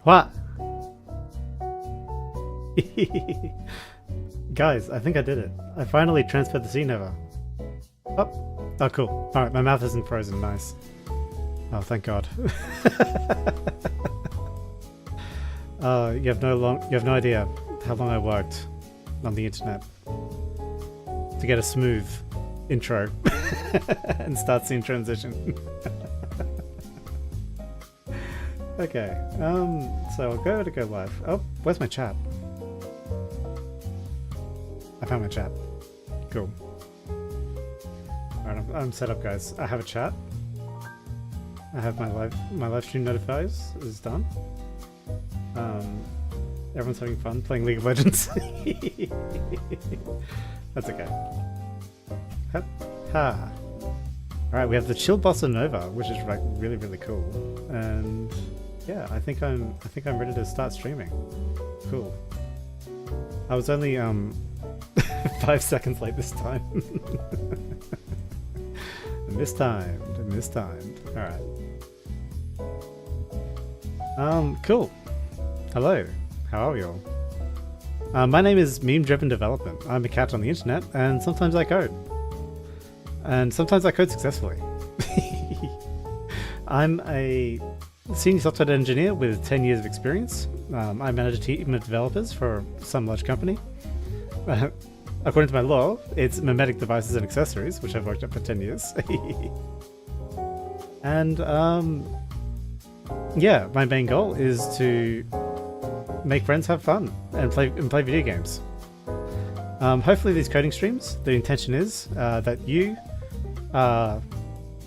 What? Guys, I think I did it. I finally transferred the scene over. Oh, cool. Alright, my mouth isn't frozen. Nice. Oh, thank God. You have no idea how long I worked on the internet to get a smooth intro and start scene transition. Okay, so I'll go to go live. Oh, where's my chat? I found my chat. Cool. Alright, I'm set up, guys. I have a chat. I have my live stream notifiers is done. Everyone's having fun playing League of Legends. That's okay. Ha. Alright, we have the Chill Bossa Nova, which is like really, really cool. And yeah, I think I'm ready to start streaming. Cool. I was only 5 seconds late this time. Mistimed. Alright. Cool. Hello. How are we all? My name is Meme Driven Development. I'm a cat on the internet, and sometimes I code. And sometimes I code successfully. I'm a senior software engineer with 10 years of experience. I manage a team of developers for some large company. According to my law, it's mimetic devices and accessories, which I've worked at for 10 years. And yeah, my main goal is to make friends have fun and play video games. Hopefully these coding streams, the intention is that you are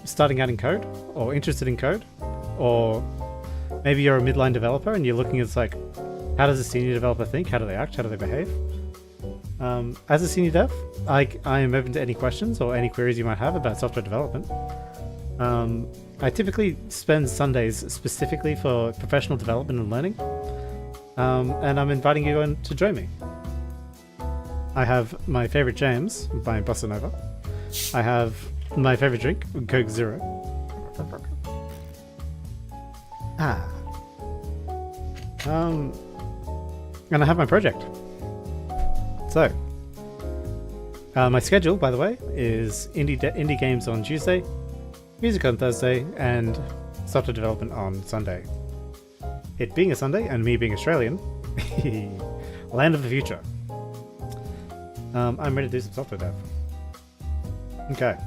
starting out in code or interested in code, or maybe you're a midline developer and you're looking at like, how does a senior developer think? How do they act? How do they behave? As a senior dev, I am open to any questions or any queries you might have about software development. I typically spend Sundays specifically for professional development and learning, and I'm inviting you in to join me. I have my favorite jams by Bossa Nova. I have my favorite drink, Coke Zero. And I have my project. So, my schedule, by the way, is indie games on Tuesday, music on Thursday, and software development on Sunday. It being a Sunday, and me being Australian, land of the future. I'm ready to do some software dev. Okay.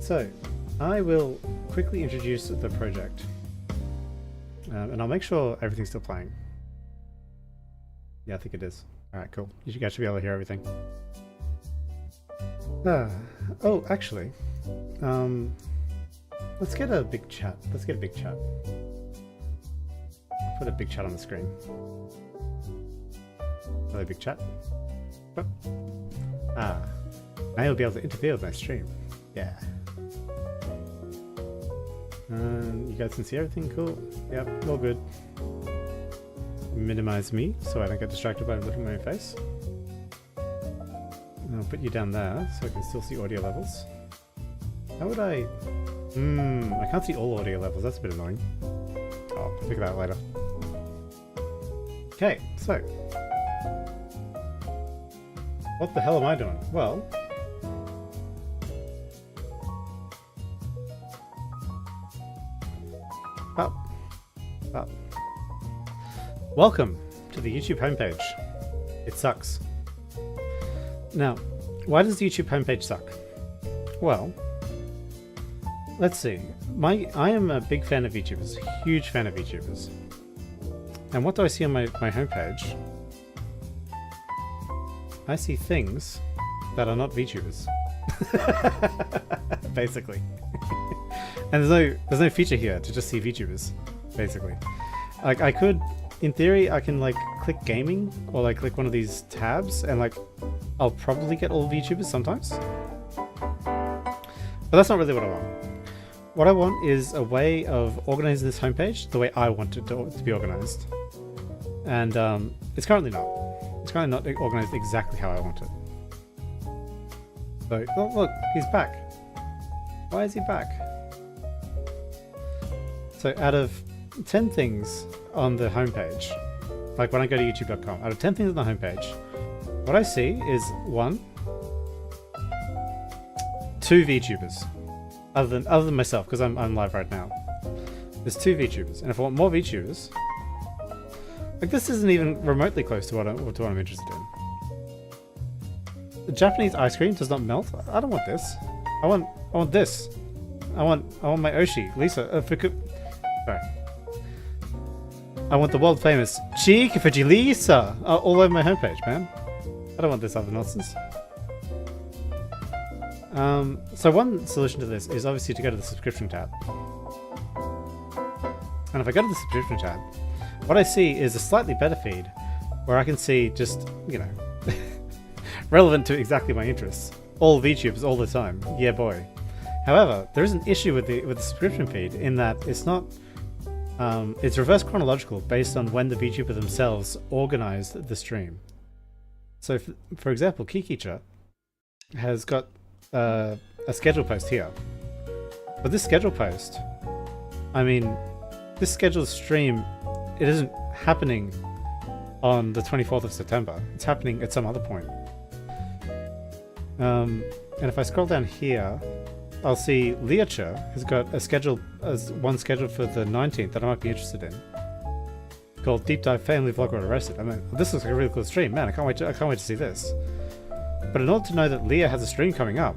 So, I will quickly introduce the project. And I'll make sure everything's still playing. Yeah, I think it is. Alright, cool. You guys should be able to hear everything. Oh, actually, let's get a big chat. I'll put a big chat on the screen. Hello, big chat. Oh. Now you'll be able to interfere with my stream. Yeah. You guys can see everything? Cool. Yep, all good. Minimize me so I don't get distracted by looking at my face. I'll put you down there so I can still see audio levels. How would I... I can't see all audio levels, that's a bit annoying. Oh, I'll figure that out later. Okay, so... what the hell am I doing? Well... welcome to the YouTube homepage. It sucks. Now, why does the YouTube homepage suck? Well, let's see. I am a big fan of VTubers, huge fan of VTubers. And what do I see on my homepage? I see things that are not VTubers. Basically. And there's no feature here to just see VTubers, basically. Like, I could, in theory, I can like click gaming or like click one of these tabs and like I'll probably get all VTubers sometimes. But that's not really what I want. What I want is a way of organizing this homepage the way I want it to be organized. And it's currently not. It's currently not organized exactly how I want it. So, oh, look, he's back. Why is he back? So out of 10 things on the homepage, like when I go to youtube.com, out of 10 things on the homepage, what I see is 1, 2 VTubers, other than myself, because I'm live right now. There's 2 VTubers, and if I want more VTubers, like this isn't even remotely close to what I'm interested in. The Japanese ice cream does not melt. I don't want this. I want this. I want my Oshi, Lisa, sorry. I want the world famous Fuji Lisa all over my homepage, man. I don't want this other nonsense. So one solution to this is obviously to go to the subscription tab. And if I go to the subscription tab, what I see is a slightly better feed where I can see just, you know, relevant to exactly my interests. All VTubers all the time. Yeah, boy. However, there is an issue with the subscription feed in that it's not it's reverse chronological based on when the VTuber themselves organized the stream. So, for example, 𝐒𝐥𝐢𝐚𝐥 has got a schedule post here. But this schedule post, I mean, this scheduled stream, it isn't happening on the 24th of September. It's happening at some other point. And if I scroll down here, I'll see 𝐒𝐨𝐚𝐥 has got a schedule one scheduled for the 19th that I might be interested in, called Deep Dive Family Vlogger Arrested. I mean, this looks like a really cool stream, man. I can't wait to see this. But in order to know that 𝐒𝐨𝐚𝐥 has a stream coming up,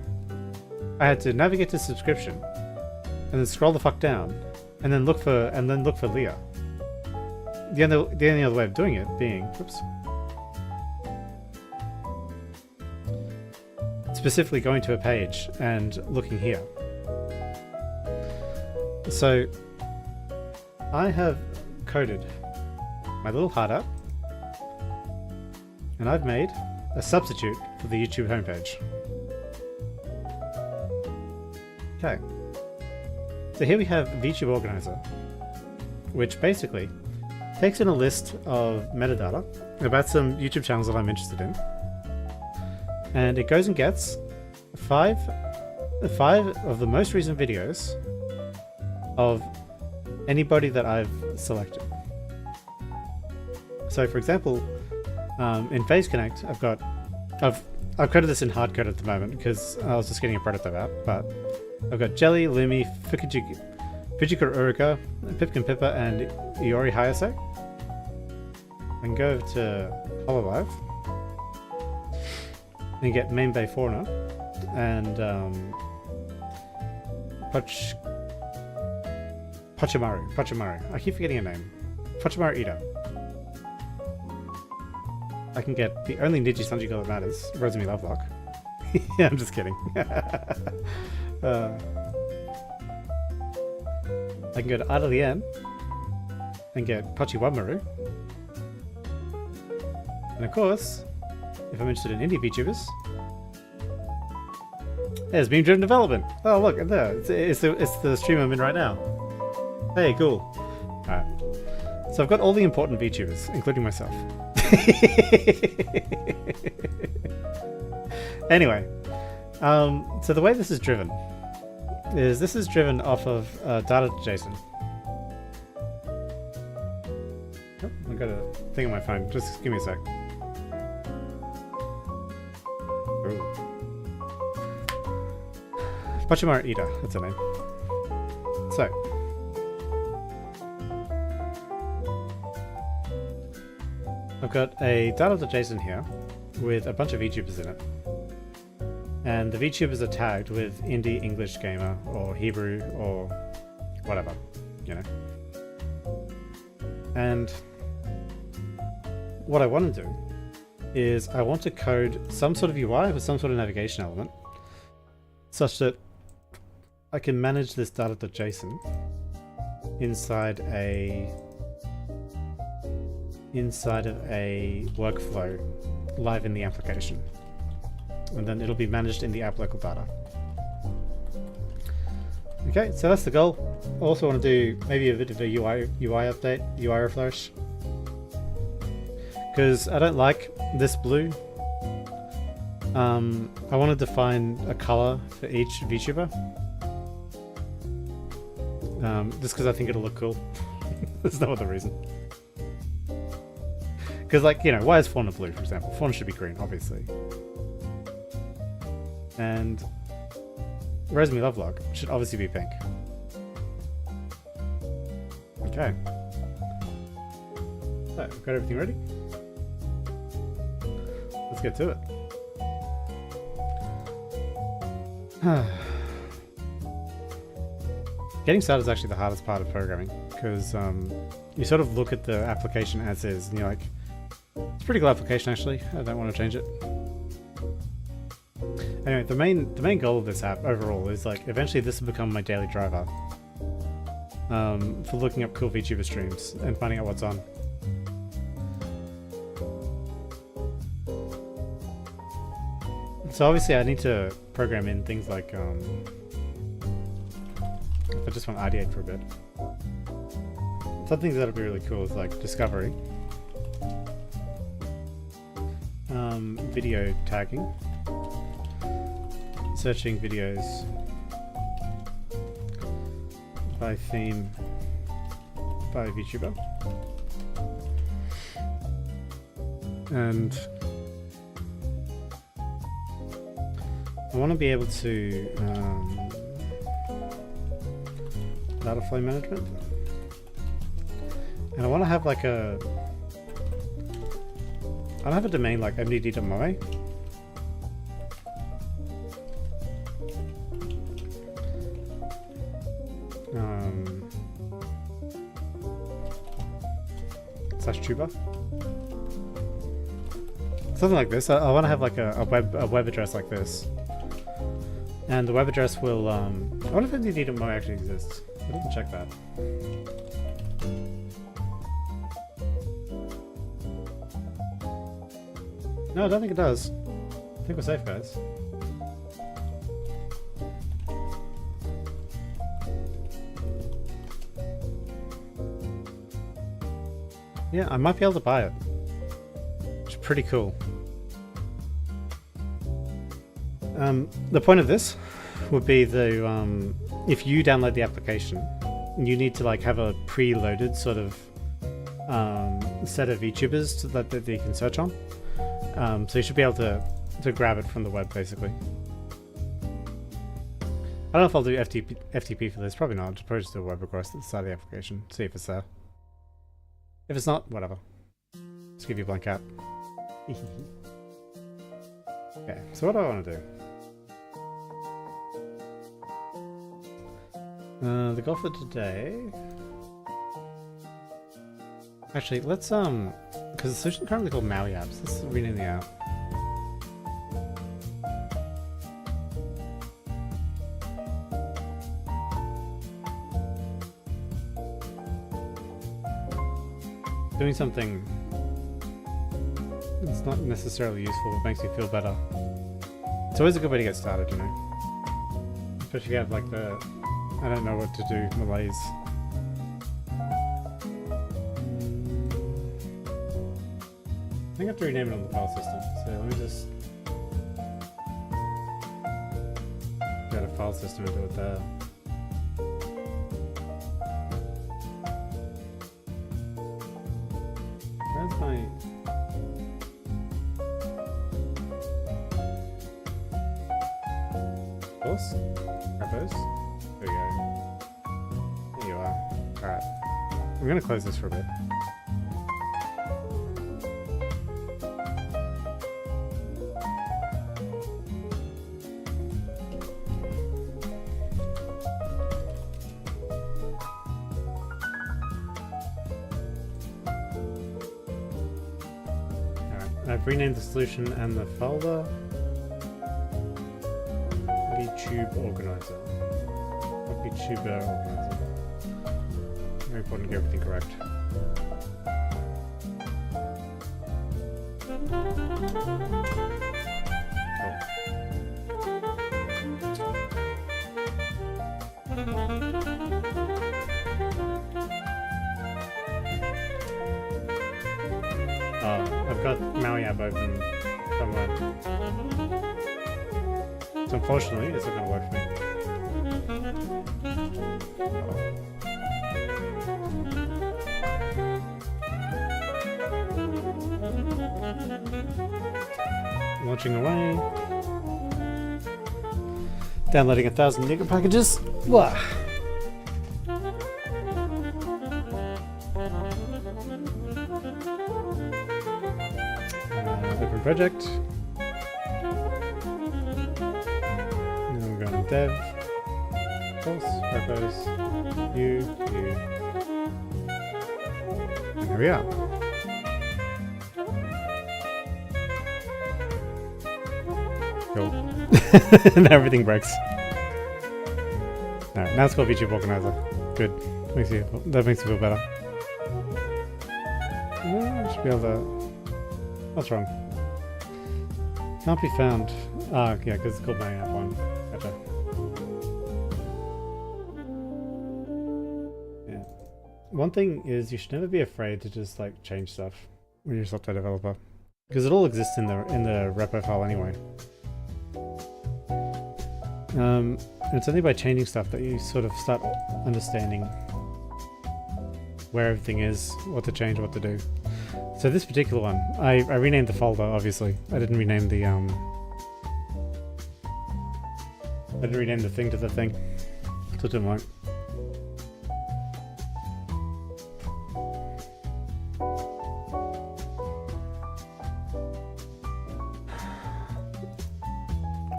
I had to navigate to subscription, and then scroll the fuck down, and then look for 𝐒𝐨𝐚𝐥. The only other way of doing it being, whoops, specifically going to a page and looking here. So I have coded my little heart up, and I've made a substitute for the YouTube homepage. Okay, so here we have VTuber Organiser, which basically takes in a list of metadata about some YouTube channels that I'm interested in, and it goes and gets five of the most recent videos of anybody that I've selected. So, for example, in Phase Connect, I've coded this in hard code at the moment because I was just getting a prototype out, but I've got Jelly, Lumi, Fujikura Uruka, Pipkin Pippa, and Iori Hayase. I can go to Hololive and get Main Bay Fauna and Pachamaru. I keep forgetting her name. Pachamaru Ida. I can get the only Niji Sanji girl that matters, Rosemi Lovelock. Yeah, I'm just kidding. I can go to Adalien and get Pachi Wamaru. And of course, if I'm interested in indie VTubers, there's Beam Driven Development. Oh look, there. It's the stream I'm in right now. Hey, cool. Alright. So I've got all the important VTubers, including myself. Anyway, so the way this is driven off of data.json. Oh, I got a thing on my phone. Just give me a sec. Pachamaru Ida, that's her name. So, I've got a data.json here with a bunch of VTubers in it. And the VTubers are tagged with indie, English gamer, or Hebrew, or whatever, you know. And what I want to do is I want to code some sort of UI with some sort of navigation element such that I can manage this data.json inside of a workflow live in the application, and then it'll be managed in the app local data. Okay, so that's the goal. I also want to do maybe a bit of a UI update, UI refresh, because I don't like this blue. I want to define a color for each VTuber, just because I think it'll look cool. There's no other reason. Because, like, you know, why is fauna blue, for example? Fauna should be green, obviously. And Rosemary Lovelock should obviously be pink. Okay. So, we've got everything ready. Let's get to it. Getting started is actually the hardest part of programming, because you sort of look at the application as is, and you're like, it's a pretty cool application actually, I don't want to change it. Anyway, the main goal of this app overall is like, eventually this will become my daily driver for looking up cool VTuber streams and finding out what's on. So obviously I need to program in things like, if I just want to ideate for a bit. Some things that'll be really cool is like discovery, video tagging, searching videos by theme by VTuber, and I want to be able to data flow management, and I want to have like I don't have a domain like mdd.moe. /tuber, something like this. I want to have like a web address like this, and the web address will I wonder if mdd.moe actually exists. I didn't check that. No, I don't think it does. I think we're safe, guys. Yeah, I might be able to buy it, which is pretty cool. The point of this would be the if you download the application, you need to like have a preloaded sort of set of VTubers that you can search on. So you should be able to grab it from the web, basically. I don't know if I'll do FTP for this. Probably not. I'll probably just do a web request at the side of the application. See if it's there. If it's not, whatever. Just give you a blank app. Okay, so what do I want to do? The goal for today... Actually, let's, because the solution is currently called Maui Apps. Let's rename the app. Doing something that's not necessarily useful but makes you feel better. It's always a good way to get started, you know? Especially if you have like the I don't know what to do malaise. I think I have to rename it on the file system, so let me just go to file system and do it there. Where's my... Those? Grab those? There we go. There you are. Alright. I'm gonna close this for a bit. I've renamed the solution and the folder VTuber Organiser. Not VTuber Organiser. Very important to get everything correct. I've got Maui app open somewhere. So unfortunately, it's not going to work for me. Launching away. Downloading 1,000 NIGA packages. Wah. Open project. Now we're going to dev. False, repos, you. And here we are. Cool. And everything breaks. Alright, now it's called VTuber Organiser. Good. That makes me feel better. I should be able to... What's wrong? Can't be found. Ah, yeah, because it's called my app one. Gotcha. Yeah. One thing is you should never be afraid to just like change stuff when you're a software developer, because it all exists in the repo file anyway. And it's only by changing stuff that you sort of start understanding where everything is, what to change, what to do. So this particular one, I renamed the folder, obviously. I didn't rename the thing to the thing. So it didn't work.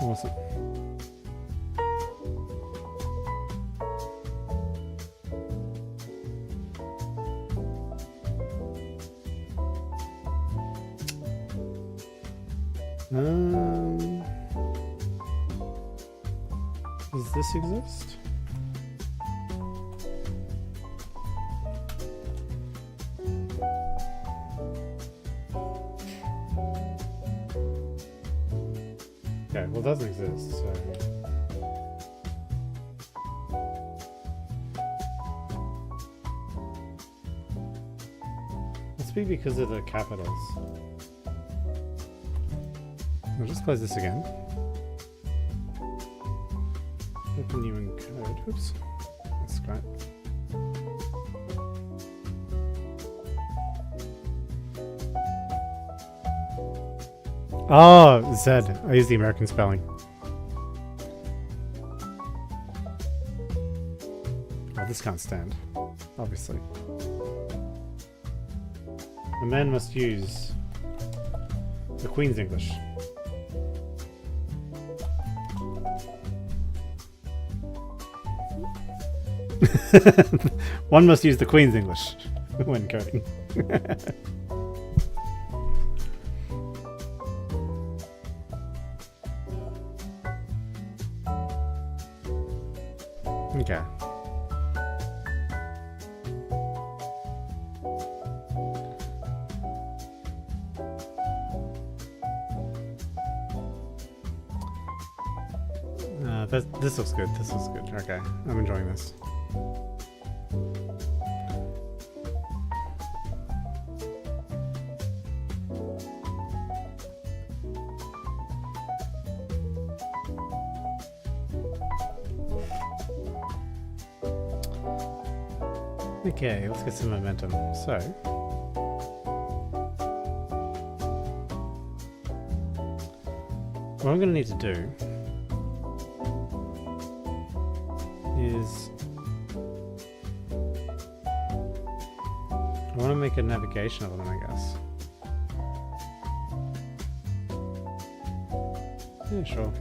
Awesome. Does this exist? Okay, well it doesn't exist, so... Must be because of the capitals. I'll just close this again. Open new encode. Oops. That's great. Oh, Z. I use the American spelling. Oh, this can't stand. Obviously. The man must use the Queen's English. One must use the Queen's English when coding. Okay. This looks good. This looks good. Okay, I'm enjoying this. Okay, let's get some momentum. So, what I'm going to need to do is I want to make a navigation element, I guess. Yeah, sure.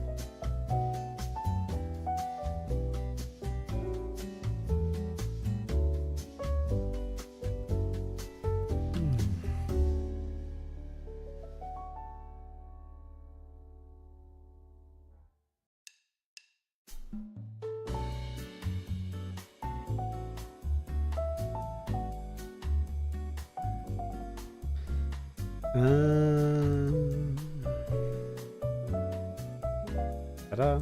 Ta-da.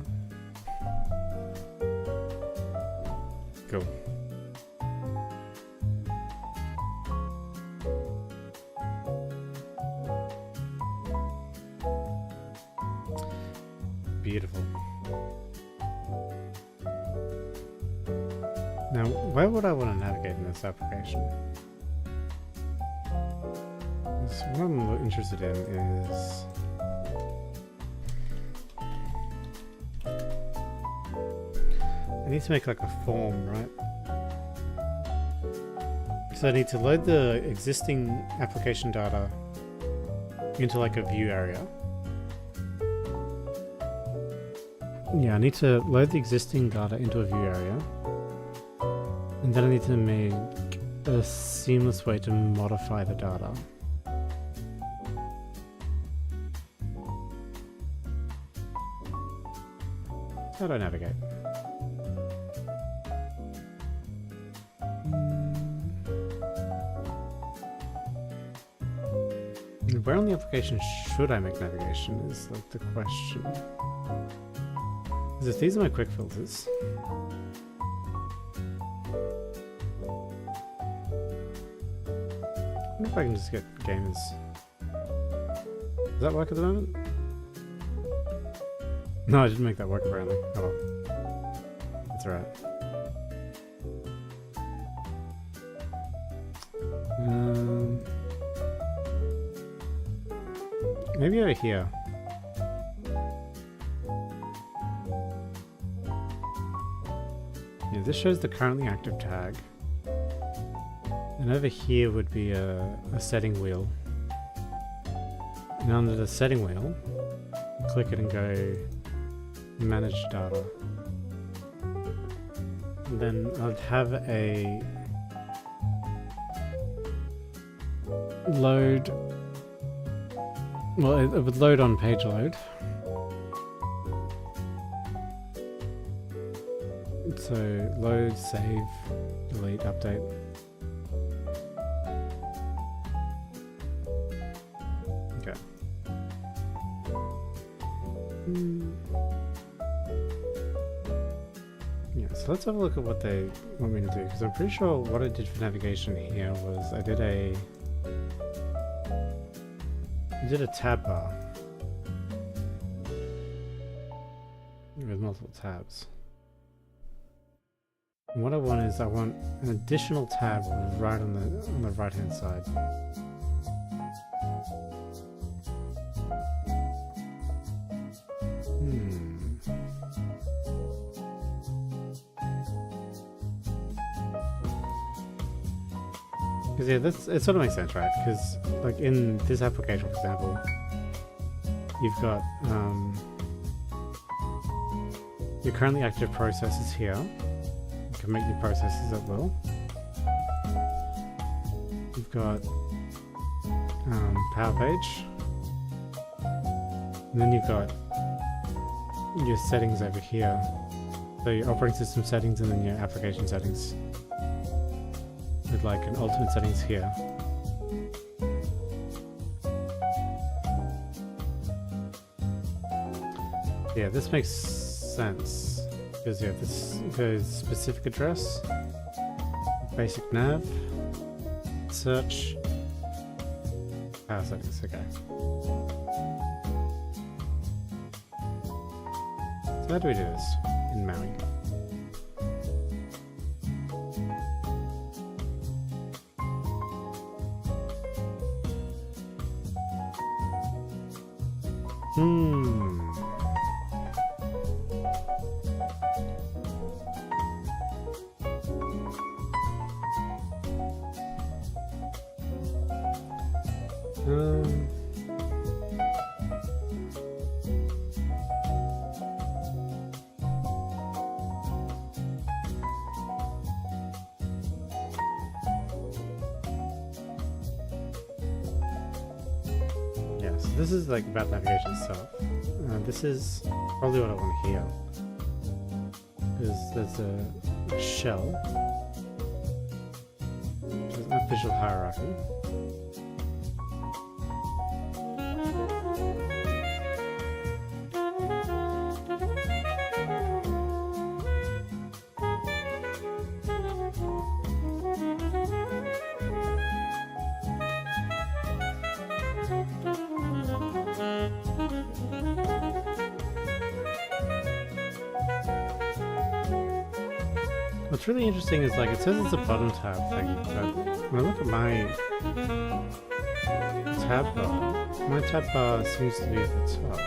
Cool. Beautiful. Now, where would I want to navigate in this application? So what I'm interested in is I need to make like a form, right? So I need to load the existing application data into like a view area. Yeah, I need to load the existing data into a view area. And then I need to make a seamless way to modify the data. How do I navigate? Where on the application should I make navigation is like the question. Because if these are my quick filters, I wonder if I can just get gamers. Does that work at the moment? No, I didn't make that work apparently. Oh well. That's alright. Maybe over here. Yeah, this shows the currently active tag. And over here would be a setting wheel. And under the setting wheel, click it and go manage data. And then I'd have a load. Well, it would load on page load. So load, save, delete, update. Okay. Yeah, so let's have a look at what they want me to do, because I'm pretty sure what I did for navigation here was I did a tab bar with multiple tabs. And what I want is I want an additional tab right on the right hand side. Because yeah, it sort of makes sense, right? Because like in this application, for example, you've got your currently active processes here. You can make new processes at will. You've got power page, and then you've got your settings over here. So your operating system settings and then your application settings. With like an ultimate settings here. Yeah, this makes sense because yeah, this goes specific address, basic nav, search, power settings. Okay. So how do we do this in Maui? This is like about navigation itself. This is probably what I want to hear. Because there's a shell. There's an official hierarchy. What's really interesting is like it says it's a bottom tab thing, but when I look at my tab bar seems to be at the top.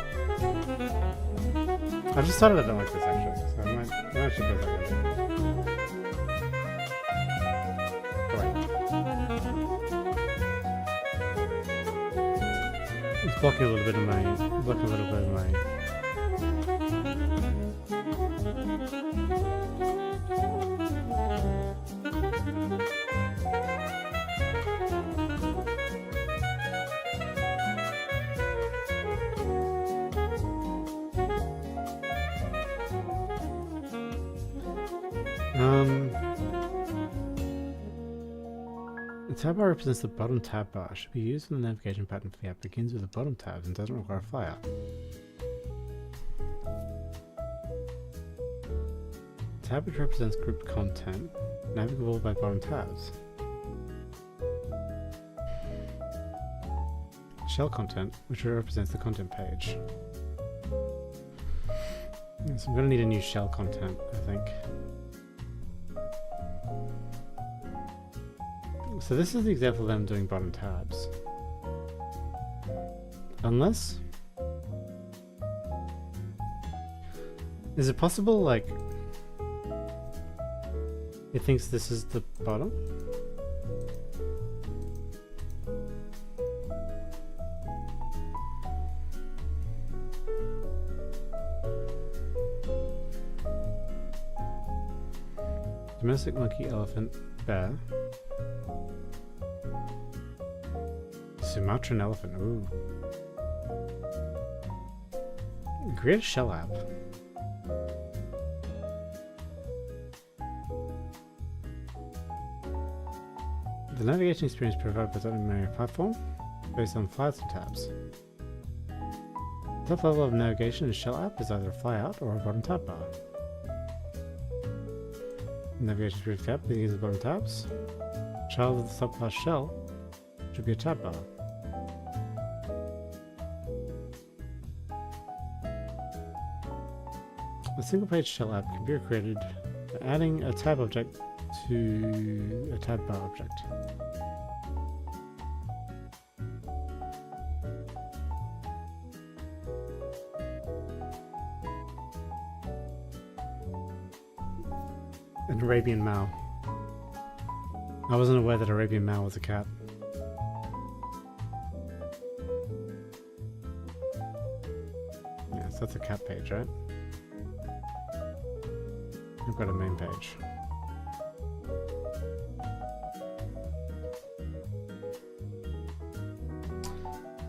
I've just decided I don't like this actually, so I might It actually feels like it. It's blocking a little bit of my. The tab bar represents the bottom tab bar. It should be used when the navigation pattern for the app begins with the bottom tabs and doesn't require a flyout. Tab which represents group content, navigable by bottom tabs. Shell content, which represents the content page. So I'm going to need a new shell content, I think. So this is the example of them doing bottom tabs. Unless... Is it possible, like... It thinks this is the bottom? Domestic monkey, elephant, bear. Sumatran elephant, ooh. Create a shell app. The navigation experience provided by the Mario platform based on files and tabs. Top level of navigation in shell app is either a flyout or a bottom tab bar. Navigation experience tab begins with bottom tabs. Child of the subclass shell should be a tab bar. A single page shell app can be created by adding a tab object to a tab bar object. An Arabian Mao. I wasn't aware that Arabian Mao was a cat. Yeah, so that's a cat page, right? We've got a main page.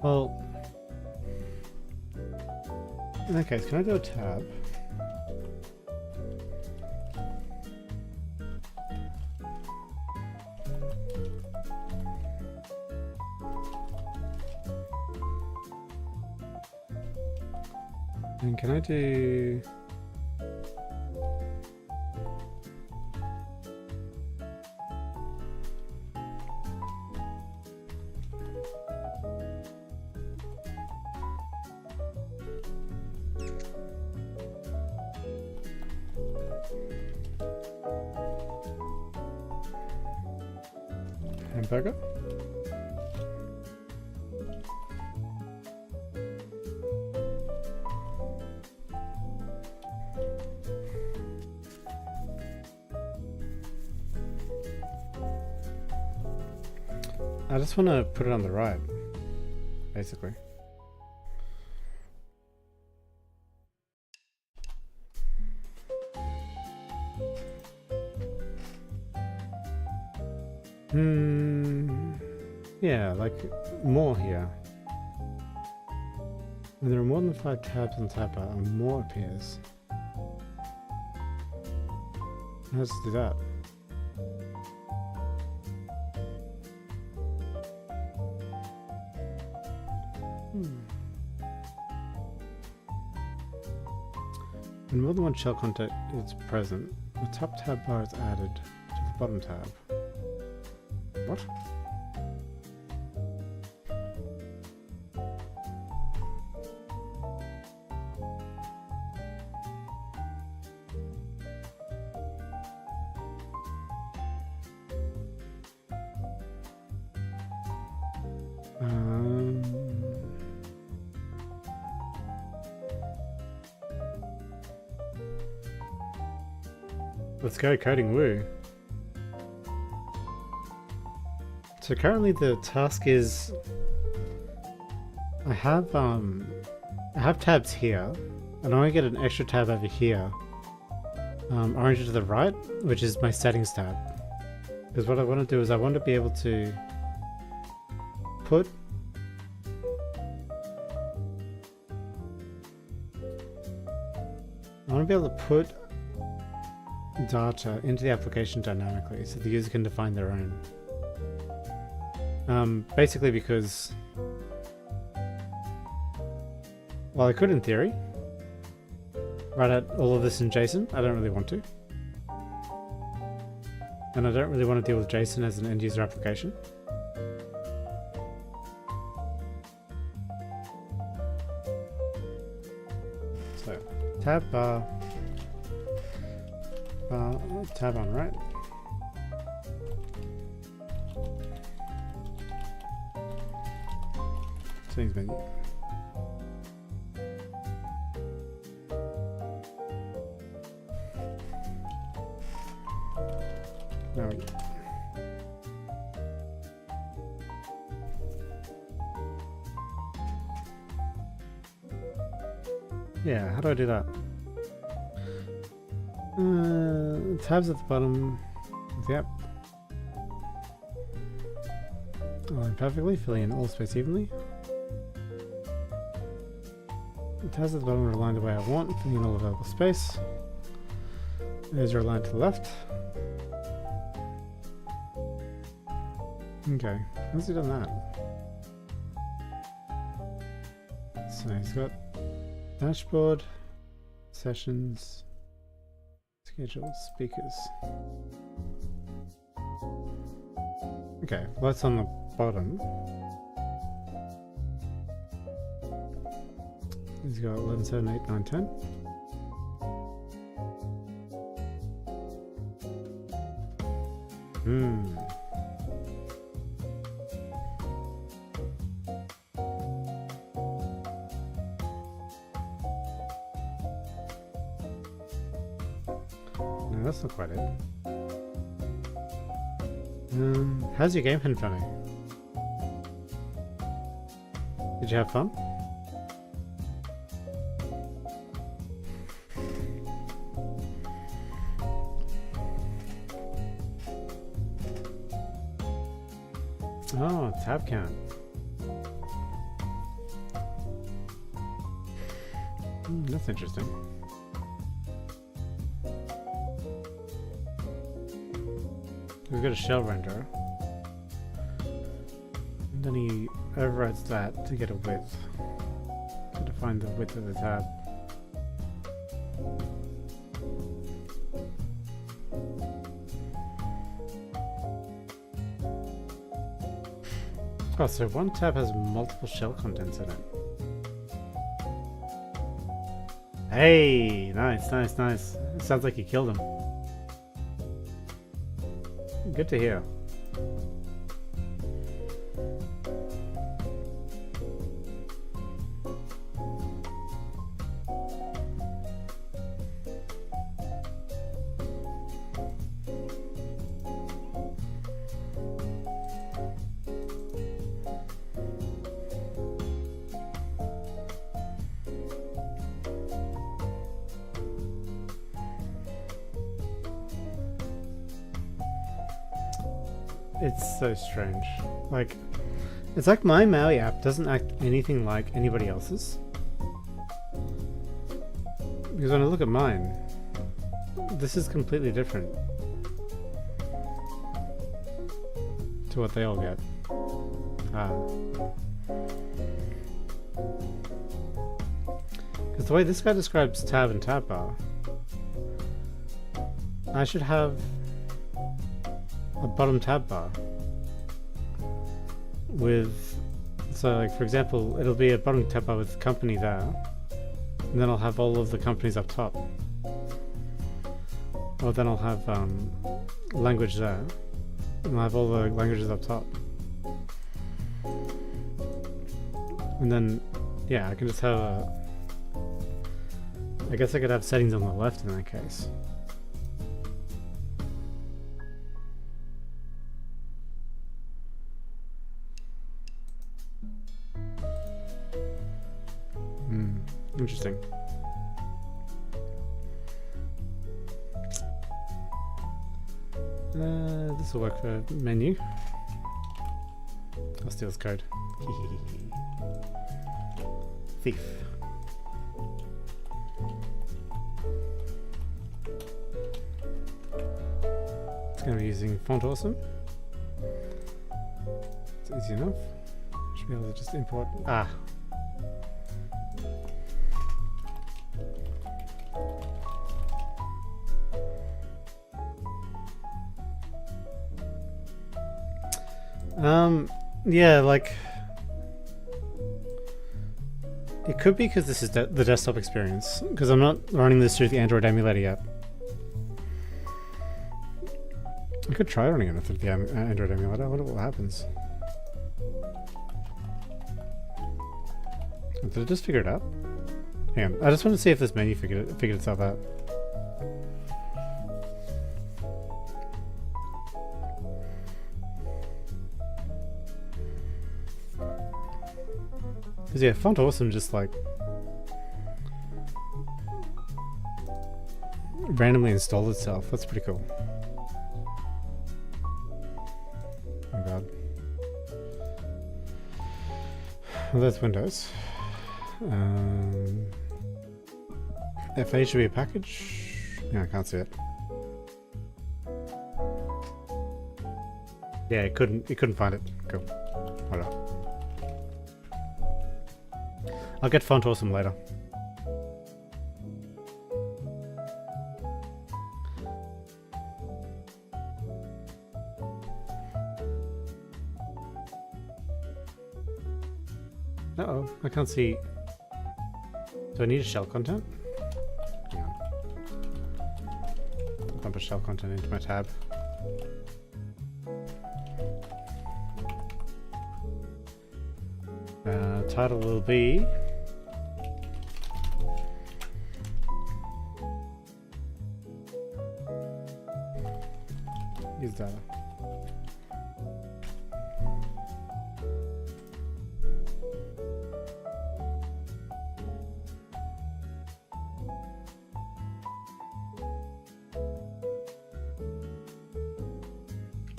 Well, in that case, can I do a tab? And can I do... hamburger? I just want to put it on the right, basically. Yeah, like more here. When there are more than 5 tabs on tab bar, more appears. How does it do that? When more than one shell content is present, the top tab bar is added to the bottom tab. What? Let's go coding woo. So currently the task is I have tabs here, and I want to get an extra tab over here. Orange to the right, which is my settings tab. Because what I want to do is I want to be able to put data into the application dynamically so the user can define their own. Basically because, well, I could in theory write out all of this in JSON. I don't really want to. And I don't really want to deal with JSON as an end user application. So, tab bar, tab on right. Settings menu. There we go. Yeah, how do I do that? Tabs at the bottom of the app. Align perfectly, filling in all space evenly. The tabs at the bottom are aligned the way I want, filling in all available space. Those are aligned to the left. Okay, how's he done that? So he's got dashboard, sessions, schedule, speakers. Okay, well that's on the bottom. He's got 11, 7, 8, 9, 10. No, that's not quite it. How's your game been, Fanny? Did you have fun? Oh, tab count. That's interesting. We've got a shell renderer. And then he overrides that to get a width. To define the width of the tab. Oh, so one tab has multiple shell contents in it. Hey! Nice, nice, nice. It sounds like you killed him. Good to hear. It's so strange. Like, it's like my Maui app doesn't act anything like anybody else's. Because when I look at mine, this is completely different to what they all get. Because the way this guy describes tab and tab bar, I should have a bottom tab bar with, so like for example, it'll be a bottom tab bar with company there, and then I'll have all of the companies up top. Or then I'll have language there, and I'll have all the languages up top. And then, yeah, I can just have a, I guess I could have settings on the left in that case. Interesting. This will work for menu. I'll steal his code. Thief. It's going to be using Font Awesome. It's easy enough. Should be able to just import. Ah. Yeah, like it could be because this is the desktop experience, because I'm not running this through the Android emulator yet. I could try running it through the Android emulator. I wonder what happens. Did it just figure it out? Hang on, I just want to see if this menu figured itself out. Because yeah, Font Awesome just like randomly installed itself. That's pretty cool. Oh god. Well, that's Windows. FA should be a package. Yeah, I can't see it. Yeah, it couldn't find it. Cool. Whatever. I'll get Font Awesome later. Uh-oh, I can't see. Do I need a shell content? Yeah. Dump a shell content into my tab. Title will be use data.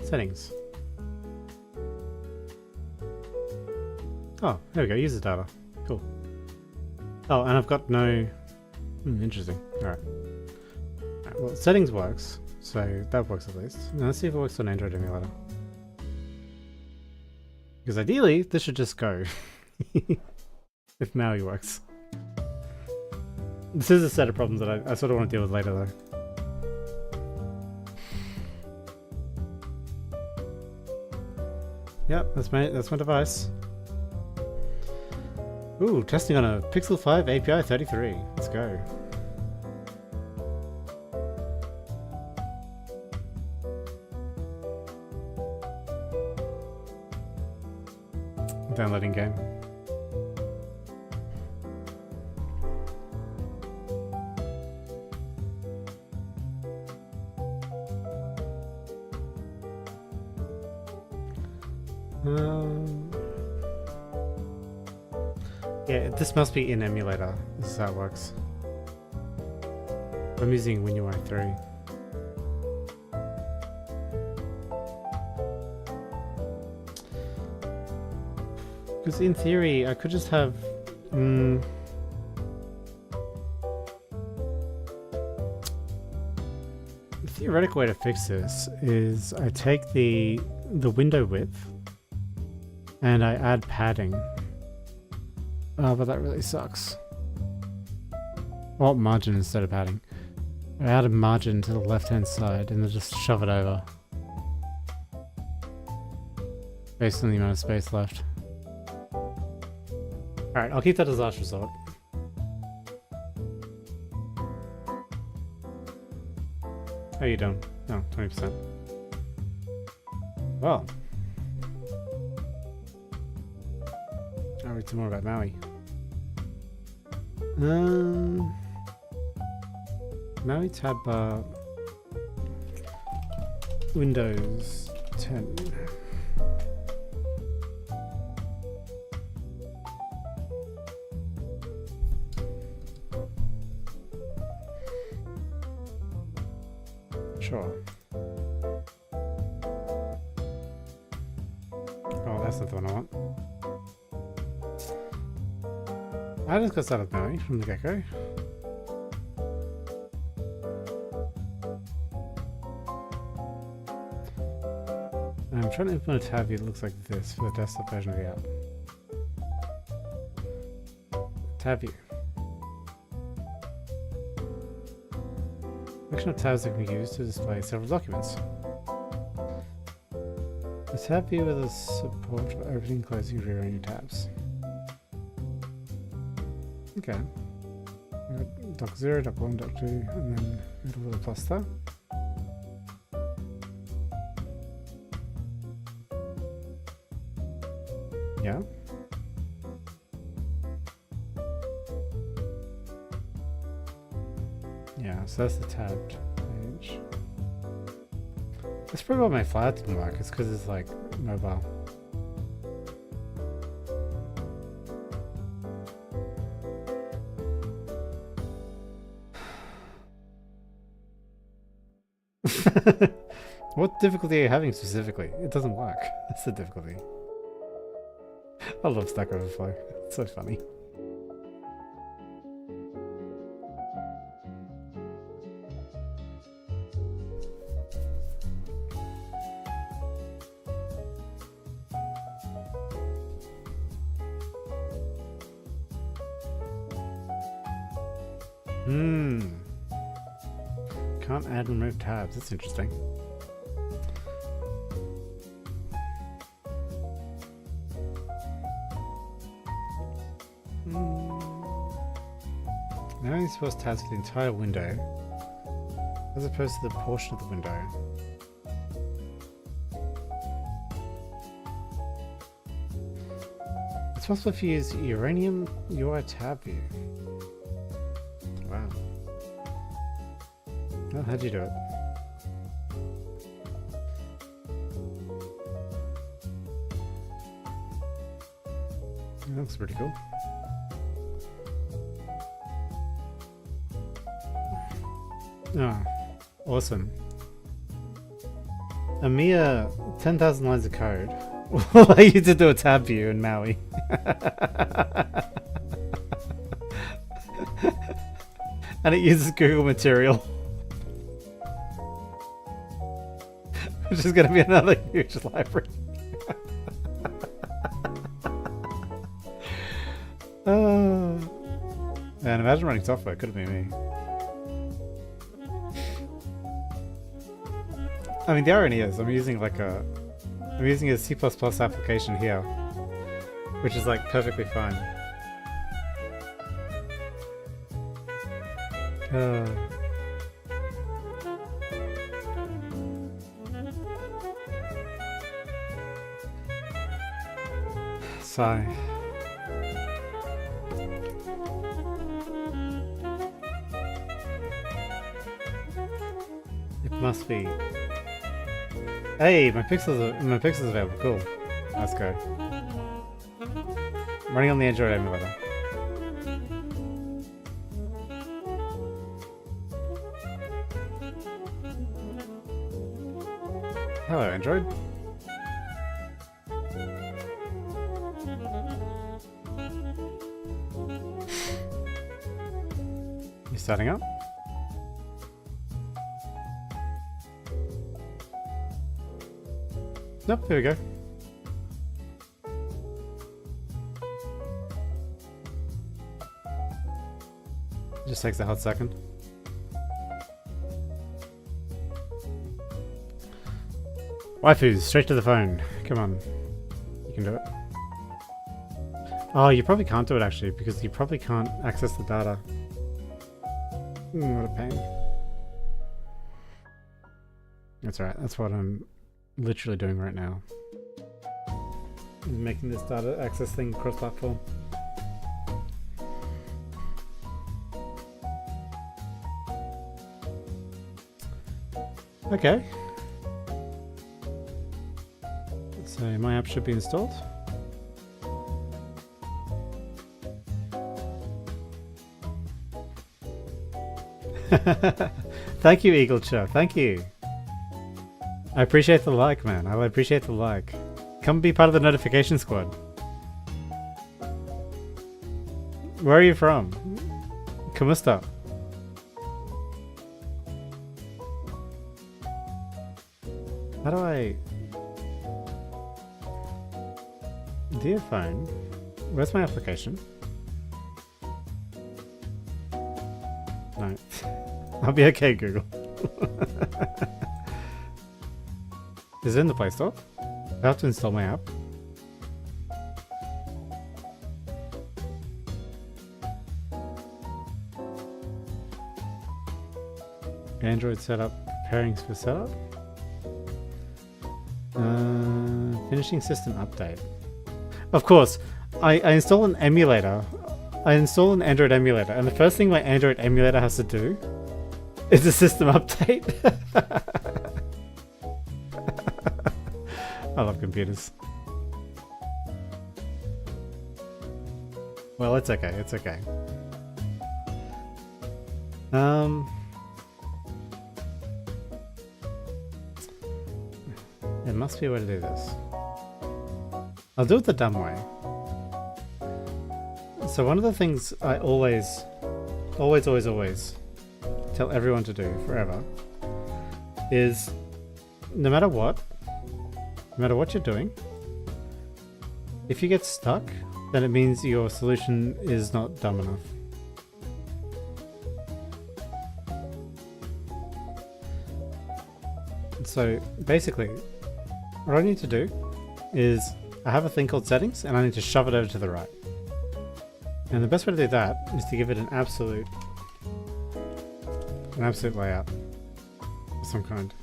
Settings. Oh, there we go, user data. Cool. Oh, and I've got no... interesting. Alright. Well, settings works, so that works at least. Now let's see if it works on Android emulator. Because ideally, this should just go. If Maui works. This is a set of problems that I sort of want to deal with later though. Yep, that's my device. Ooh, testing on a Pixel 5 API 33. Let's go. Downloading game. Yeah, this must be in emulator. This is how it works. I'm using WinUI 3. Because in theory, I could just have... The theoretical way to fix this is I take the window width and I add padding. Oh, but that really sucks. Well, margin instead of padding. I add a margin to the left-hand side and then just shove it over. Based on the amount of space left. Alright, I'll keep that as last resort. How are you doing? No, 20%. Well. I'll read some more about Maui. Maui tab bar. Windows 10. Sure. Oh, that's not the one I want. I just got started knowing from the get-go. I'm trying to implement a tab view that looks like this for the desktop version of the app. Tab view. Collection of tabs that can be used to display several documents. A tab view with a support for opening, closing, and rearranging tabs. Okay. Doc 0, doc 1, doc 2, and then middle with a plus there. Yeah. Yeah, so that's the tabbed page. That's probably why my flyer didn't work, it's because it's like mobile. What difficulty are you having specifically? It doesn't work. That's the difficulty. I love Stack Overflow. It's so funny. Can't add and remove tabs. That's interesting. Now only supposed tabs for the entire window, as opposed to the portion of the window. It's possible if you use Uranium UI tab view. Wow. Well, how'd you do it? That looks pretty cool. Oh, awesome. A mere 10,000 lines of code will allow you to do a tab view in Maui. And it uses Google material. Which is going to be another huge library. Man, imagine running software. Could have been me. I mean, the irony is, I'm using a C++ application here, which is like perfectly fine. Sigh. It must be. Hey, my pixels available. Cool. Let's go. Running on the Android emulator. Hello, Android. You starting up? Nope, here we go. Just takes a hot second. Waifus, straight to the phone. Come on. You can do it. Oh, you probably can't do it actually, because you probably can't access the data. What a pain. That's alright, that's what I'm literally doing right now. I'm making this data access thing cross-platform. Okay. So my app should be installed. Thank you, 𝐒𝐤𝐢𝐚𝐥. Thank you. I appreciate the like, man. I appreciate the like. Come be part of the notification squad. Where are you from? Kamusta? How do I... Dear phone, where's my application? No. I'll be okay, Google. Is it in the Play Store? I have to install my app. Android setup, pairings for setup. Finishing system update. Of course, I install an emulator. I install an Android emulator, and the first thing my Android emulator has to do is a system update. I love computers. Well, it's okay, it's okay. There must be a way to do this. I'll do it the dumb way. So one of the things I always tell everyone to do forever is no matter what you're doing, if you get stuck, then it means your solution is not dumb enough. So basically, what I need to do is I have a thing called settings and I need to shove it over to the right. And the best way to do that is to give it an absolute layout of some kind.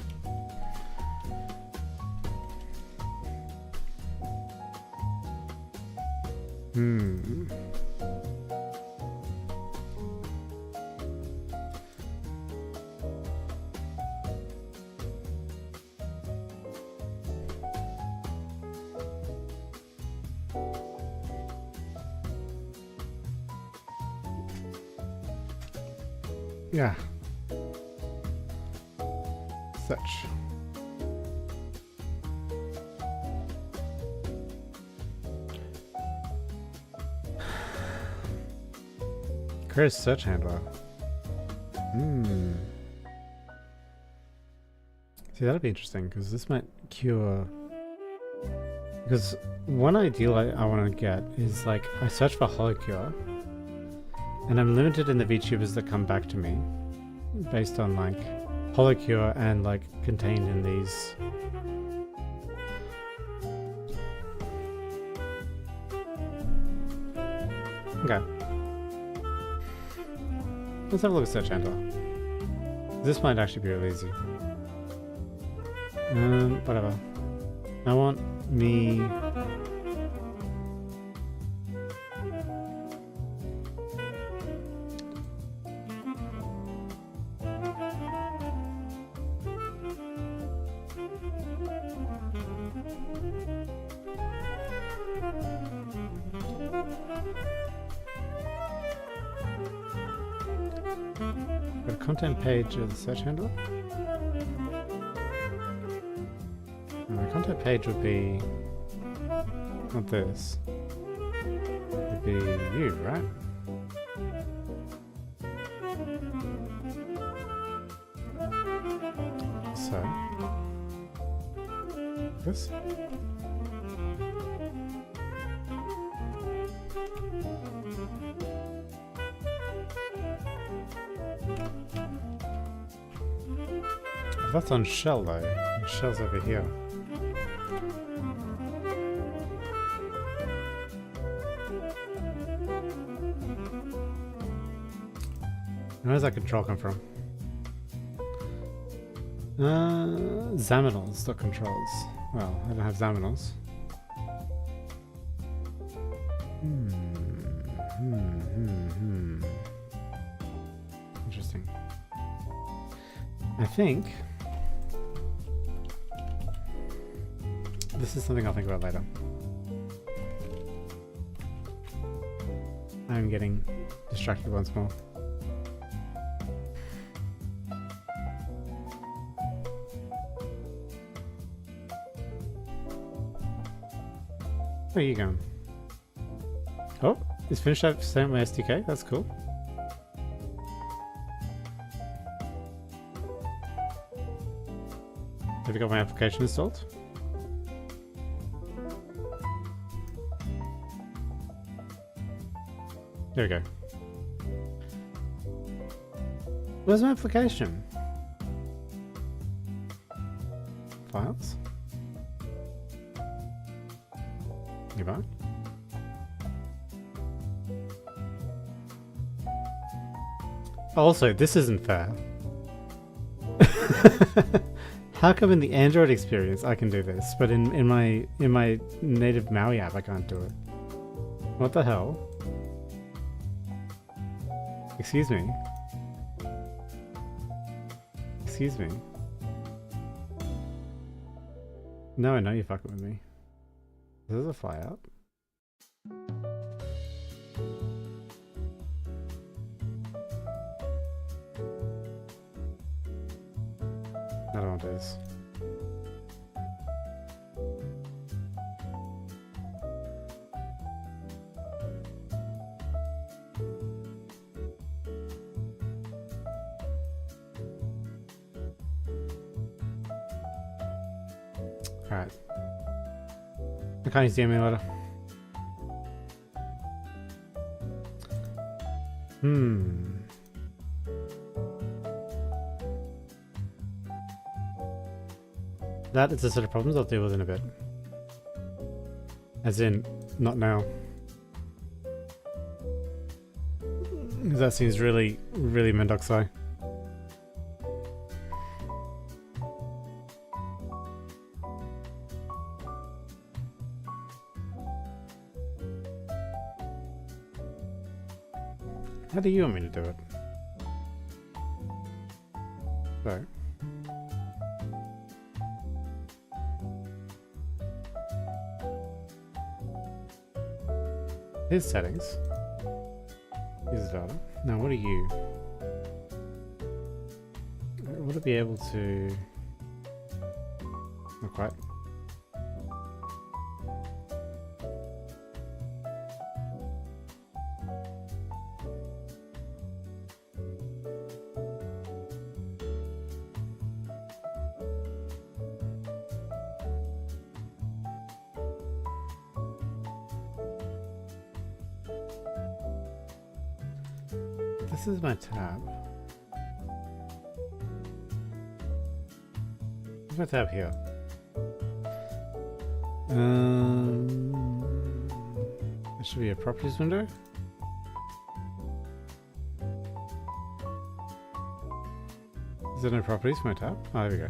Yeah. Such. Create a search handler. See, that'd be interesting because this might cure. Because one ideal I want to get is like I search for 𝐒𝐤𝐢𝐚𝐥. And I'm limited in the VTubers that come back to me based on like 𝐒𝐤𝐢𝐚𝐥 and like contained in these. Okay. Let's have a look at search handler. This might actually be really easy. Whatever. I want me. Got a content page of the search handler. And the content page would be not this. It would be you, right? So this. That's on shell though. The shell's over here. Where does that control come from? 𝐒𝐤𝐚𝐥.controls. Well, I don't have 𝐒𝐤𝐚𝐥. Interesting. I think this is something I'll think about later. I'm getting distracted once more. Where are you going? Oh, it's finished up sent my SDK. That's cool. Have you got my application installed? There we go. Where's my application? Files? Nearby? Also, this isn't fair. How come in the Android experience I can do this, but in my native Maui app I can't do it? What the hell? Excuse me. Excuse me. No, I know you're fucking with me. This is a fly out. I don't want this. Alright. I can't use the emulator. That is a set of problems I'll deal with in a bit. As in, not now. That seems really, really Mendoxai. How do you want me to do it? So. Here's settings. Here's data. Now what are you? I want to be able to... Not quite. This is my tab. What's my tab here? There should be a properties window. Is there no properties for my tab? Oh, there we go.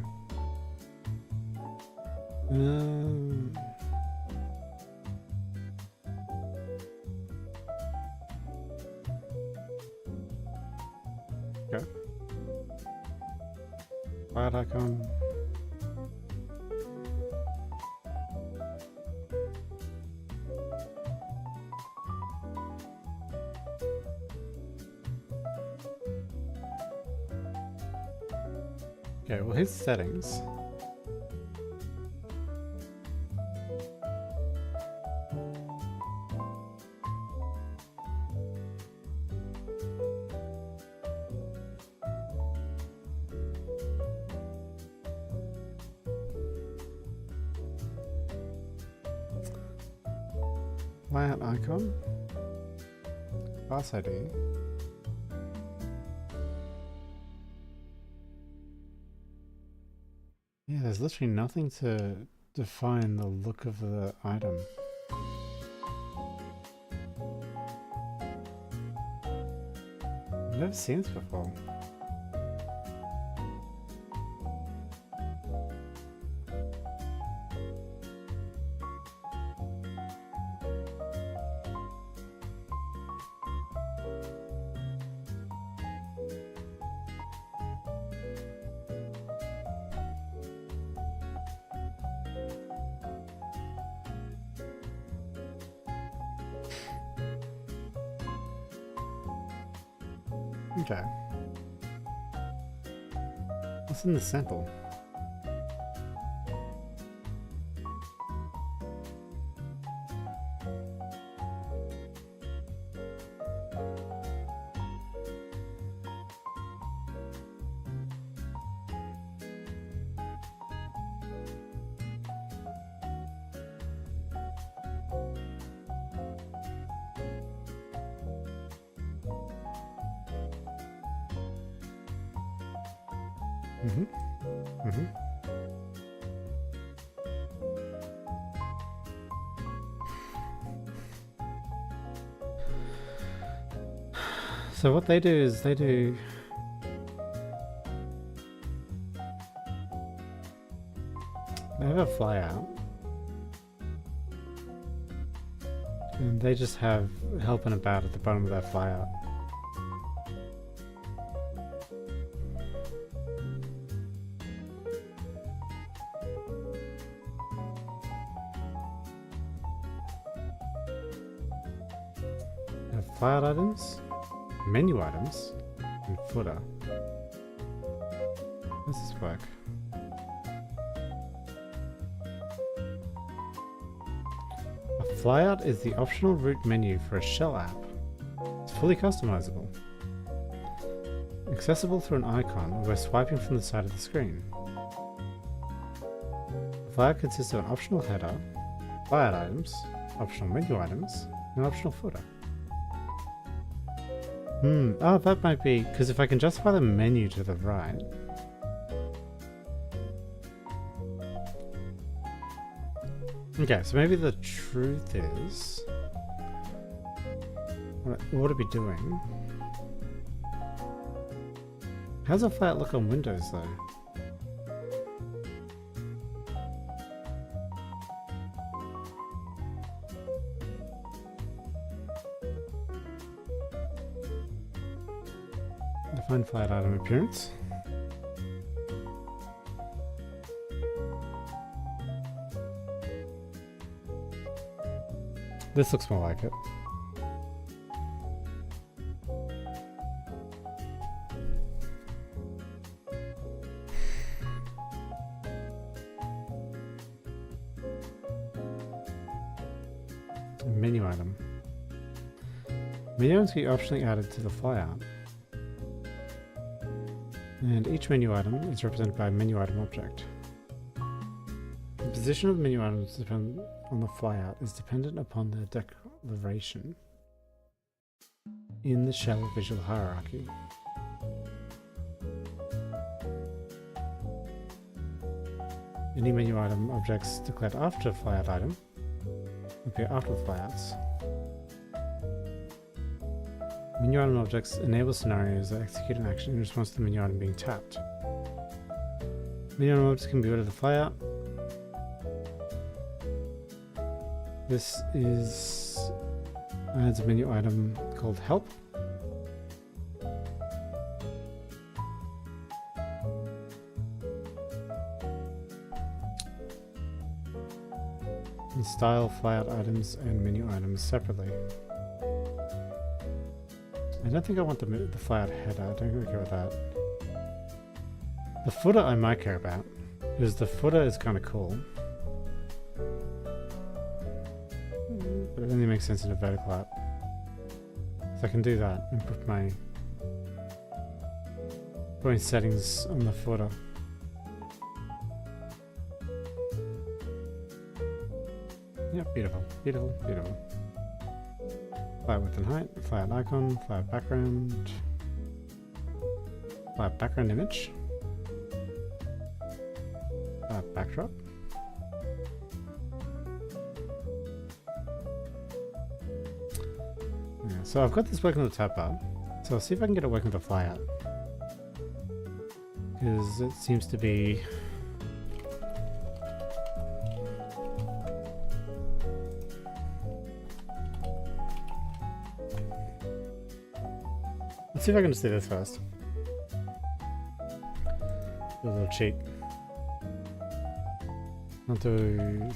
Okay. Cloud icon. Okay, well here's settings. Layout icon, class ID, yeah, there's literally nothing to define the look of the item. I've never seen this before. Okay. What's in the sample? Mm-hmm. Mm-hmm. So what they do is they have a flyout, and they just have helping about at the bottom of that flyout. They have flyout items, menu items, and footer. How does this work? A flyout is the optional route menu for a shell app. It's fully customizable. Accessible through an icon or by swiping from the side of the screen. The flyout consists of an optional header, flyout items, optional menu items, and optional footer. Oh, that might be, because if I can justify the menu to the right. Okay, so maybe the truth is, what I ought to be doing. How's a flyout look on Windows though? Define flyout item appearance. This looks more like it. Menu item. Menu items can be optionally added to the flyout. And each menu item is represented by a menu item object. The position of menu items on the flyout is dependent upon their declaration in the shell visual hierarchy. Any menu item objects declared after a flyout item appear after the flyouts. Menu item objects enable scenarios that execute an action in response to the menu item being tapped. Menu item objects can be ordered to the flyout. This adds a menu item called help. And style flyout items and menu items separately. I don't think I want the flyout header. I don't really care about that. The footer I might care about, because the footer is kind of cool. But it only makes sense in a vertical app. So I can do that and put my settings on the footer. Yep, beautiful, beautiful, beautiful. Flyout width and height, flyout icon, flyout background image, flyout backdrop. Yeah, so I've got this working with the tab bar, so I'll see if I can get it working with the flyout. Because it seems to be let's see if I can just do this first. Do a little cheat. I'll do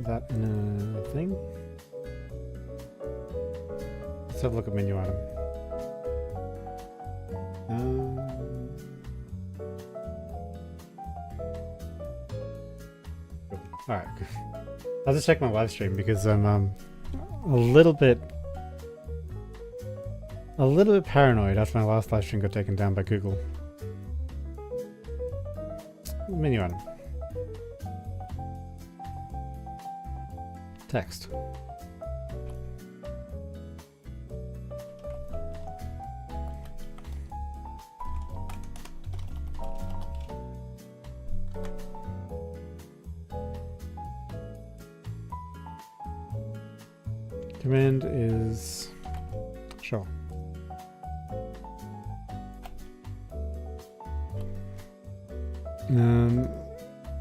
that in a thing. Let's have a look at menu item. Alright. I'll just check my live stream because I'm a little bit paranoid after my last live stream got taken down by Google. Menu item. Text. Command is... Sure.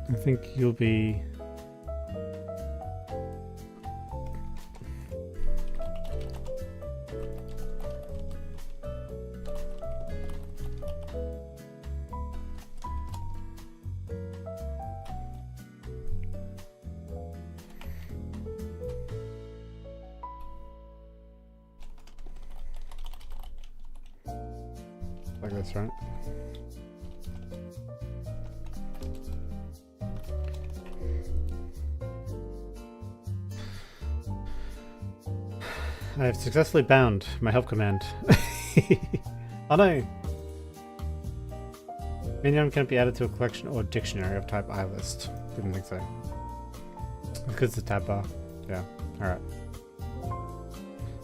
I think you'll be... like this, right? I have successfully bound my help command. Oh no! Minion can't be added to a collection or dictionary of type iList. Didn't think so. Because the tab bar. Yeah, alright.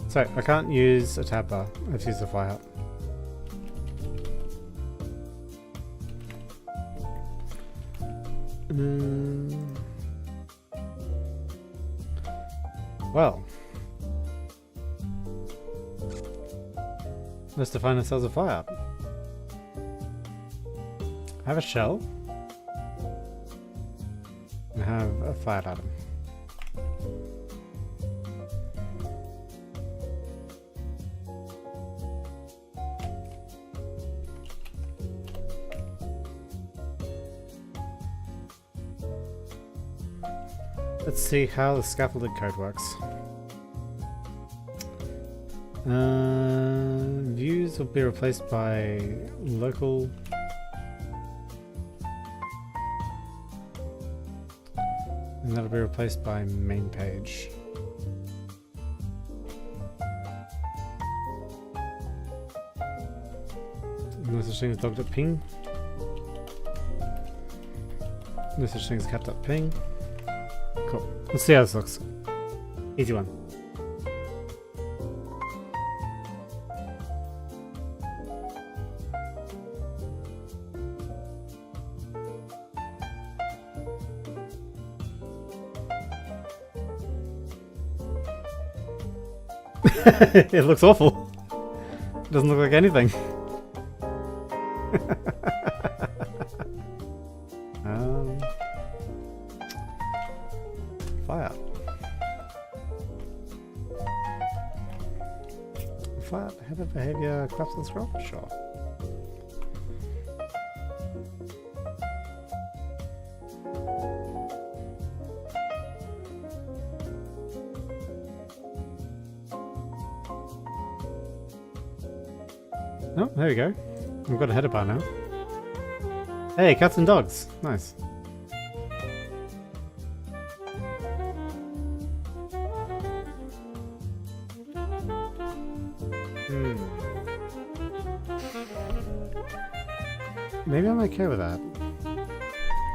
So, I can't use a tab bar. I have to use the fly up. Well. Let's define ourselves a fly up. I have a shell. I have a flat item. Let's see how the scaffolded code works. Views will be replaced by local. And that'll be replaced by main page. No such thing as dog.ping. No such thing as cat.ping. Cool. Let's see how this looks. Easy one. It looks awful. It doesn't look like anything. Fire. Fire, head of behavior, crafts and scroll? Sure. Oh, there we go. We've got a header bar now. Hey, cats and dogs. Nice. Maybe I'm okay with that.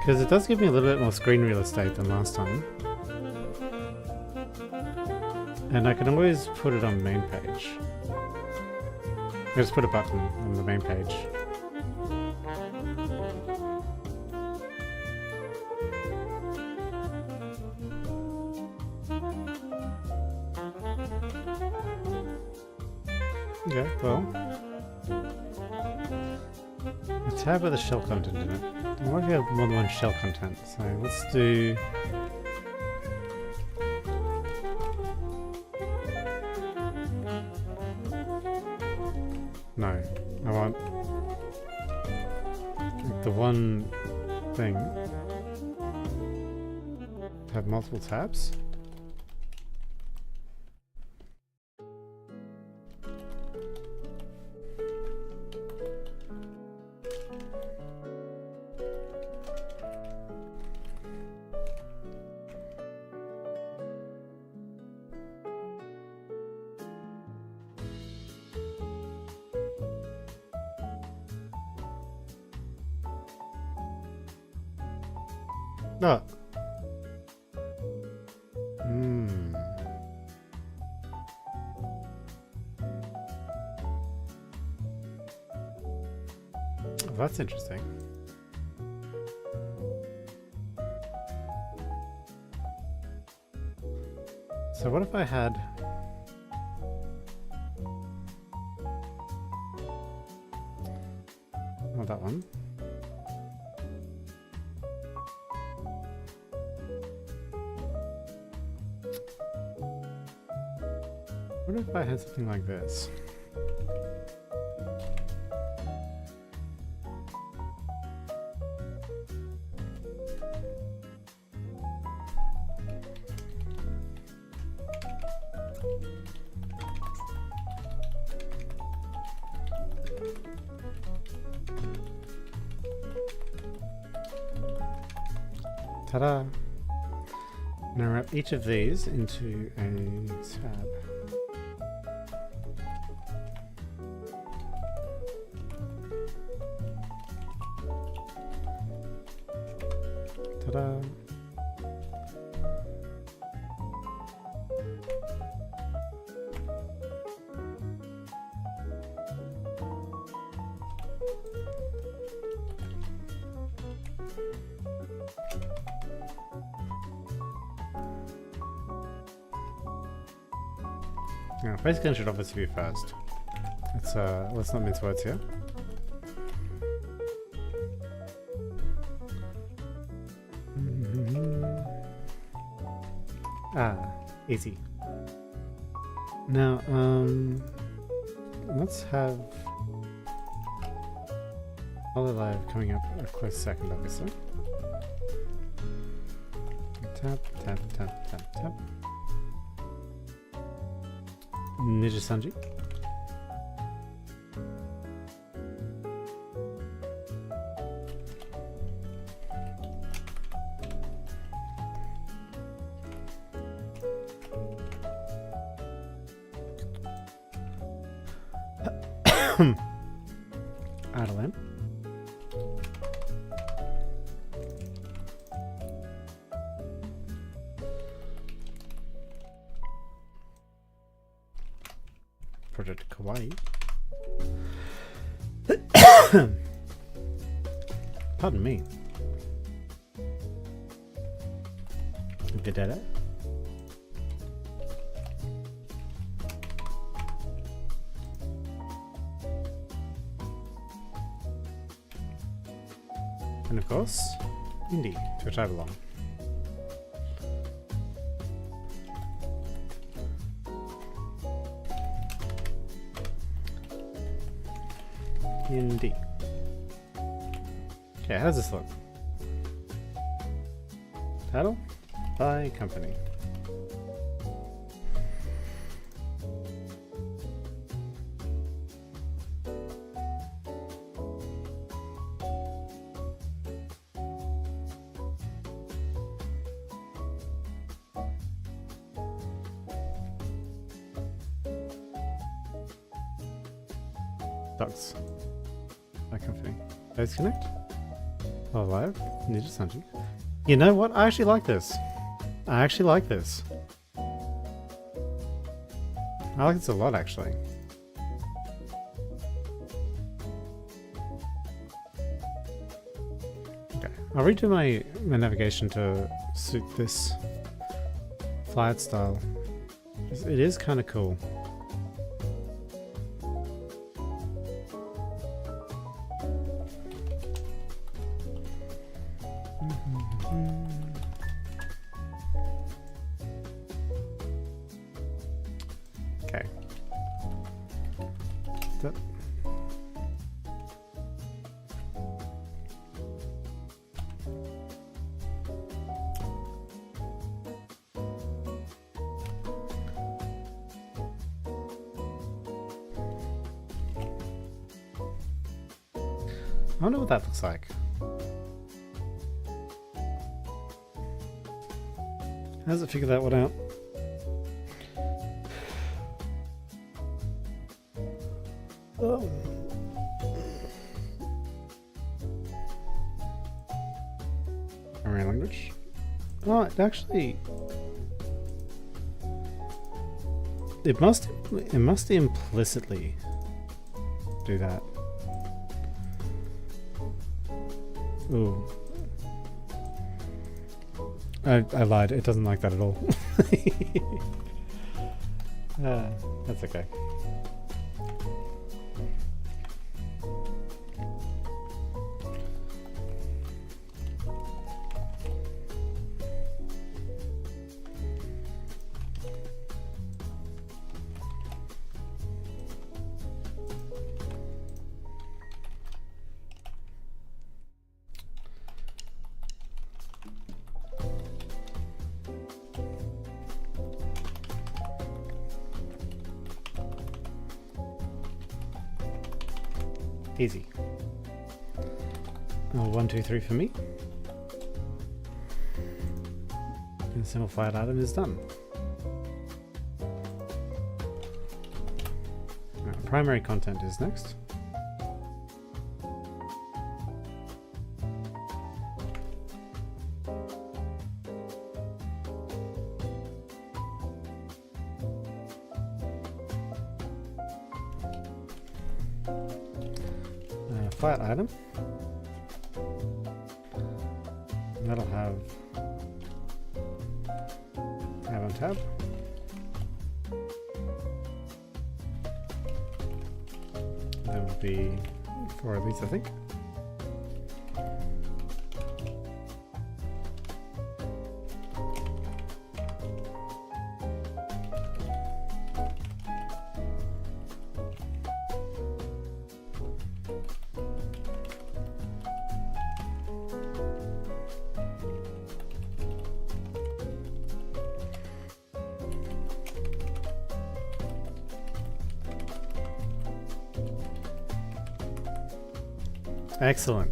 Because it does give me a little bit more screen real estate than last time. And I can always put it on the main page. I just put a button on the main page. Okay, well. A tab with a shell content in it. I wonder if you have more than one shell content, so let's do... No, I want the one thing to have multiple tabs. No. Oh, that's interesting. So what if I had that one. What if I had something like this? Ta-da! Now wrap each of these into a tab. Ta-da! Now, facecam should obviously be first. Let's not mince words here. Easy. Now, let's have Hololive coming up a close second, obviously. Tap, tap, tap, tap, tap. 𝐒𝐤𝐚𝐥. Adeline. Project Kawaii. Pardon me. Videtta. And of course, Indie, to which I belong. Indie. Okay, how does this look? Title? By company. Dogs. By company. Let's connect. Oh, live. 𝐒𝐤𝐚𥥥. You know what? I actually like this. I actually like this. I like this a lot, actually. Okay. I'll redo my navigation to suit this fly art style. It is kind of cool. Okay. That. I wonder what that looks like. How does it figure that one out? Oh. Korean language. Oh, it actually. It must implicitly do that. Ooh. I lied. It doesn't like that at all. That's okay. Easy. Oh, 1, 2, 3 for me. And simplified item is done. Primary content is next. Flat item. That'll have tab on tab. There will be 4 of these, I think. Excellent.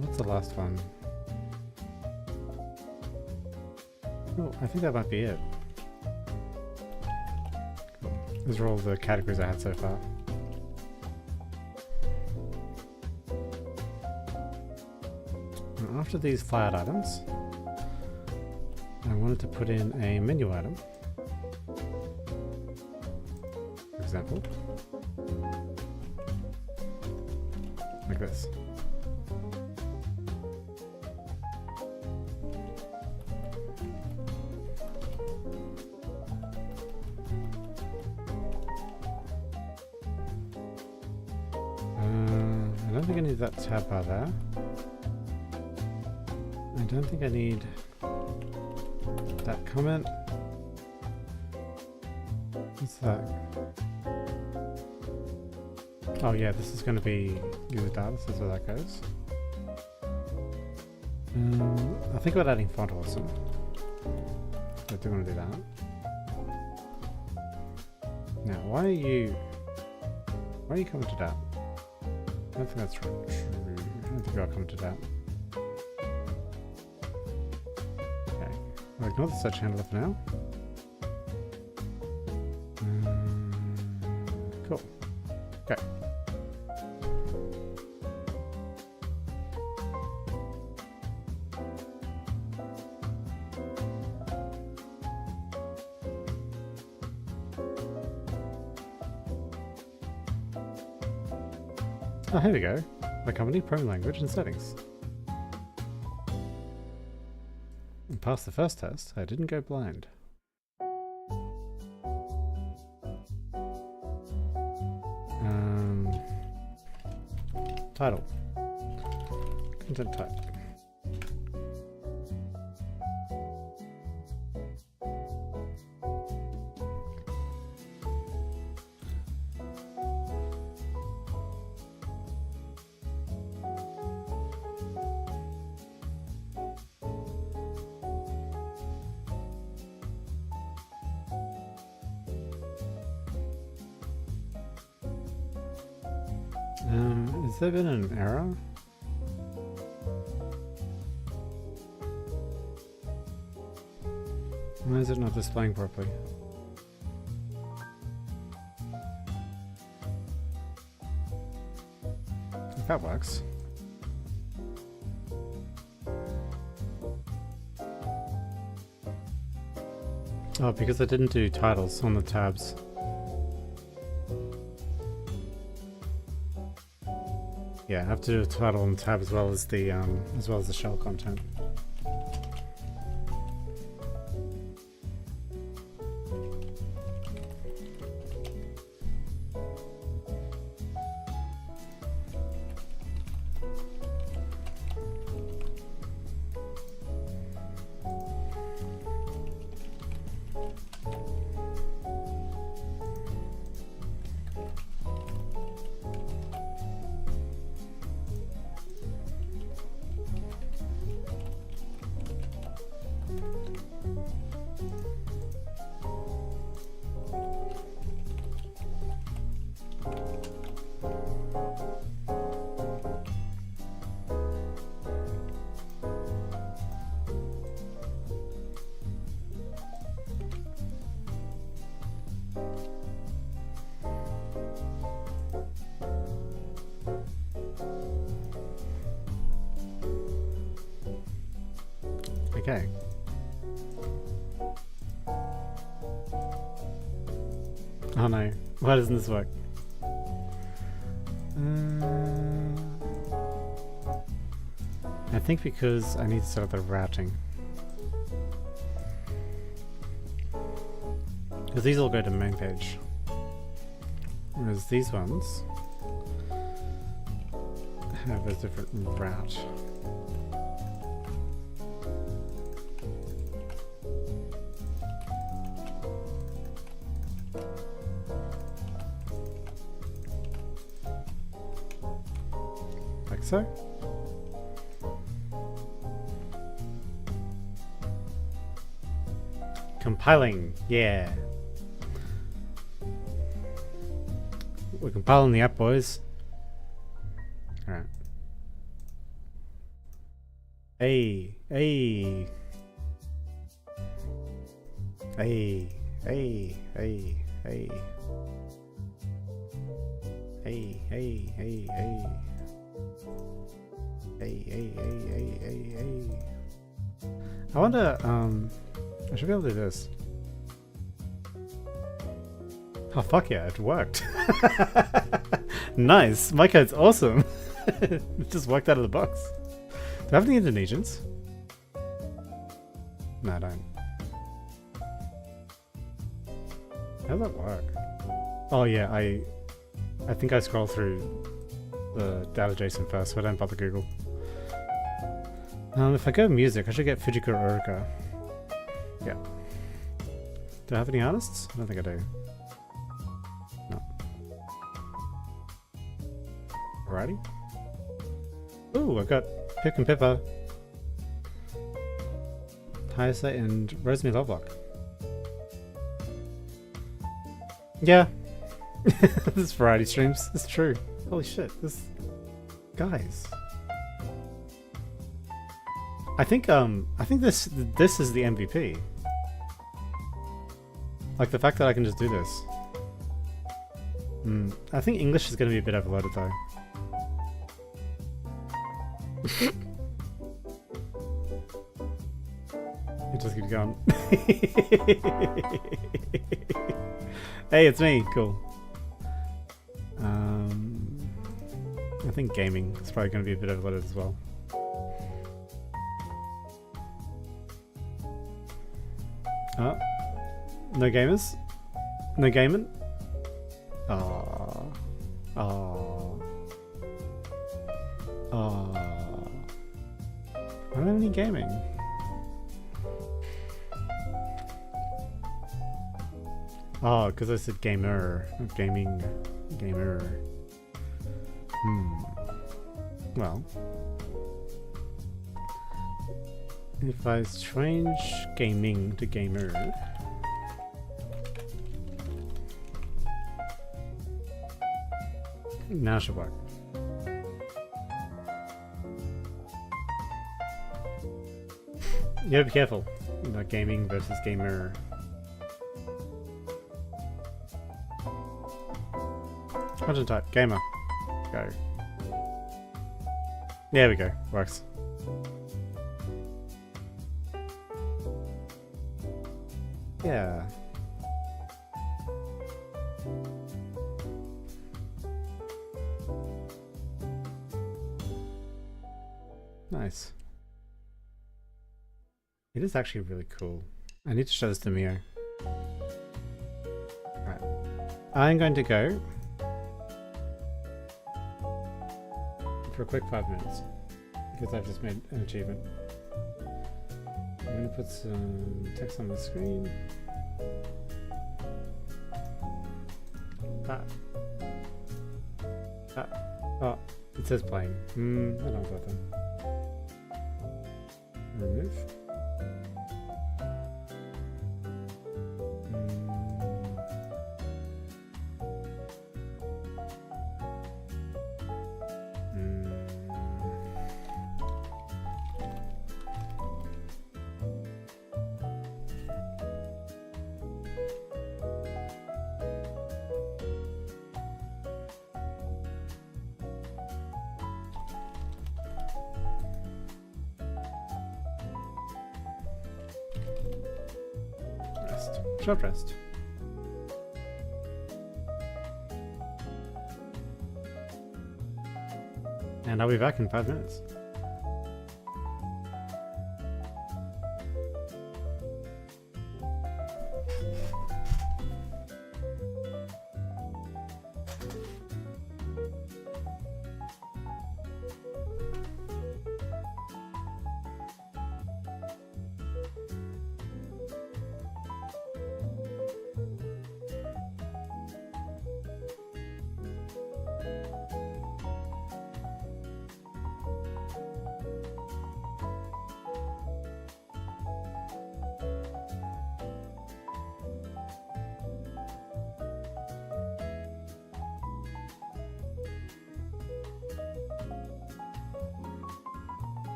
What's the last one? Oh, I think that might be it. Cool. These are all the categories I had so far. After these flat items, I wanted to put in a menu item, for example, like this. I don't think I need that tab bar there. I don't think I need that comment. What's that? Oh yeah, this is going to be user data, so that's where that goes. I think about adding font also. I do want to do that. Now, why are you commented out? I don't think that's true. I don't think you are commented out. I'll ignore the search handler for now. Cool. Okay. Oh, here we go. My company, program language, and settings. Passed the first test, I didn't go blind. Title. Content type. Has there been an error? Why is it not displaying properly? If that works. Oh, because I didn't do titles on the tabs. Yeah, I have to do a title on the tab as well as the shell content. Okay. Oh no, why doesn't this work? I think because I need to set up the routing. Because these all go to main page. Whereas these ones have a different route. Like so. Compiling, yeah. We're compiling the app, boys. Alright. Hey, hey. Hey, hey, hey, hey. Hey, hey, hey, hey. Hey, hey, hey, hey, hey, hey. I wonder, I should be able to do this. Oh fuck yeah, it worked. Nice, my code's awesome. It just worked out of the box. Do I have any Indonesians? No, I don't. How does that work? Oh yeah, I think I scroll through the data JSON first, so I don't bother Google. If I go music, I should get VTuber Waifu. Yeah. Do I have any artists? I don't think I do. No. Alrighty. Ooh, I've got Pip and Pippa, Hyasa, and Rosemary Lovelock. Yeah. This variety streams. It's true. Holy shit. This... Guys. I think this is the MVP. Like the fact that I can just do this. I think English is going to be a bit overloaded though. It just keeps going. Hey, it's me. Cool. I think gaming is probably going to be a bit overloaded as well. No gamers? No gaming? Aww. Aww. Aww. I don't have any gaming. Oh, because I said gamer, not gaming. Gamer. Well. If I change gaming to gamer. Now it should work. You gotta be careful about gaming versus gamer. Content type, gamer. Go. There we go, works. Yeah. Nice. It is actually really cool. I need to show this to Mio. Right. I'm going to go for a quick 5 minutes because I've just made an achievement. I'm going to put some text on the screen. Oh, it says playing. I don't know about that. Remove. short rest. And I'll be back in 5 minutes.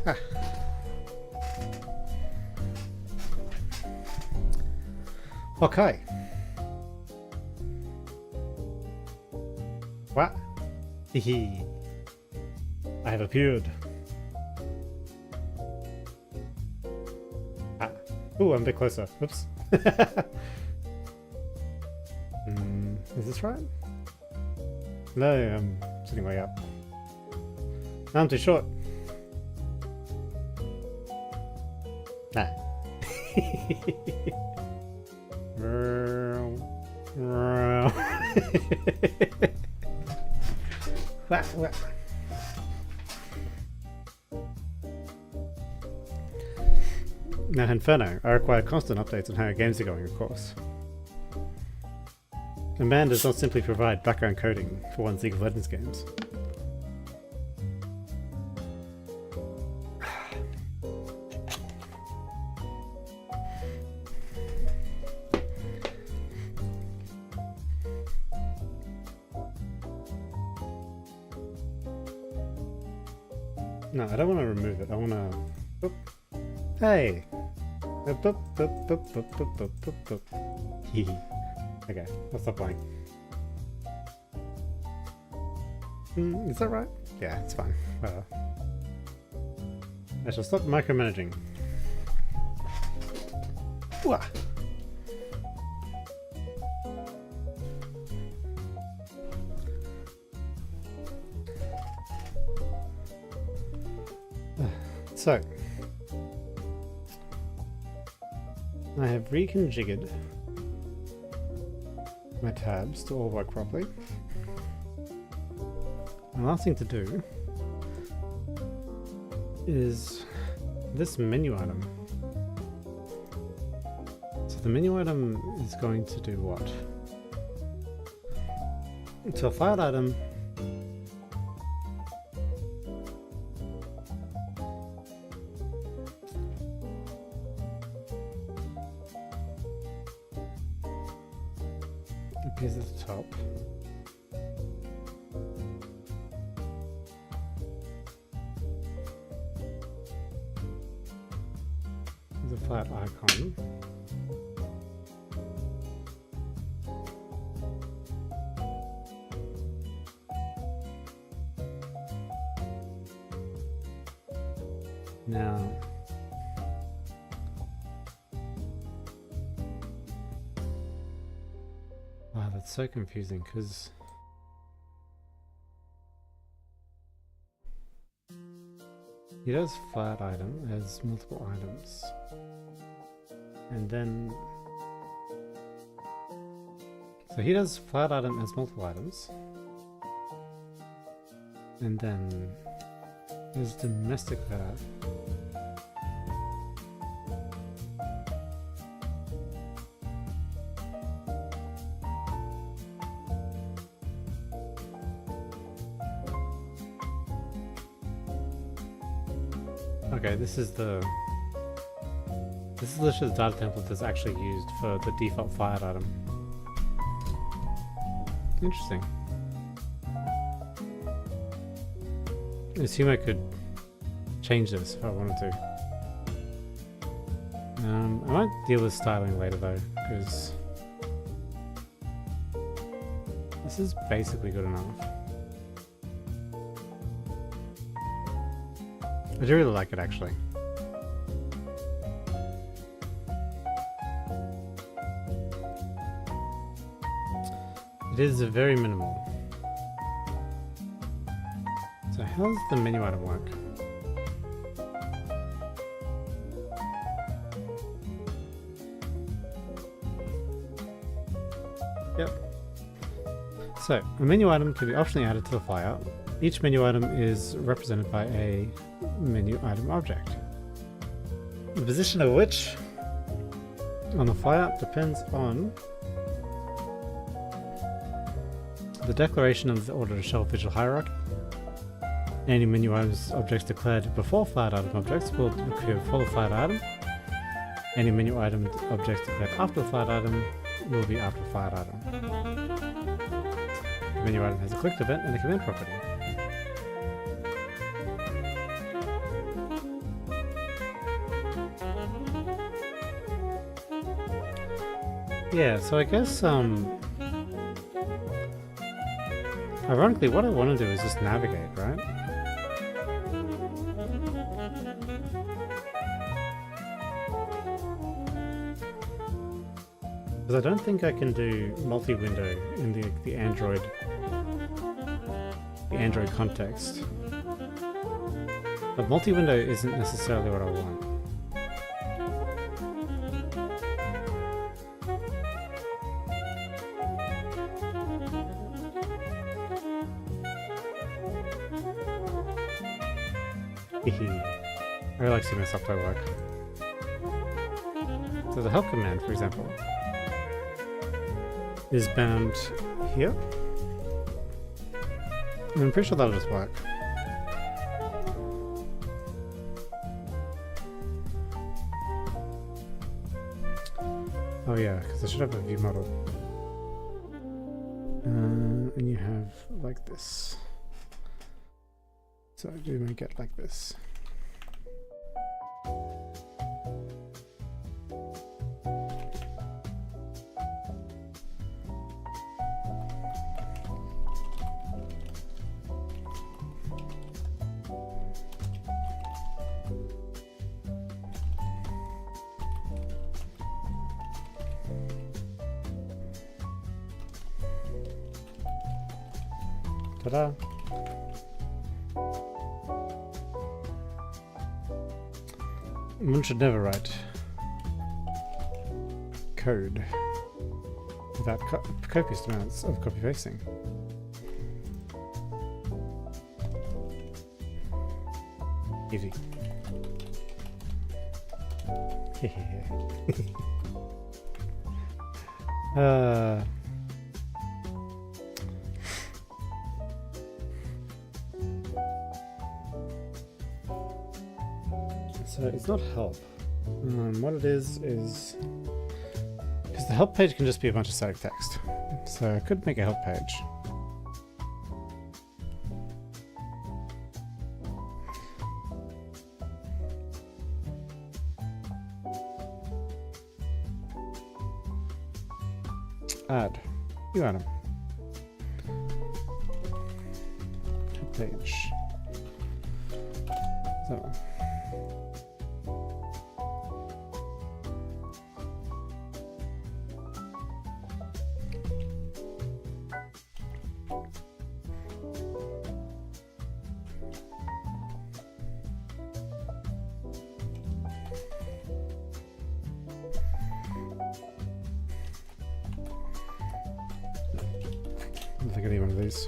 Ah. Okay. What? Hehe. I have appeared. Ah. Ooh, I'm a bit closer. Oops. Is this right? No, I'm sitting way up. No, I'm too short. Nah. Now, Inferno, I require constant updates on how your games are going, of course. A man does not simply provide background coding for one's League of Legends games. No, I don't want to remove it. I want to... Boop. Hey! Boop, boop, boop, boop, boop, boop, boop, boop, boop. Hee. Okay, I'll stop playing. Is that right? Yeah, it's fine. I shall stop micromanaging. Wah. So, I have reconfigured my tabs to all work properly. The last thing to do is this menu item. So the menu item is going to do what? To a file item, Here's at the top. There's a flat icon. Now, wow, that's so confusing because he does flat item as multiple items, and then so he does flat item as multiple items, and then there's domestic there. Okay, this is literally the data template that's actually used for the default fired item. Interesting. 𝐒𝐨𝐜𝐚𝐥 could change this if I wanted to. I might deal with styling later though, because this is basically good enough. I do really like it actually. It is very minimal. So how does the menu item work? Yep. So a menu item can be optionally added to the flyout. Each menu item is represented by a menu item object. The position of which on the flyout depends on the declaration of the order to shelf visual hierarchy. Any menu items objects declared before flat item objects will appear before the flat item. Any menu item objects declared after the flat item will be after the flat item. The menu item has a clicked event and a command property. Yeah, so I guess ironically what I want to do is just navigate, right? Because I don't think I can do multi-window in the Android context. But multi-window isn't necessarily what I want. I really like seeing my software work. So the help command, for example, is bound here. And I'm pretty sure that'll just work. Oh yeah, because I should have a view model. And you have like this. So we may get like this. Ta-da! One should never write code without copious amounts of copy pasting. Easy. So it's not help. What it is because the help page can just be a bunch of static text. So I could make a help page. Add new item. Help page. So. I think I need one of these.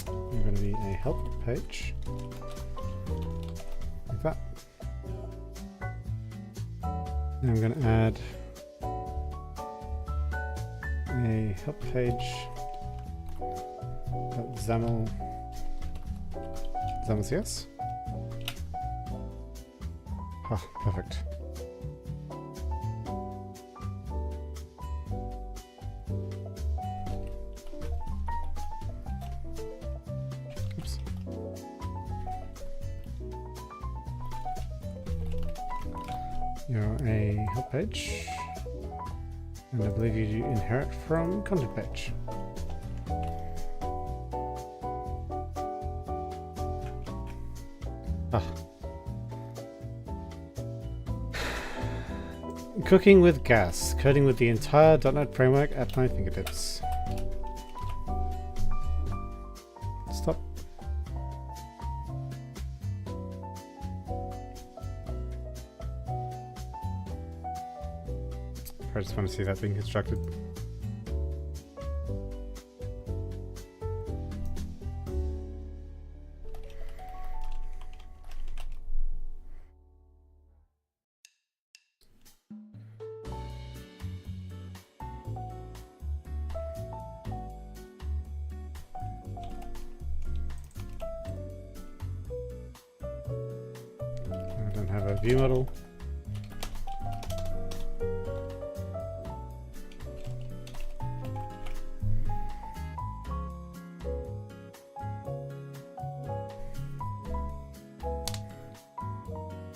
I'm going to be a help page. Like that. And I'm going to add a help page. XAML CS. Ah, perfect. Oops. You're a help page, and I believe you inherit from content page. Ah. Cooking with gas, coding with the entire .NET framework at my fingertips. Stop. I just want to see that being constructed. I don't have a view model.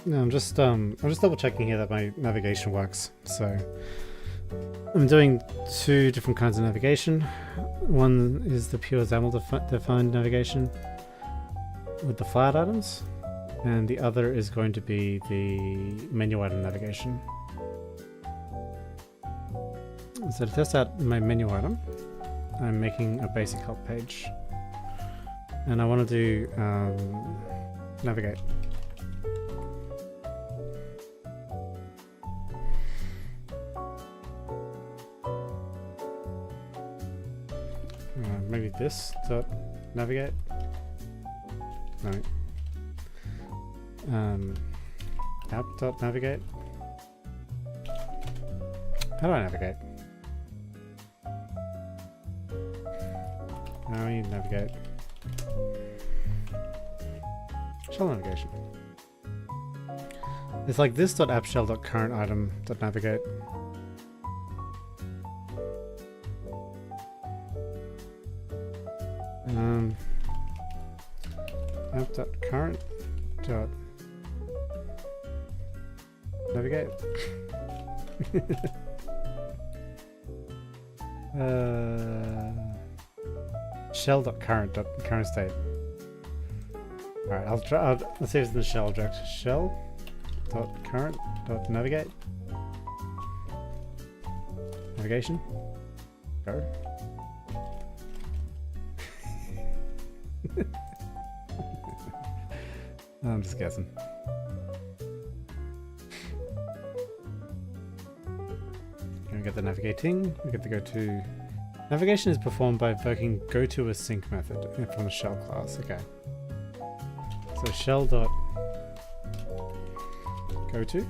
No, I'm just double checking here that my navigation works. So I'm doing two different kinds of navigation. One is the pure XAML defined navigation with the flat items, and the other is going to be the menu item navigation. So to test out my menu item, I'm making a basic help page, and I want to do navigate. Maybe this dot navigate. No. App dot navigate. How do I navigate? Now we need navigate. Shell navigation. It's like this dot app shell dot current item dot navigate. App dot current dot navigate. Shell dot current state. All right, I'll try. Let's see if it's in the shell object. Shell dot current dot navigate. Navigation. Go. I'm just guessing. Gonna get the navigating. We get to go to. Navigation is performed by invoking goToAsync method from the shell class. Okay. So shell dot goto.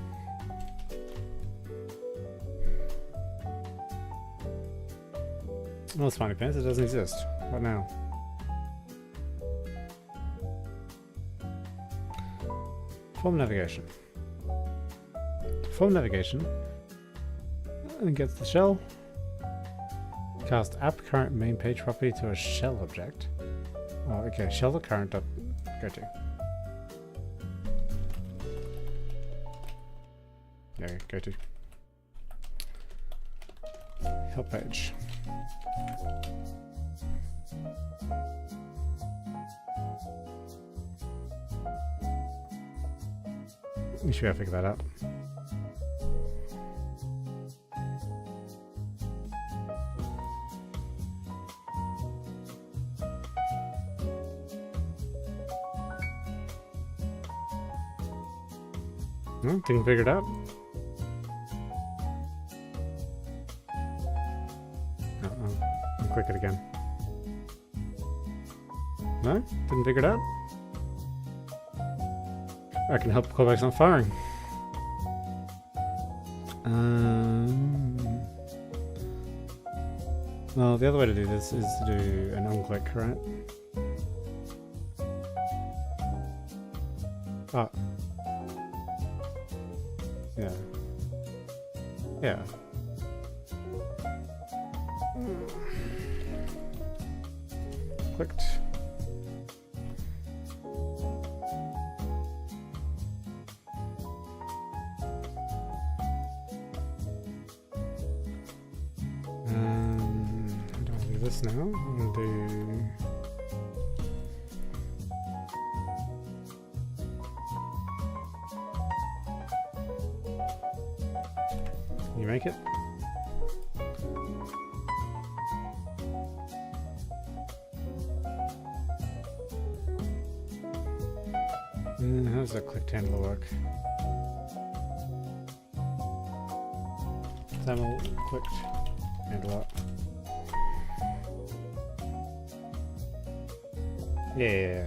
Well, it's funny pants. It doesn't exist. What now? Form navigation. perform navigation and gets the shell. Cast app current main page property to a shell object. Oh, okay, shell the current dot go to. Yeah, go to. Help page. You should be able to figure that out. No, didn't figure it out. I'll click it again. No? Didn't figure it out? I can help callbacks not firing. Well, the other way to do this is to do an on-click, right? Ah. Yeah. Yeah. Clicked. I'll do this now. I'm gonna do. You make it? How does that clicked handler work? Samuel clicked handler. Yeah.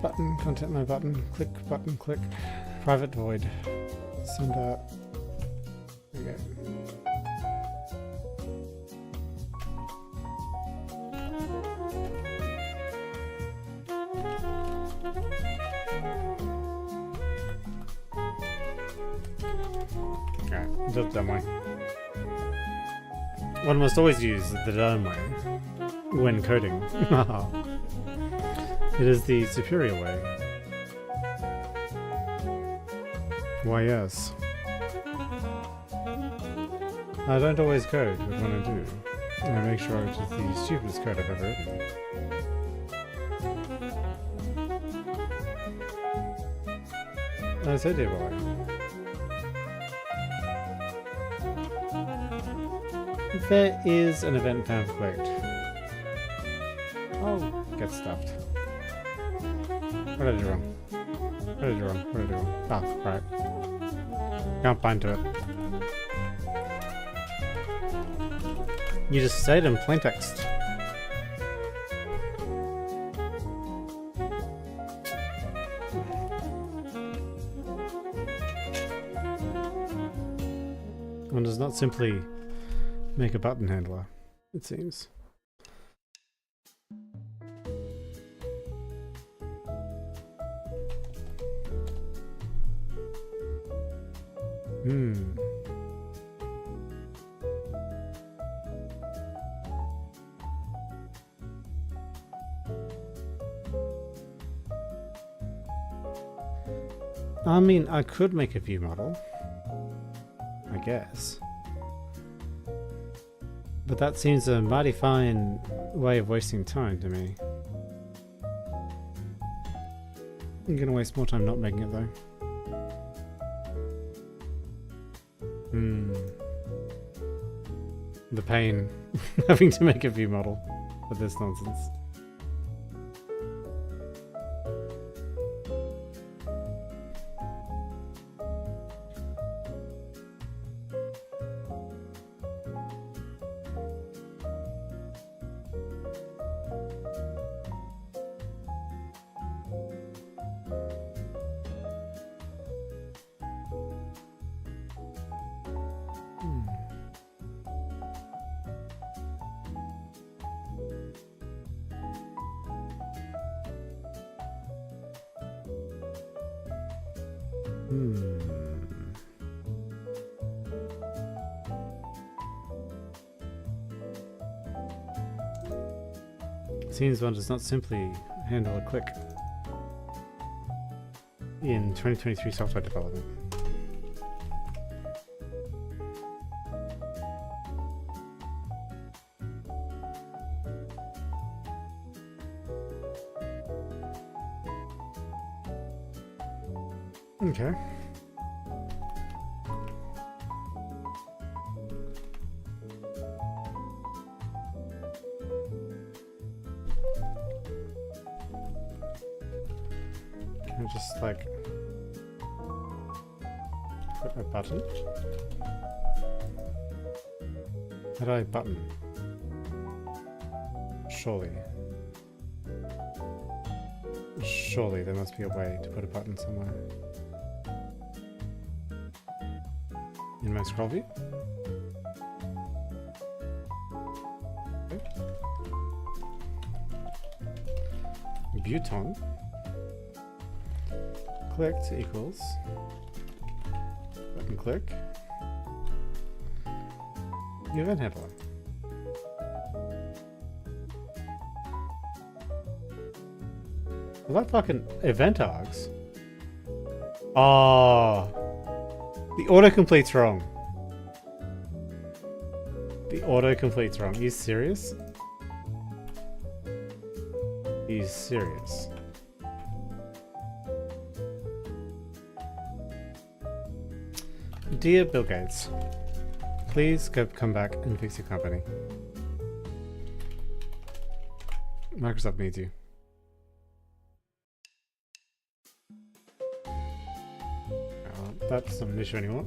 Button, content my button, click, button, click, private void, send out. Okay. Alright, do it that way. One must always use the done way when coding. It is the superior way. Why yes. I don't always code, but when I do, I make sure it is the stupidest code I've ever written. I said dear boy. There is an event conflict. Oh, get stuffed. What did I do wrong? What did I do wrong? What did I do wrong? Ah, right. Can't bind to it. You just say it in plain text. One does not simply make a button handler, it seems. I mean, I could make a view model, I guess. But that seems a mighty fine way of wasting time to me. I'm gonna waste more time not making it though. The pain having to make a view model for this nonsense. Seems one does not simply handle a click in 2023 software development. Okay. Can I just like put a button? How do I button? Surely there must be a way to put a button somewhere. In my scroll view? Okay. Button clicked equals button click event handler. Well, that fucking event args. Oh, the autocomplete's wrong. The autocomplete's wrong. Are you serious? Are you serious? Dear Bill Gates, please come back and fix your company. Microsoft needs you. That's not an issue anymore.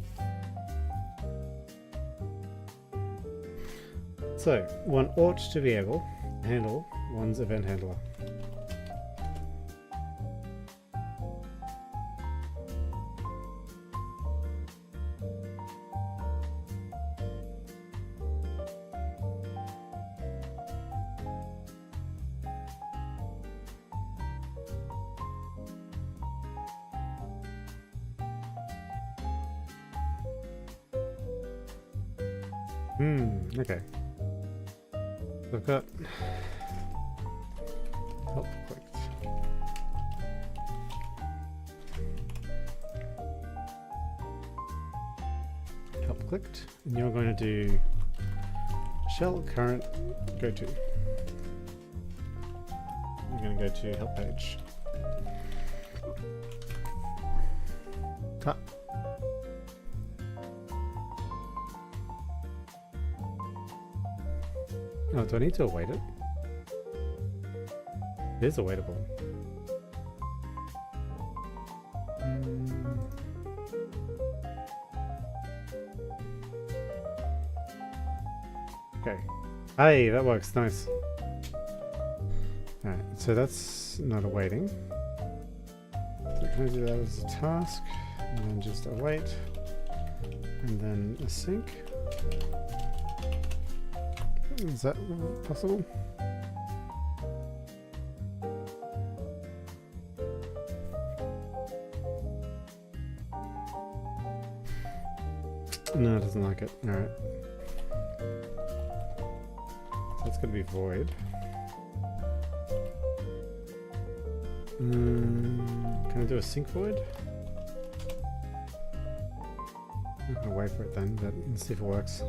So, one ought to be able to handle one's event handler. Okay. I've got help clicked. Help clicked, and you're going to do shell current go to. You're going to go to help page. Oh, do I need to await it? It is awaitable. Okay. Hey, that works. Nice. Alright, so that's not awaiting. So can I do that as a task? And then just await. And then async. Is that possible? No, it doesn't like it. Alright. So it's going to be void. Can I do a sync void? I'm going to wait for it then, but let's see if it works.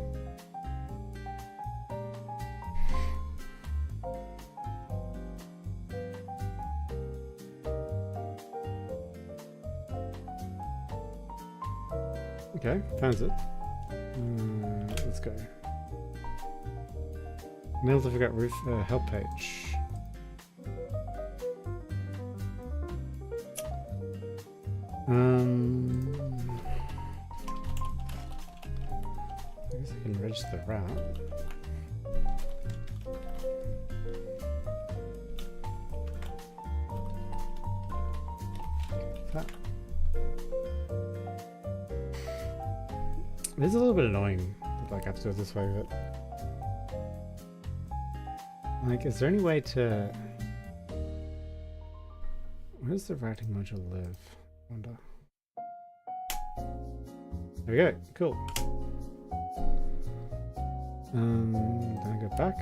Okay, found it. Let's go. Mail to forget roof help page. I guess I can register the route. It is a little bit annoying that like, I have to do it this way, but like, is there any way to? Where does the routing module live? I wonder. There we go. Cool. Then I go back.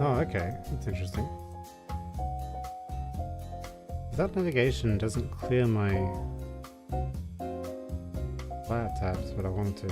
Oh, okay. That's interesting. That navigation doesn't clear my flat tabs, but I want to.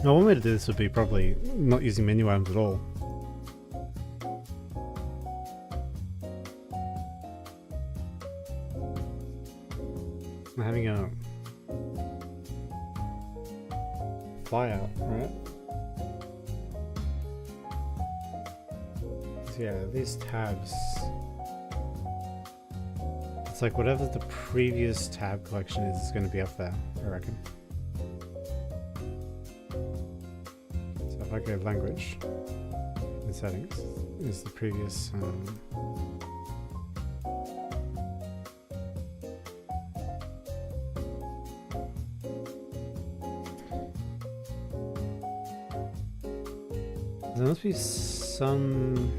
Now, one way to do this would be probably not using menu items at all. I'm having a flyout, right? So yeah, these tabs. It's like whatever the previous tab collection is going to be up there, I reckon. If I go language in settings, is the previous there must be some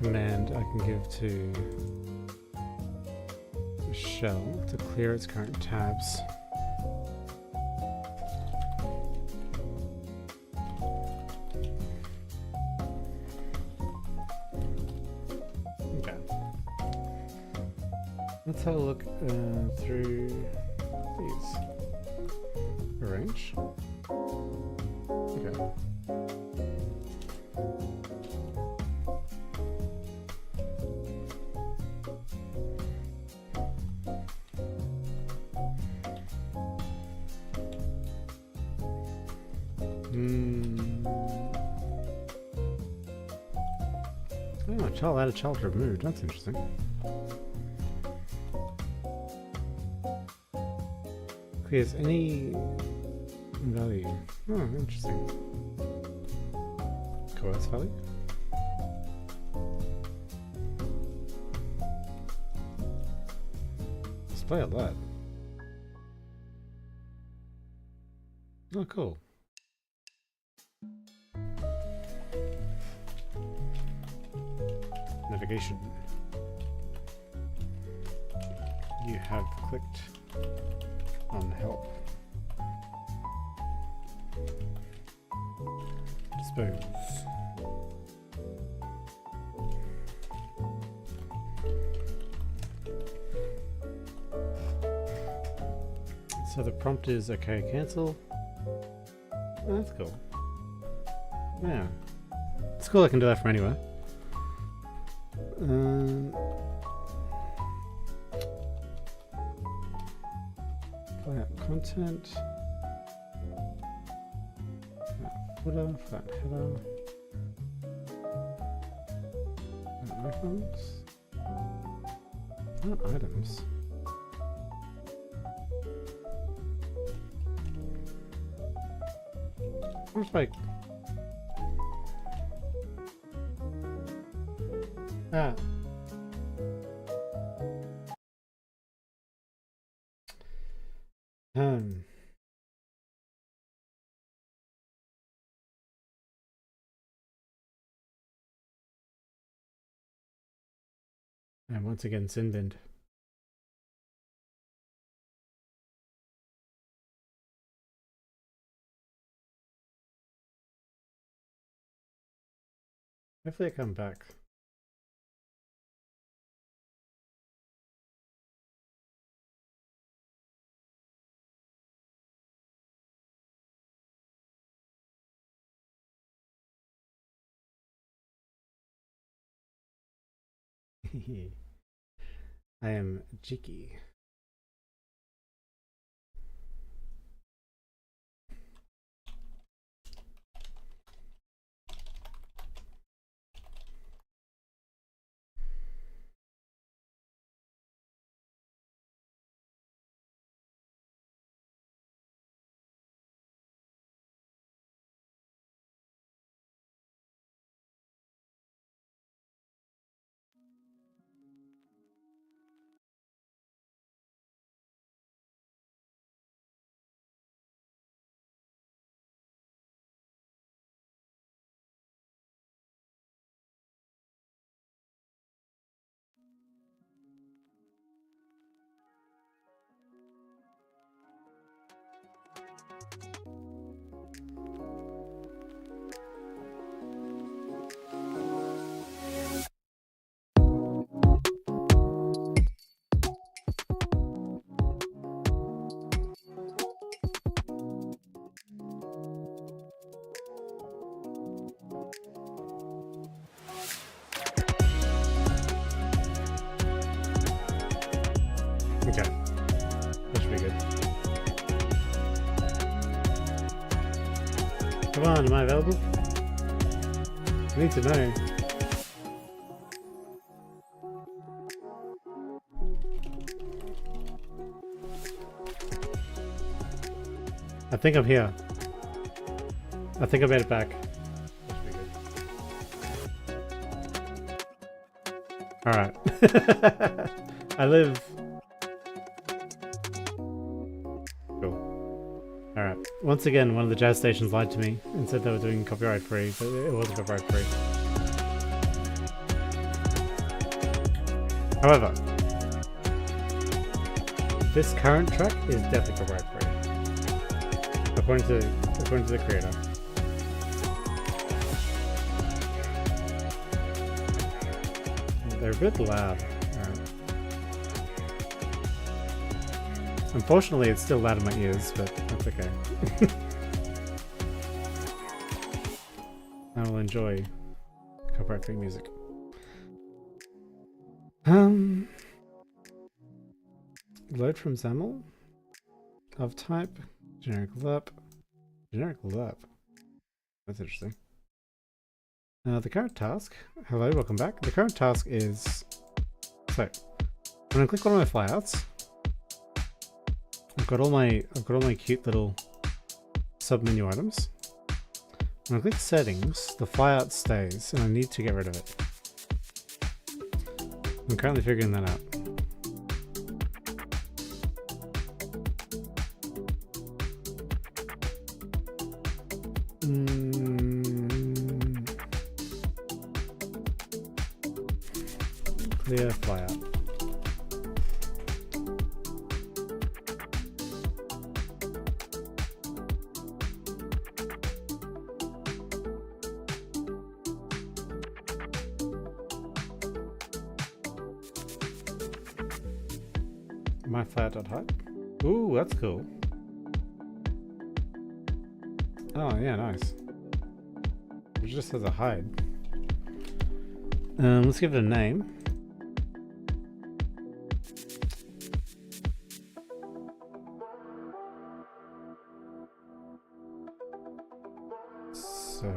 command I can give to Shell to clear its current tabs. Let's have a look through these. Arrange. Okay. Oh, child added, child removed. That's interesting. Clears any value. Oh, interesting. Coerce value. Display a lot. Oh, cool. Navigation. You have clicked on help. Dispose. So the prompt is okay, cancel. Oh, that's cool. Yeah. It's cool I can do that from anywhere. Content, flat footer, flat header, flat icons, not items. Where's my... And once again, Sinbind. Hopefully I come back. I am Jiki. Okay, that should be good. Come on, am I available? I need to know. I think I'm here. I think I made it back. That should be good. Alright. I live. Alright, once again, one of the jazz stations lied to me and said they were doing copyright free, but it wasn't copyright free. However, this current track is definitely copyright free, according to the creator. They're a bit loud. Alright. Unfortunately, it's still loud in my ears, but that's okay. I will enjoy copyright-free music. Load from XAML. Of type. Generic LURP. Generic LURP. That's interesting. The current task. Hello, welcome back. The current task is. So, I'm gonna click one of my flyouts. I've got all my cute little sub-menu items. When I click settings, the flyout stays, and I need to get rid of it. I'm currently figuring that out. Clear flyout. My flyout.hide. Ooh, that's cool. Oh yeah, nice. It just has a hide. Let's give it a name. So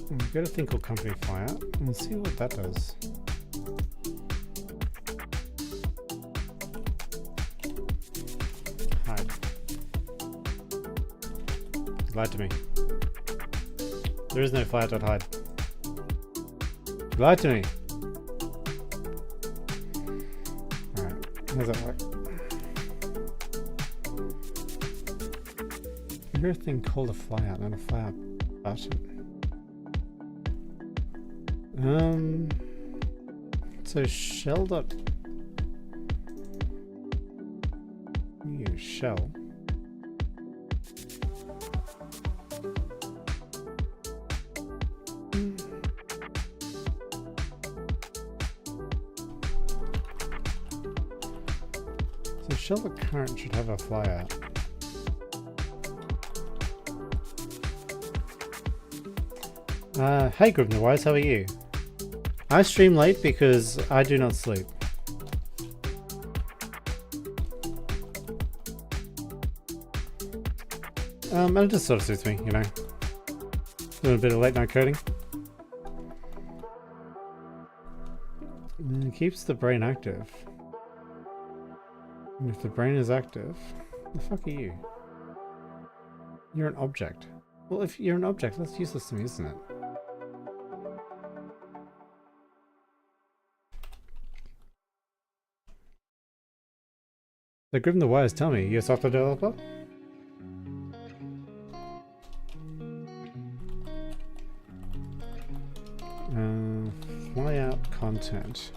we've got a thing called company flyout. Let's see what that does. Hide. You lied to me. There is no flyout.hide. You lied to me. Alright, how does that work? I hear a thing called a flyout, not a flyout button. So shell dot shell. So shell dot current should have a flyout. Hey Group Wise, how are you? I stream late because I do not sleep. And it just sort of suits me, you know. Doing a bit of late night coding. And it keeps the brain active. And if the brain is active, the fuck are you? You're an object. Well, if you're an object, that's useless to me, isn't it? The Grim the Wise, tell me, you're a software developer? Fly out content.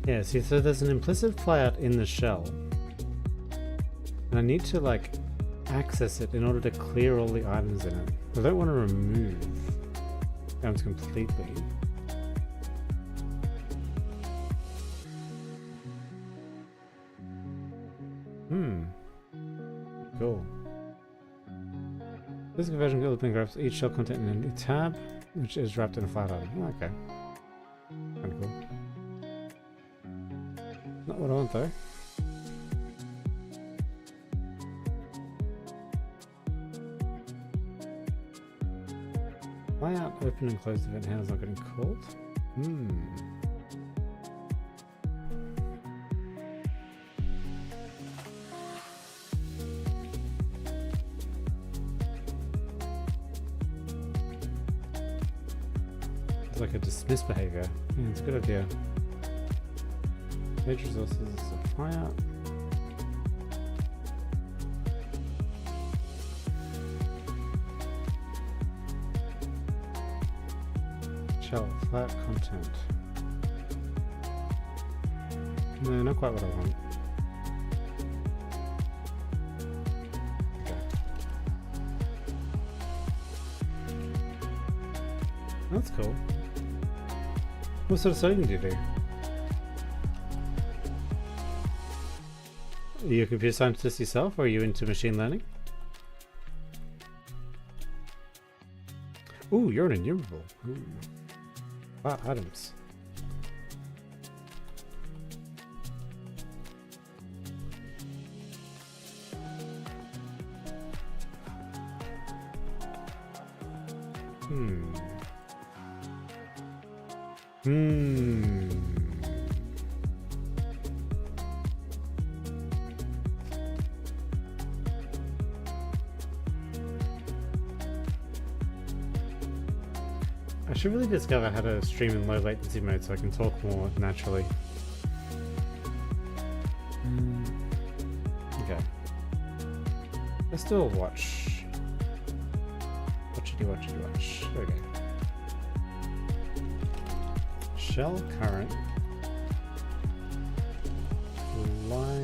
Yeah, see, so there's an implicit flyout in the shell. And I need to, like, access it in order to clear all the items in it. I don't want to remove items completely. Cool. This conversion open grabs each shell content in a new tab, which is wrapped in a flat item. Oh, okay. Kinda cool. Not what I want though. Fly out, open and close event handles not getting called. It's like a dismiss behavior. Yeah, it's a good idea. Page resources, fly out. Shell, flat content. No, not quite what I want. Okay. That's cool. What sort of studying do you do? Are you a computer scientist yourself, or are you into machine learning? Ooh, you're an enumerable. Ooh. Wow, items. I should really discover how to stream in low latency mode so I can talk more naturally. Okay. Let's do a watch. Watch. Okay. Shell current. Fly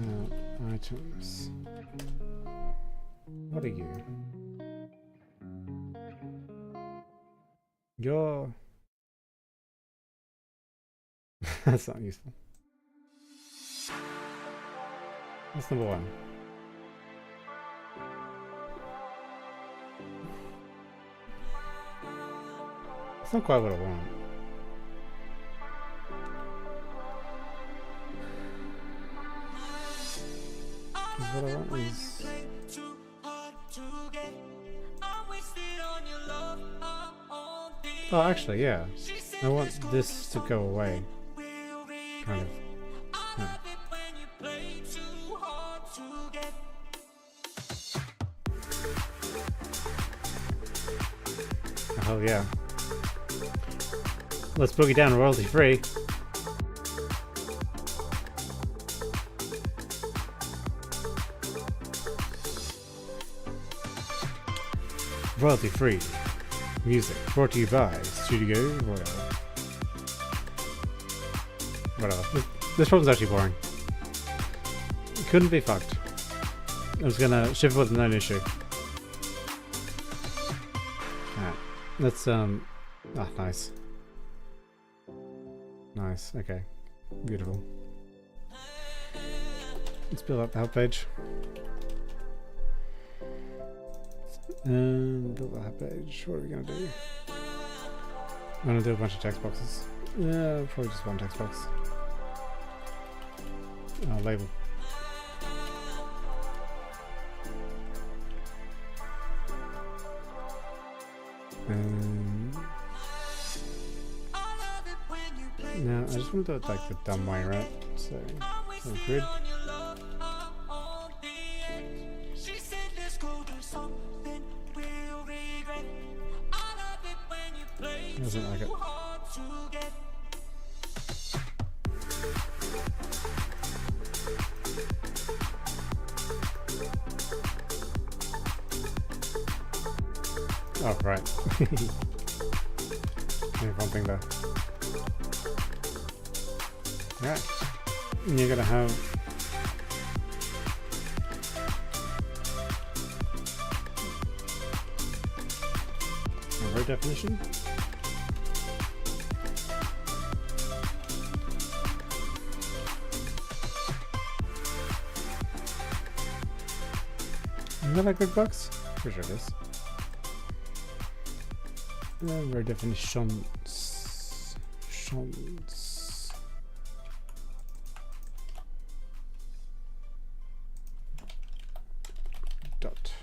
out items. What are you? You're... That's not useful. That's number one. It's not quite what I want. What I want is... Oh, actually, yeah. I want this to go away. Kind of. Yeah. Oh, hell yeah. Let's boogie down royalty free. Royalty free. Music brought to you by Studio Royal. Whatever. This problem's actually boring. Couldn't be fucked. I was gonna ship it with no issue. Alright. Let's nice. Nice, okay. Beautiful. Let's build up the help page. And build that page. What are we gonna do? I'm gonna do a bunch of text boxes. Yeah, probably just one text box. Label. Now I just want to do it like the dumb way, right? So grid. Doesn't like it. Oh, right. Only one thing there. Alright. And you're gonna have a row definition. Is that a good box? Pretty sure it is. Row definitions. Dot.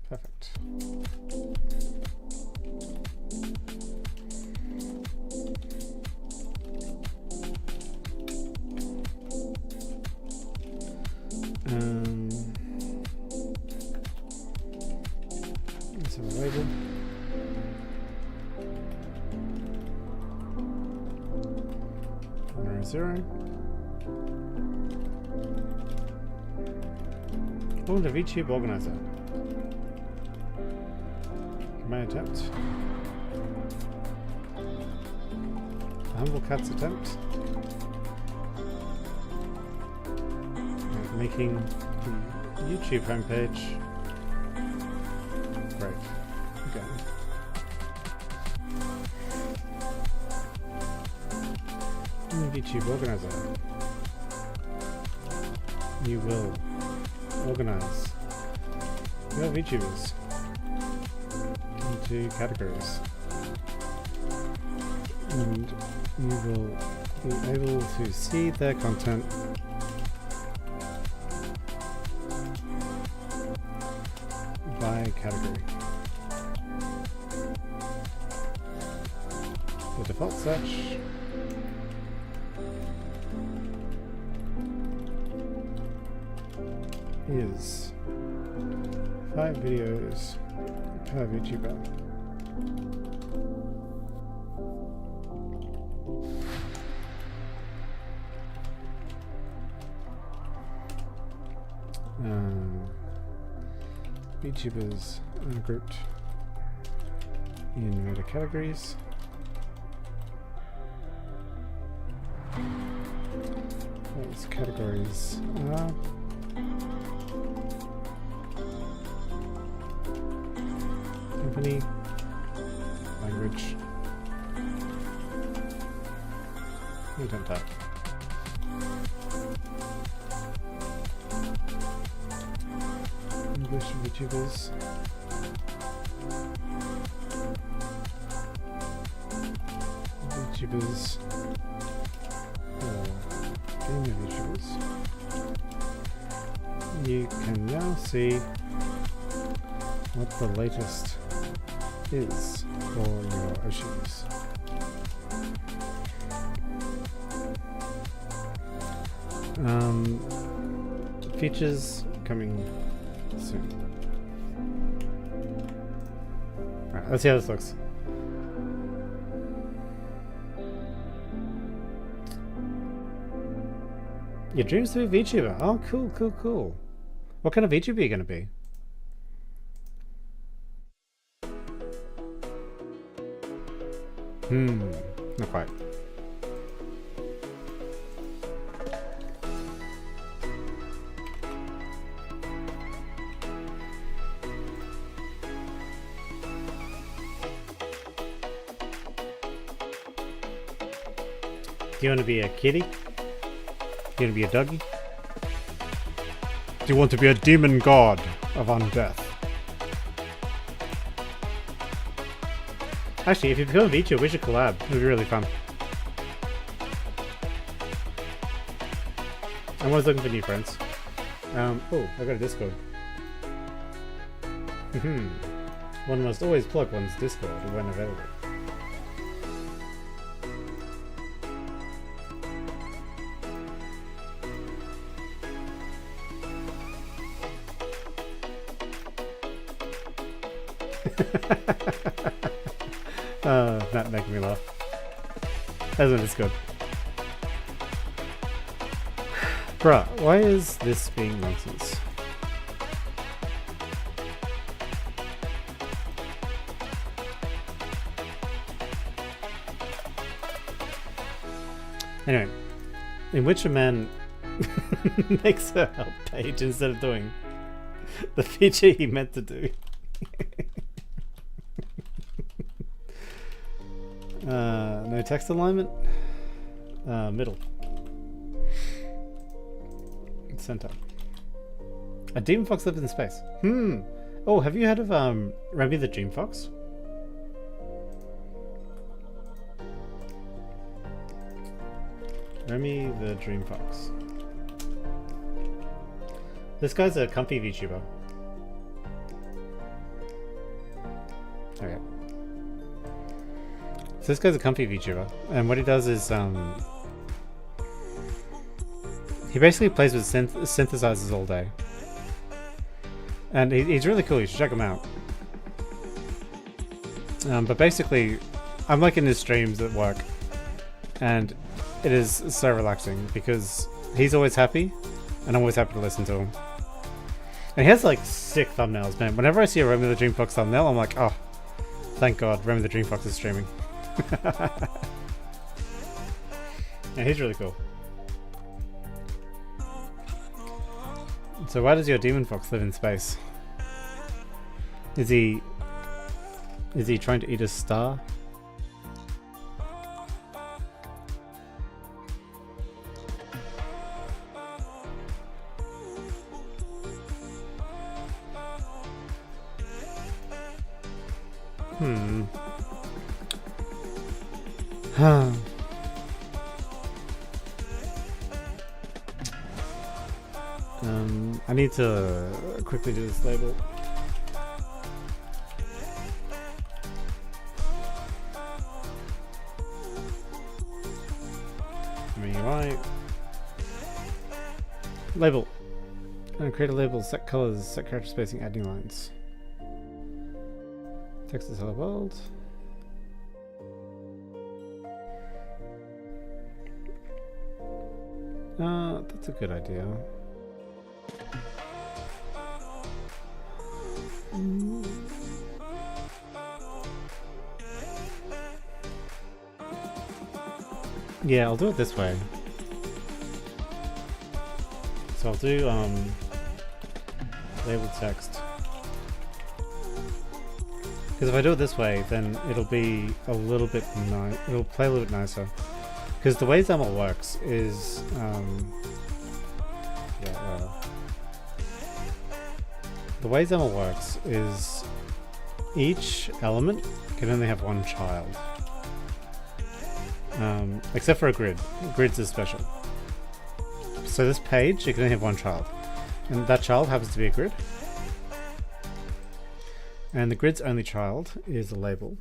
Perfect. Let's have a label. Row 0. Oh, the VTuber Organiser. My attempt. A humble cat's attempt. At making the YouTube homepage great. Okay. VTuber Organiser. You will organize your VTubers into categories, and you will be able to see their content by category. The default search is 5 videos per VTuber. VTubers are grouped in meta categories. Those categories are company, language, content type. English VTubers, VTubers, gamer VTubers. You can now see what the latest is for your Oceans. Features coming soon. Alright, let's see how this looks. Your dreams to be a VTuber. Oh, cool, cool, cool. What kind of VTuber are you going to be? Not quite. Do you want to be a kitty? Do you want to be a doggy? Do you want to be a demon god of undeath? Actually, if you become a VTuber, we should collab. It would be really fun. I'm always looking for new friends. Oh, I got a Discord. One must always plug one's Discord when available. Not making me laugh. That's not good. Bruh, why is this being nonsense? Anyway, in which a man makes a help page instead of doing the feature he meant to do. No text alignment. Middle. Center. A demon fox lives in space. Oh, have you heard of Remy the Dream Fox? Remy the Dream Fox. This guy's a comfy VTuber. Okay. So this guy's a comfy VTuber, and what he does is he basically plays with synthesizers all day. And he's really cool, you should check him out. But basically, I'm like in his streams at work, and it is so relaxing because he's always happy, and I'm always happy to listen to him. And he has like sick thumbnails, man. Whenever I see a Remy the Dream Fox thumbnail, I'm like, oh, thank God, Remy the Dream Fox is streaming. Yeah, he's really cool. So why does your demon fox live in space? Is he trying to eat a star? I need to quickly do this label. Right. Label. Create a label, set colors, set character spacing, add new lines. Text is hello world. That's a good idea. Yeah, I'll do it this way. So I'll do label text. Because if I do it this way, then it'll be a little bit nice. It'll play a little bit nicer. Because the way XAML works is the way XAML works is each element can only have one child. Except for a grid. Grids is special. So this page, you can only have one child. And that child happens to be a grid. And the grid's only child is a label.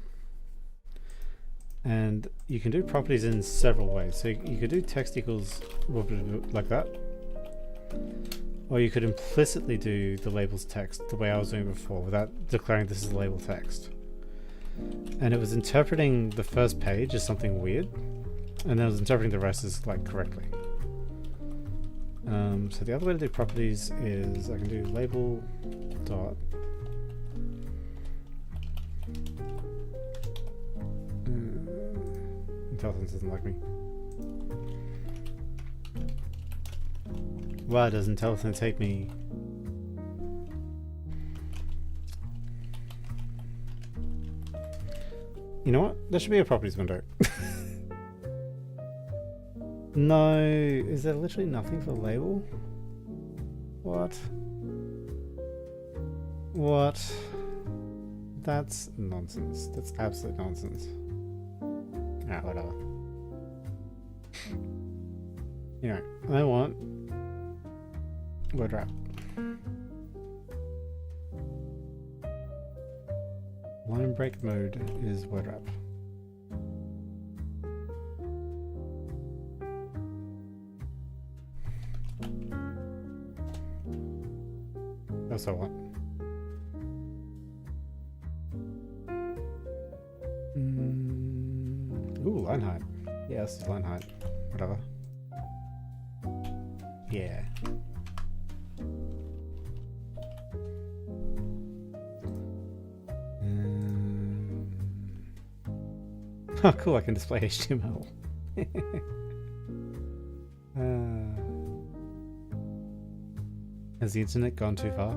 And you can do properties in several ways. So you could do text equals like that. Or you could implicitly do the label's text the way I was doing before without declaring this is a label text. And it was interpreting the first page as something weird, and then it was interpreting the rest as like correctly. So the other way to do properties is I can do label dot intelligence doesn't like me. Why does intelligence hate me? You know what? There should be a properties window. No, is there literally nothing for label? What? What? That's nonsense. That's absolute nonsense. Ah, whatever. Anyway, I want word wrap. Line break mode is word wrap. That's what I want. Ooh, line height. Yes, line height. Whatever. Yeah. Oh, cool, I can display HTML. Has the internet gone too far?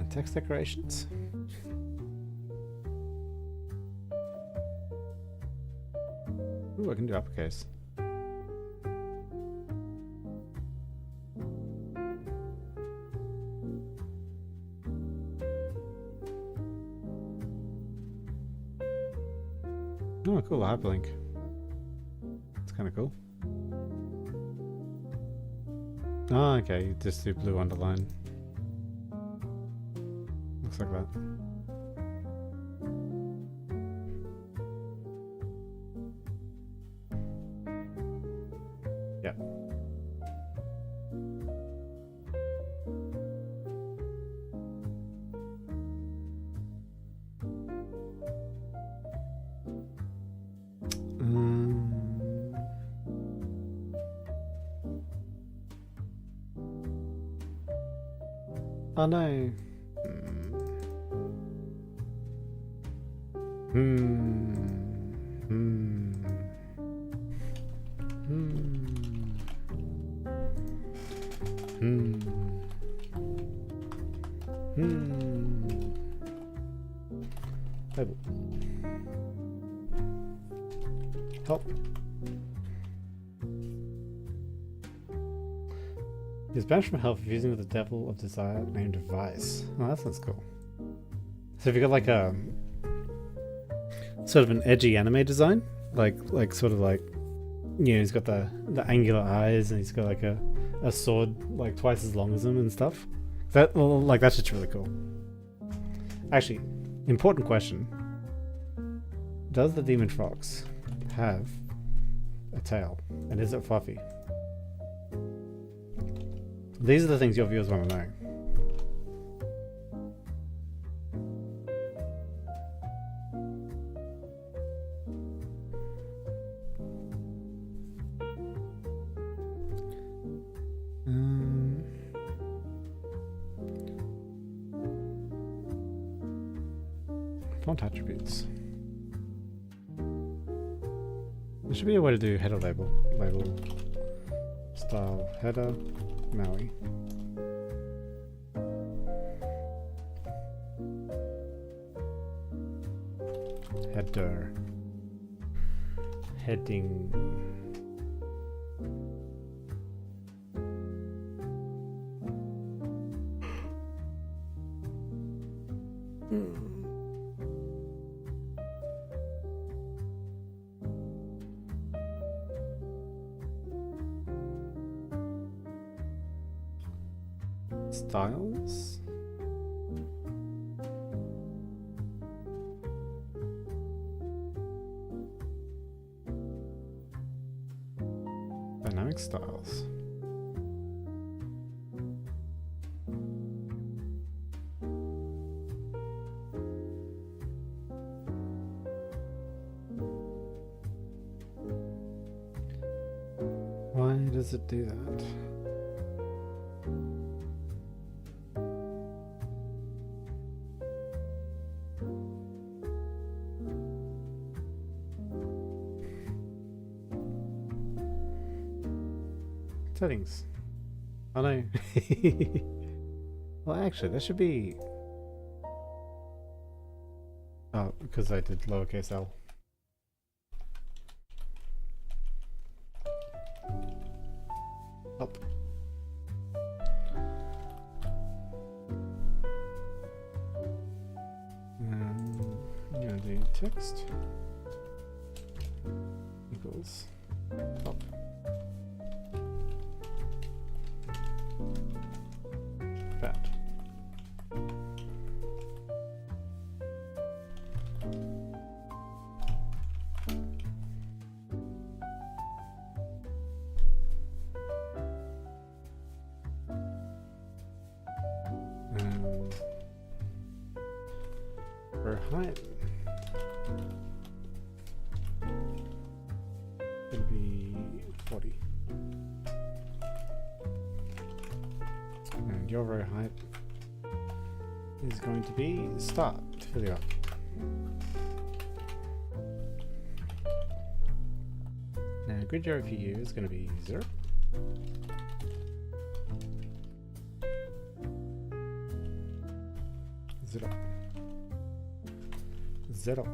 Text decorations? Ooh, I can do uppercase. Oh, cool, hyperlink. It's kind of cool. Oh, okay, you just do blue underline. Looks like that. Yeah. Oh no. Label. Help. He's banished from hell for fusing with the devil of desire named Vice. Oh, that sounds cool. So if you got like a sort of an edgy anime design, like sort of like, you know, he's got the angular eyes and he's got like a sword like twice as long as him and stuff. That, like, that's just really cool. Actually, important question: does the demon fox have a tail, and is it fluffy? These are the things your viewers want to know. Font attributes. There should be a way to do header label. Style header Maui. Header. Heading. Styles. Dynamic styles. Why does it do that? Settings. Oh no. Well, actually, there should be. Oh, because I did lowercase l. Up. I'm gonna do text equals up. Bad. For height, it'll be 40. And your row height is going to be start to fill you up. grid area for you is going to be 0. Zero.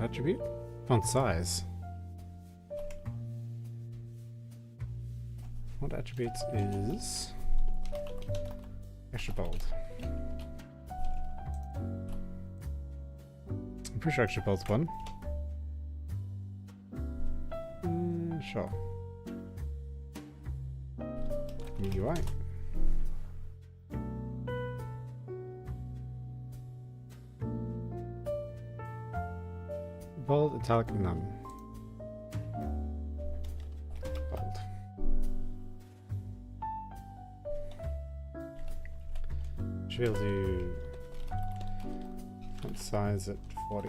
Attribute? Font size. What attributes is extra bold? I'm pretty sure extra bold's one. Sure. UI. Bold, italic, none. Bold. Should be able to font size at 40.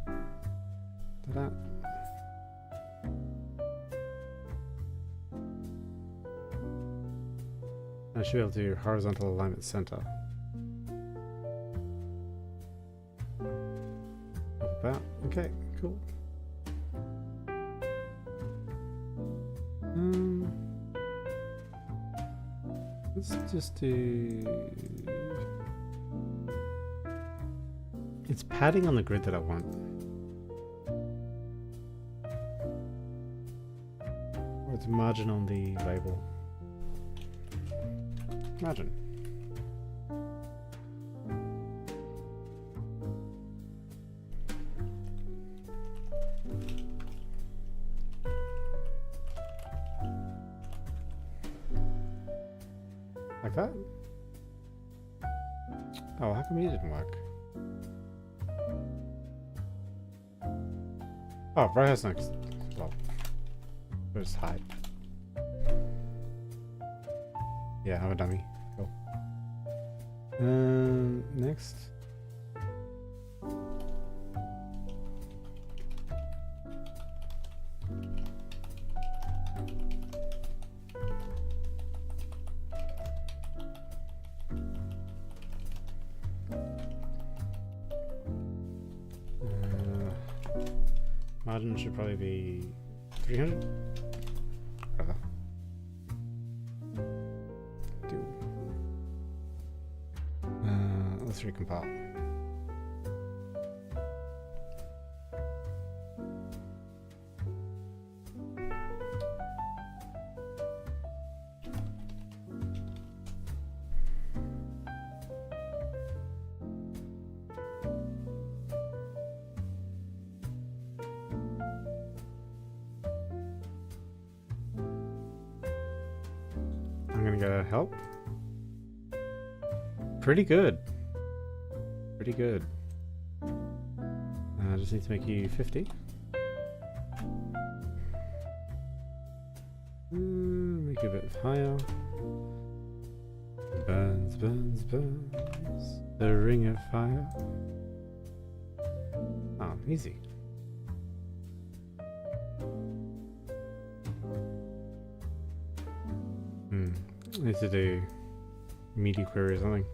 Ta-da. I should be able to do horizontal alignment center. Okay, cool. Let's just do... It's padding on the grid that I want. Or it's margin on the label. Margin. Like that? Oh, how come you didn't work? Oh, right has next. Well, there's height. Yeah, I'm a dummy. Cool. Next. Margin should probably be 300. Whatever. Let's recompile. I'm gonna go help. Pretty good. Pretty good. I just need to make you 50. Make it a bit higher. Burns, burns, burns. The ring of fire. Oh, easy. I need to do meaty query or something.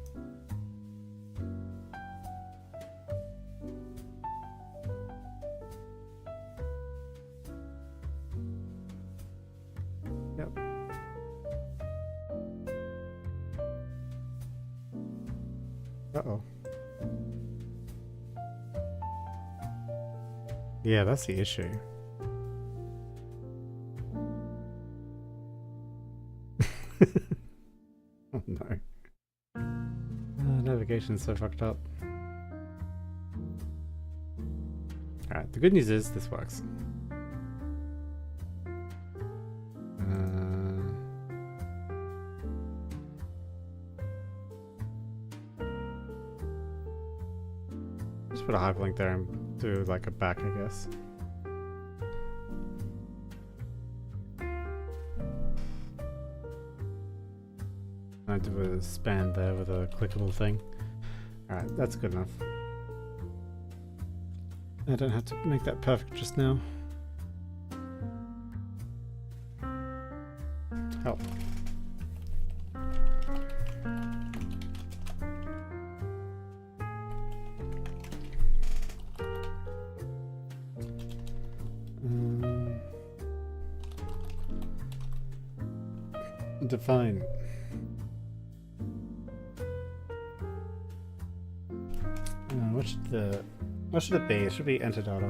Yep. Uh-oh. Yeah, that's the issue. Oh no. Navigation's so fucked up. Alright, the good news is this works. Just put a hyperlink there and do like a back, I guess. I do a span there with a clickable thing. Alright, that's good enough. I don't have to make that perfect just now. Help. Define. What should it be? It should be enter data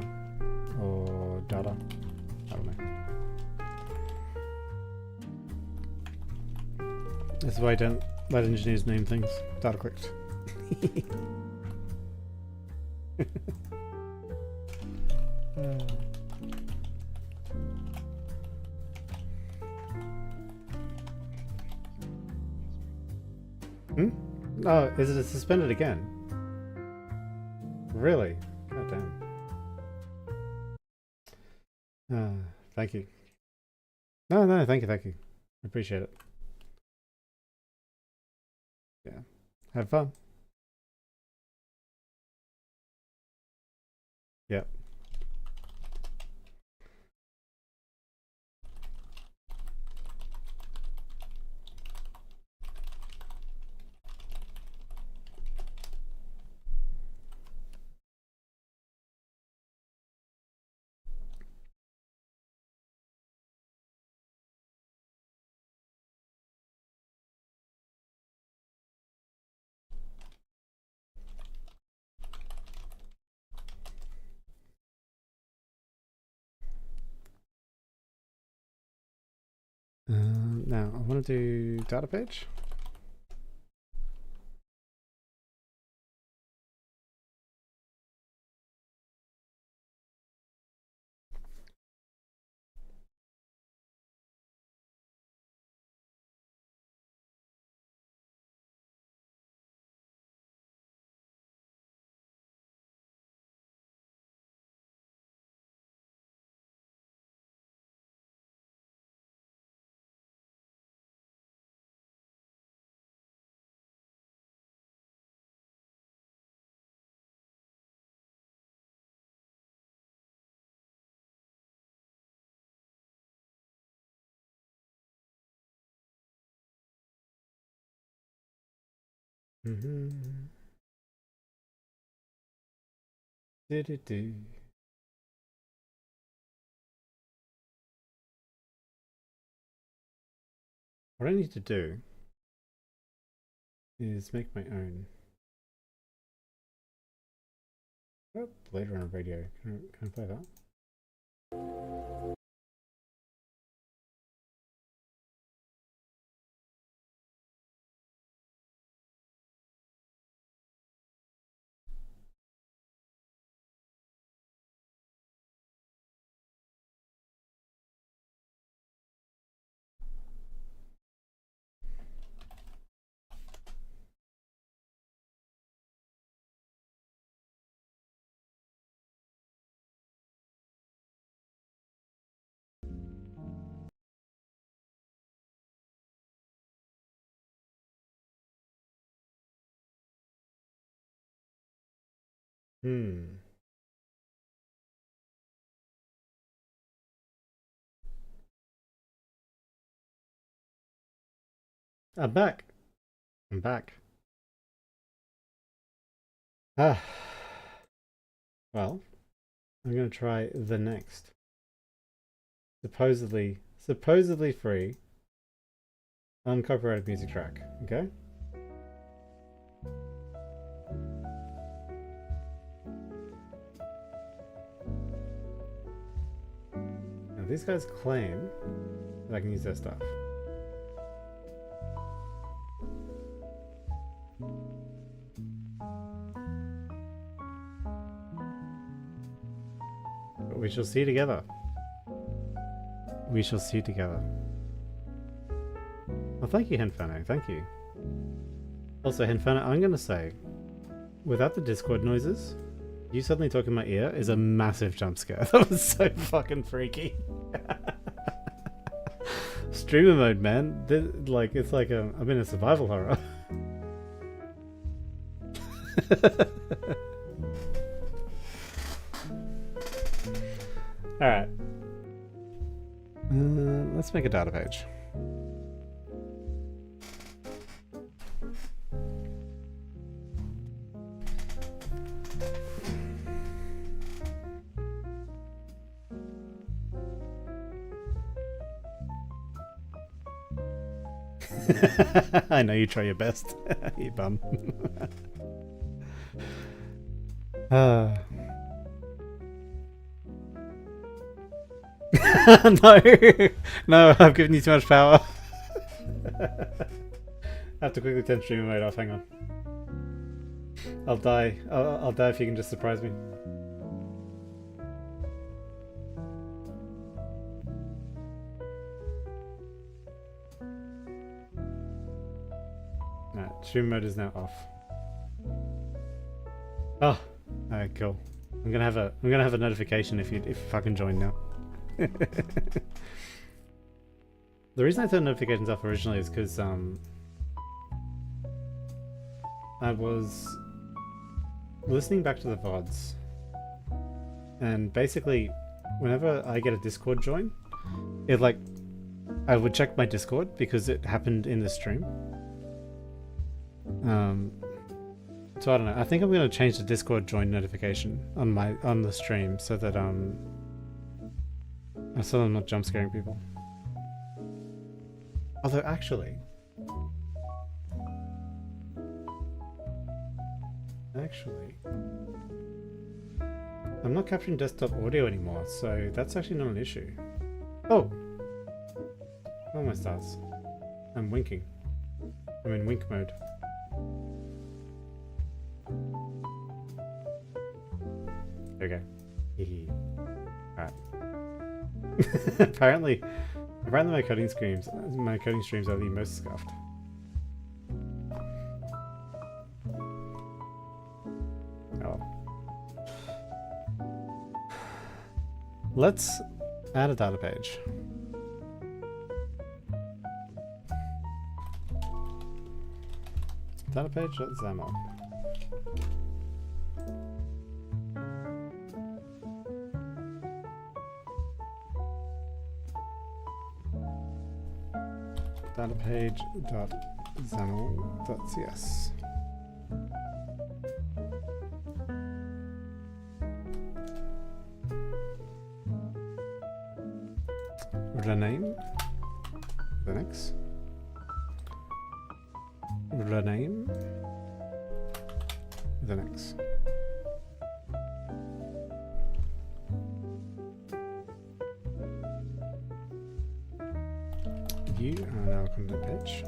or data. I don't know. That's why I don't let engineers name things. Data clicked. Oh, is it suspended again? Really? God damn. Thank you. No, thank you. I appreciate it. Yeah. Have fun. Yep. Now I want to do data page. Do. What I need to do is make my own. Oh, later on a radio. Can I play that? I'm back. Well, I'm gonna try the next. Supposedly free uncopyrighted music track, okay? Now these guys claim that I can use their stuff. But we shall see together. We shall see together. Well, thank you, Henfano. Thank you. Also, Henfano, I'm going to say, without the Discord noises, You suddenly talking in my ear is a massive jump scare. That was so fucking freaky. Streamer mode, man. Like it's like I'm in a survival horror. All right. Let's make a data page. I know you try your best, you bum. No, no, I've given you too much power. I have to quickly turn streamer mode off. Hang on. I'll die. I'll die if you can just surprise me. Alright, stream mode is now off. Oh, alright, cool. I'm gonna have a notification if you fucking join now. The reason I turned notifications off originally is because I was listening back to the VODs, and basically whenever I get a Discord join, I would check my Discord because it happened in the stream. So I don't know. I think I'm gonna change the Discord join notification on the stream so that I'm not jump scaring people. Although actually, I'm not capturing desktop audio anymore, so that's actually not an issue. Oh, oh my stars! I'm winking. I'm in wink mode. Okay. Alright. Apparently my coding streams are the most scuffed. Oh. Let's add a data page. Data page.xaml. datapage.xaml.cs. Rename Linux. Rename Linux. You are now a content page.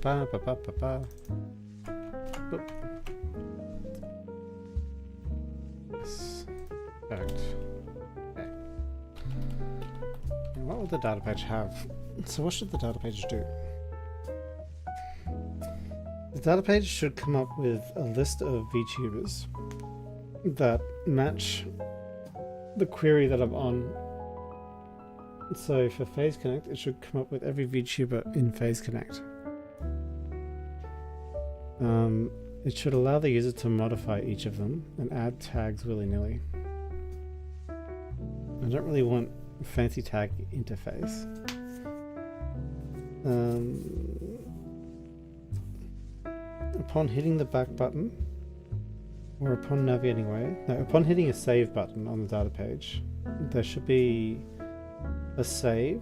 Ba ba ba ba ba. Boop. Yes. Perfect. Okay. And what will the data page have? So what should the data page do? The data page should come up with a list of VTubers that match the query that I'm on. So for Phase Connect, it should come up with every VTuber in Phase Connect. It should allow the user to modify each of them and add tags willy-nilly. I don't really want a fancy tag interface. Upon hitting the back button, or upon navigating away, no, upon hitting a save button on the data page, there should be a save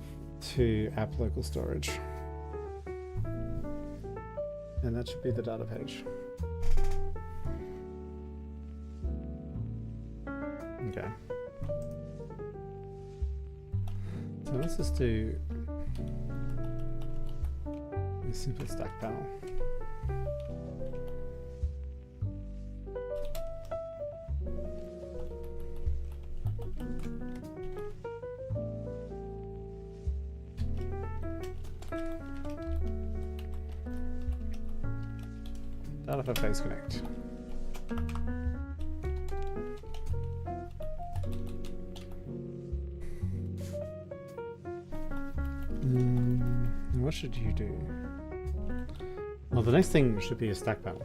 to app local storage. And that should be the data page. Okay. So let's just do a simple stack panel. Data for face connect. What should you do? Well, the next thing should be a stack panel.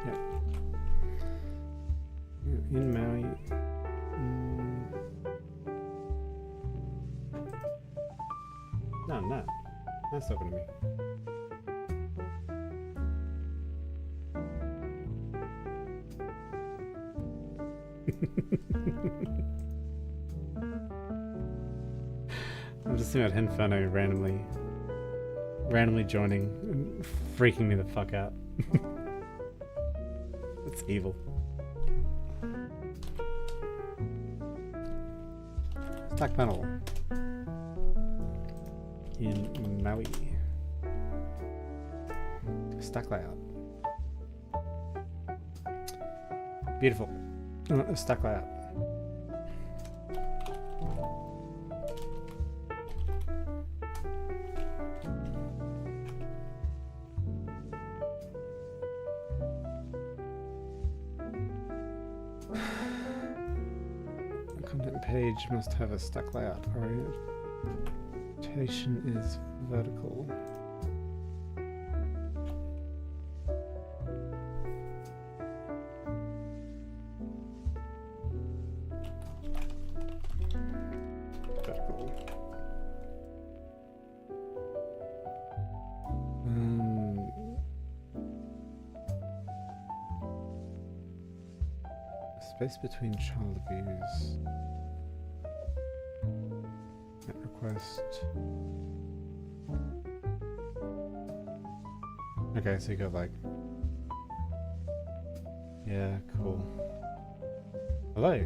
Yep. In Maui. No, that's not gonna be. I'm just thinking about Henfano randomly joining and freaking me the fuck out. It's evil. Stack panel in Maui. Stack layout. Beautiful. Stack layout. The content page must have a stack layout. Orientation is vertical. Space between child views. Net request. Okay, so you go like. Yeah, cool. Hello.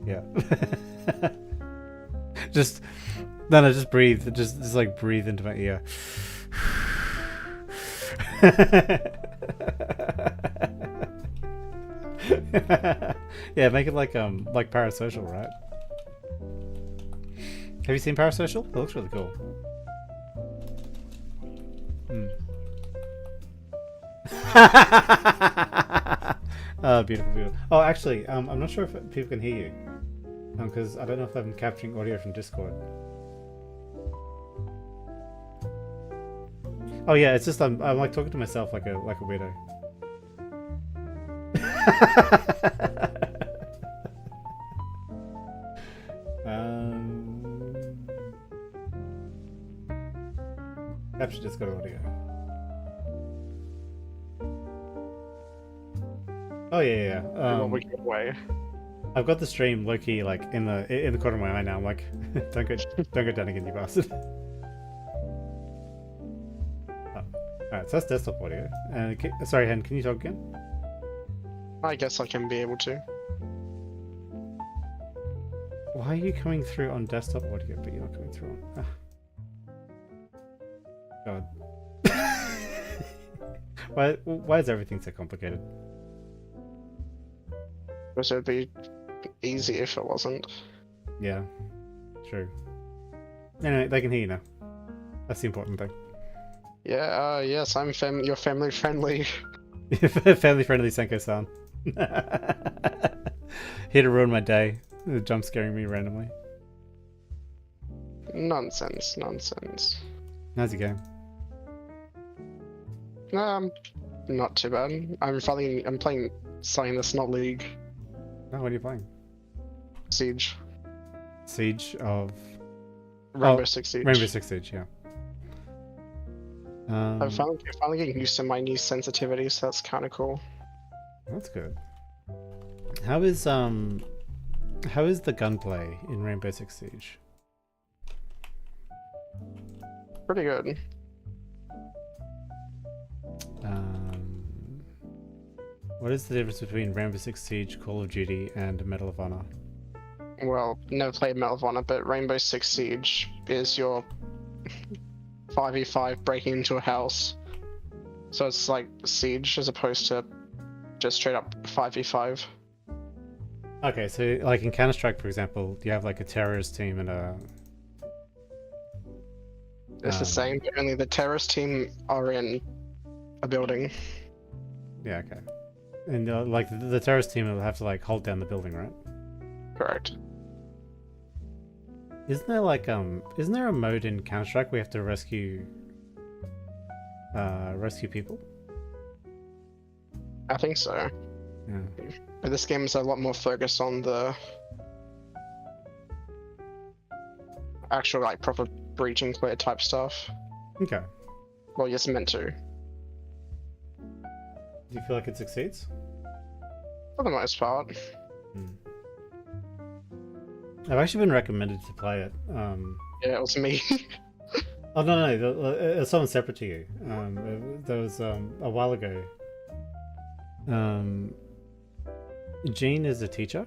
Yeah. Just breathe. Just like breathe into my ear. Yeah, make it like Parasocial, right? Have you seen Parasocial? It looks really cool. Oh, beautiful, beautiful. Oh, actually, I'm not sure if people can hear you, because I don't know if I'm capturing audio from Discord. Oh yeah, it's just I'm like talking to myself like a weirdo. Capture Discord audio. Oh yeah. I've got the stream low-key like in the corner of my eye now. I'm like, don't go down again, you bastard. Alright, so that's desktop audio. Sorry, Hen, can you talk again? I guess I can be able to. Why are you coming through on desktop audio, but you're not coming through on... God. Why is everything so complicated? Because it would be easy if it wasn't. Yeah, true. Anyway, they can hear you now. That's the important thing. Yeah, yes, you're family friendly. Family friendly Senko-san. Here to ruin my day. Jump scaring me randomly. Nonsense. How's your game? Not too bad. I'm playing something that's not League. Oh, what are you playing? Siege. Siege of... Rainbow Six Siege. Rainbow Six Siege, yeah. I'm finally getting used to my new sensitivity, so that's kind of cool. That's good. How is the gunplay in Rainbow Six Siege? Pretty good. What is the difference between Rainbow Six Siege, Call of Duty, and Medal of Honor? Well, never played Medal of Honor, but Rainbow Six Siege is your 5v5 breaking into a house. So it's like Siege as opposed to just straight up 5v5. Okay, so like in Counter-Strike, for example, you have like a terrorist team and a... It's the same, but only the terrorist team are in a building. Yeah, okay. And like the terrorist team will have to like hold down the building, right? Correct. Isn't there like isn't there a mode in Counter-Strike where you have to rescue people? I think so. Yeah. But this game is a lot more focused on the actual like proper breaching clear type stuff. Okay. Well, you're meant to. Do you feel like it succeeds? For the most part. I've actually been recommended to play it. Yeah, it was me. Oh no, it's someone separate to you. There was a while ago. Gene is a teacher.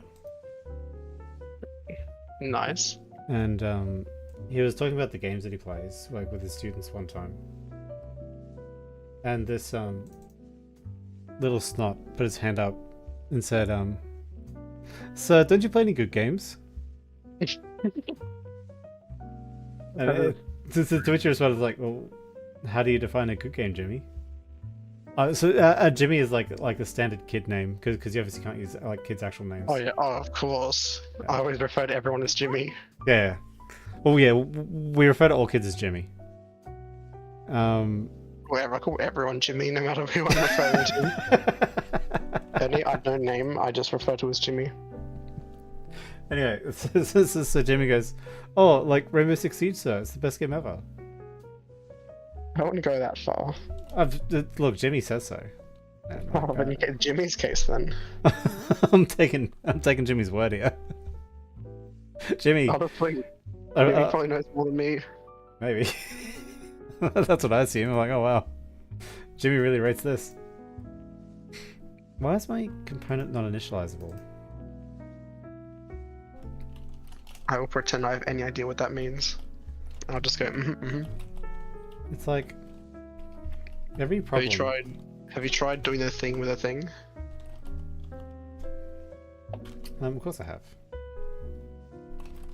Nice. And he was talking about the games that he plays, like with his students one time. And this little snot put his hand up and said, "Sir, don't you play any good games?" And to which he responded like, "Well, how do you define a good game, Jimmy?" So Jimmy is like the standard kid name because you obviously can't use like kids' actual names. Oh yeah, oh of course. Yeah. I always refer to everyone as Jimmy. Yeah. Well, yeah, we refer to all kids as Jimmy. Whatever, I call everyone Jimmy, no matter who I'm referring to. Any unknown name, I just refer to as Jimmy. Anyway, so Jimmy goes, "Oh, like Rainbow Six Siege, sir. It's the best game ever." I wouldn't go that far. Look, Jimmy says so. And, Oh, then you get Jimmy's case then. I'm taking Jimmy's word here. Jimmy. Honestly, Jimmy uh, probably knows more than me. maybe. That's what I assume. I'm like, oh wow, Jimmy really rates this. Why is my component not initializable? I will pretend I have any idea what that means. I'll just go. It's like every problem. Have you tried doing the thing with a thing? Of course I have.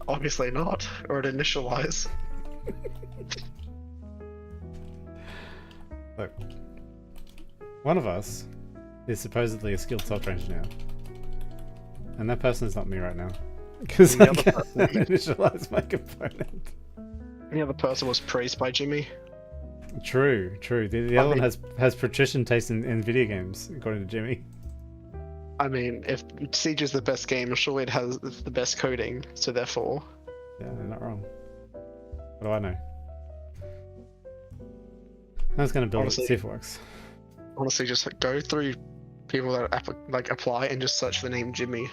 Obviously not, or it initialize. Look, one of us is supposedly a skilled software engineer, and that person is not me right now because I can't initialize my component. The other person was praised by Jimmy. True. The other one has patrician taste in video games, according to Jimmy. I mean, if Siege is the best game, surely it has the best coding, so therefore... Yeah, they're not wrong. What do I know? I'm just gonna build it, see if it works. Honestly, just go through people that apply and just search the name Jimmy.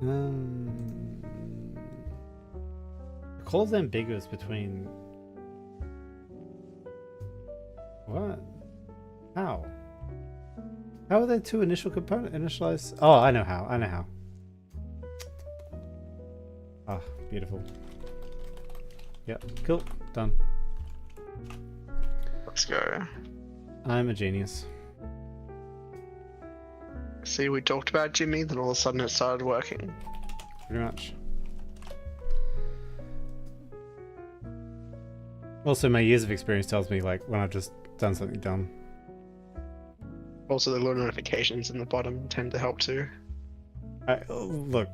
The call's ambiguous between... What? How? How are there two initial initialize? Oh, I know how. Ah, beautiful. Yep, cool, done. Let's go. I'm a genius. See, we talked about Jimmy, then all of a sudden it started working. Pretty much. Also, my years of experience tells me, like, when I've just done something dumb. Also, the little notifications in the bottom tend to help too. Look,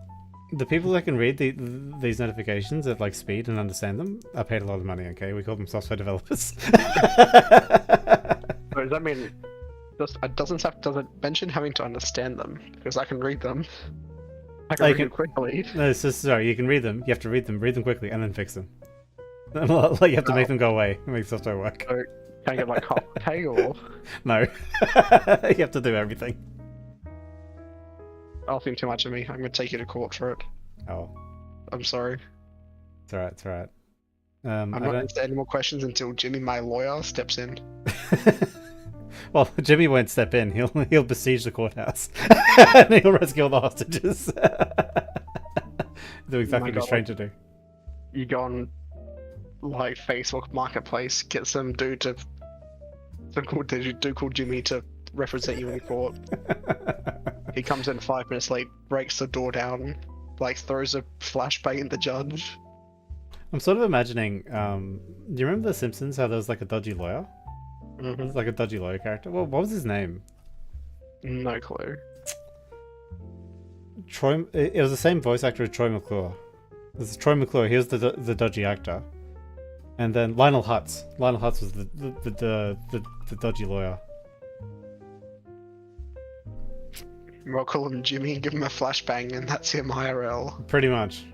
the people that can read these notifications at, like, speed and understand them are paid a lot of money, okay? We call them software developers. So does that mean... does it mention having to understand them? Because I can read them. I can read them quickly. No, sorry, you can read them. You have to read them quickly, and then fix them. Like, you have to make them go away, make software work. So, can I get like half pay or? No. You have to do everything. Asking too much of me. I'm gonna take you to court for it. Oh. I'm sorry. It's alright. I'm not gonna answer any more questions until Jimmy, my lawyer, steps in. Well, Jimmy won't step in. He'll besiege the courthouse. And he'll rescue all the hostages. Do exactly what he's trained to do. you go on like Facebook Marketplace, get some dude called Jimmy to represent you in court. He comes in 5 minutes late, breaks the door down, like throws a flashbang at the judge. I'm sort of imagining, do you remember The Simpsons, how there was like a dodgy lawyer? Mm-hmm. Like a dodgy lawyer character? Well, what was his name? No clue. Troy, it was the same voice actor as Troy McClure. This is Troy McClure, he was the dodgy actor. And then Lionel Hutz. Lionel Hutz was the dodgy lawyer. We'll call him Jimmy, give him a flashbang, and that's him IRL. Pretty much.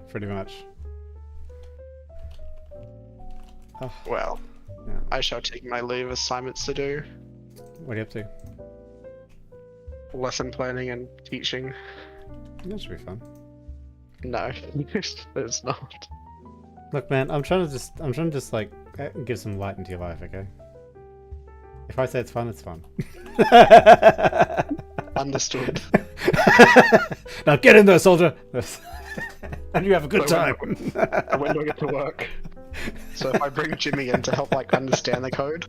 Oh, Well, yeah. I shall take my leave assignments to do. What are you up to? Lesson planning and teaching. That should be fun. No, it's not. Look, man, I'm trying to just like give some light into your life, okay? If I say it's fun, it's fun. Understood. Now get in there, soldier! And you have a good So time. When do I get to work? So if I bring Jimmy in to help like understand the code,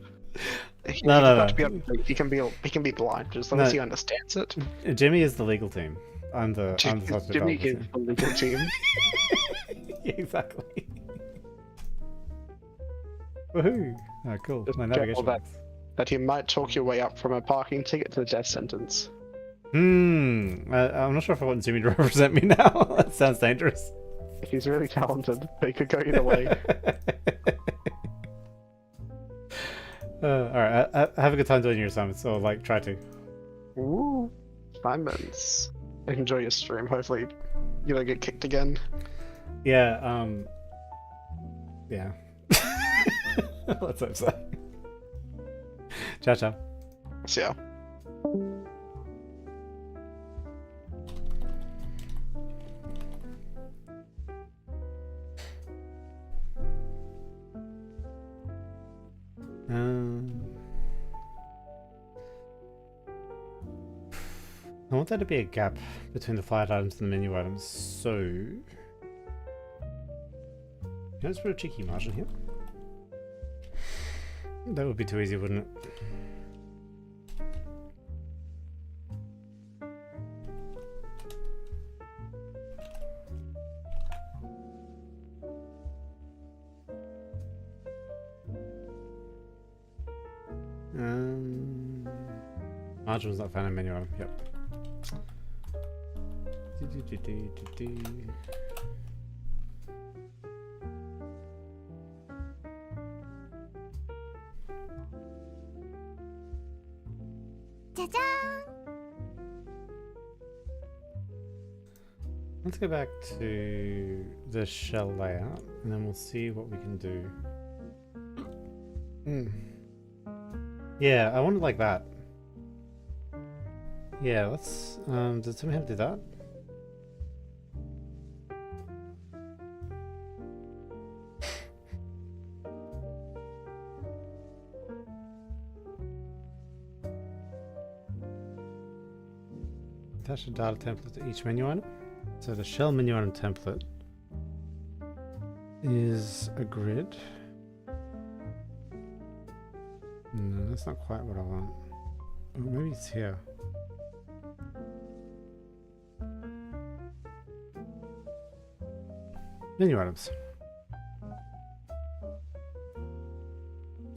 No. He can be blind as long as he understands it. Jimmy is the legal team. I'm the software Jimmy is development the legal team. team. Exactly. Woohoo! Oh, cool. Just My careful navigation works. that you might talk your way up from a parking ticket to the death sentence. I'm not sure if I want Jimmy to represent me now. That sounds dangerous. He's really talented. He could go either way. Alright, have a good time doing your assignments, or like try to. Ooh, assignments. Enjoy your stream. Hopefully, you don't get kicked again. Yeah, yeah. Let's hope so. Ciao, ciao. So yeah. I want there to be a gap between the flight items and the menu items, so... Can I just put a cheeky margin here? That would be too easy, wouldn't it? Margin was not found in menu item, yep. Let's go back to the shell layout and then we'll see what we can do. Yeah, I want it like that. Yeah, let's did somebody have to do that? Attach a data template to each menu item. So the shell menu item template is a grid. No, that's not quite what I want. Oh, maybe it's here. Menu items.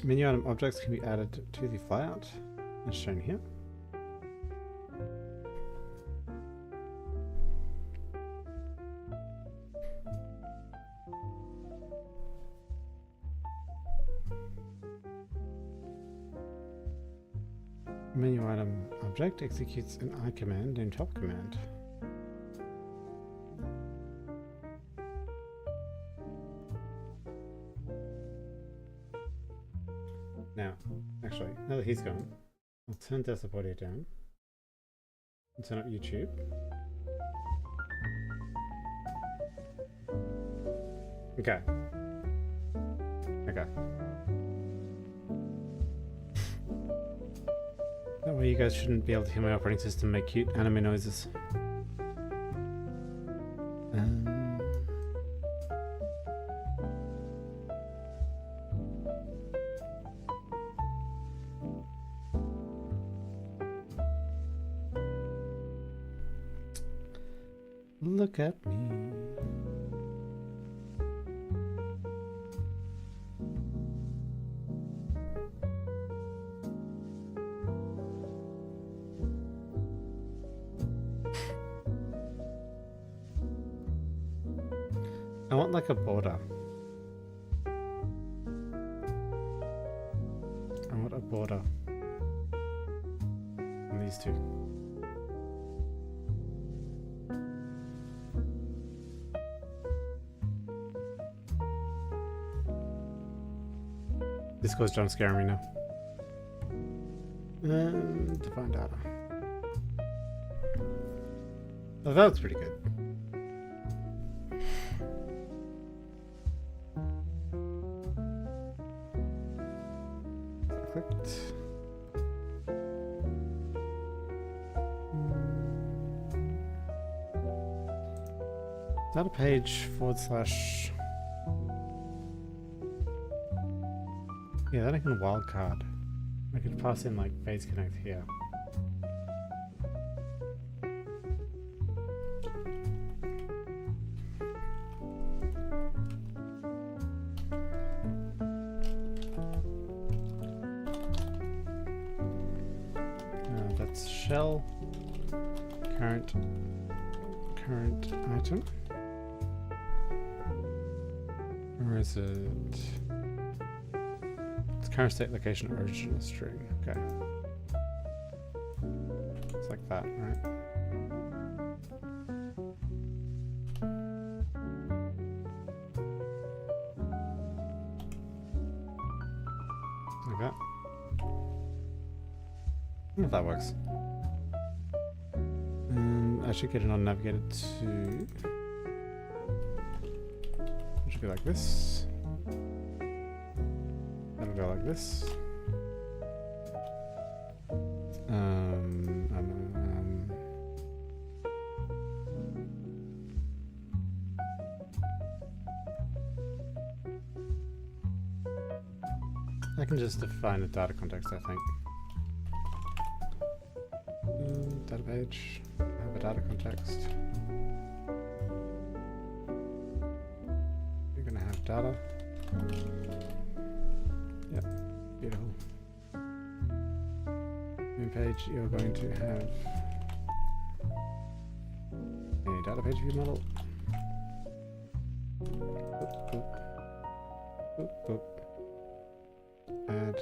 Menu item objects can be added to the flyout, as shown here. Menu item object executes an I command in top command. Now, actually, now that he's gone, I'll turn desktop audio down and turn up YouTube. Okay. Okay. That way you guys shouldn't be able to hear my operating system make cute anime noises. Look at me. I want like a border. I want a border on these two. Discord's jump scaring me now. Define data. Oh, that looks pretty good. Perfect. Data page / yeah, then I can wildcard. I could pass in like phase connect here. That's shell current item. Or is it? Current state location original string. Okay. It's like that, right? Like that. If that works. I should get it on navigator to. It should be like this. That'll go like this. I can just define a data context, I think. Data page, have a data context. You're gonna have data. Yep, beautiful. Main page, you're going to have a data page view model. Boop, boop. Boop, boop. Add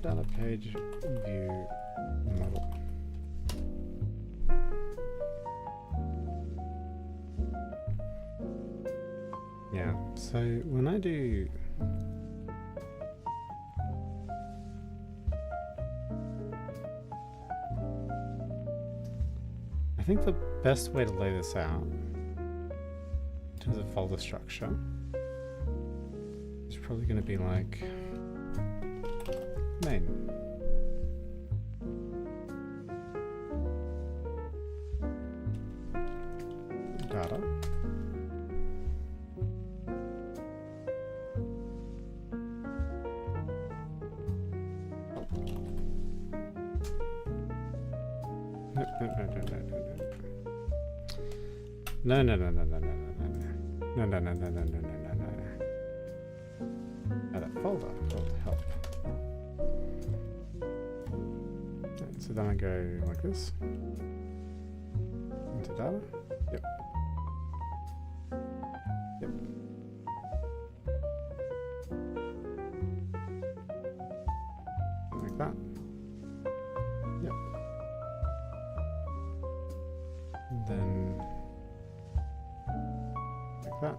data page view model. Yeah, so when I do I think the best way to lay this out in terms of folder structure is probably going to be like main. Data. No. Edit folder, help. So then I go like this. Into data. Yep. Like that. Yep. And then like that.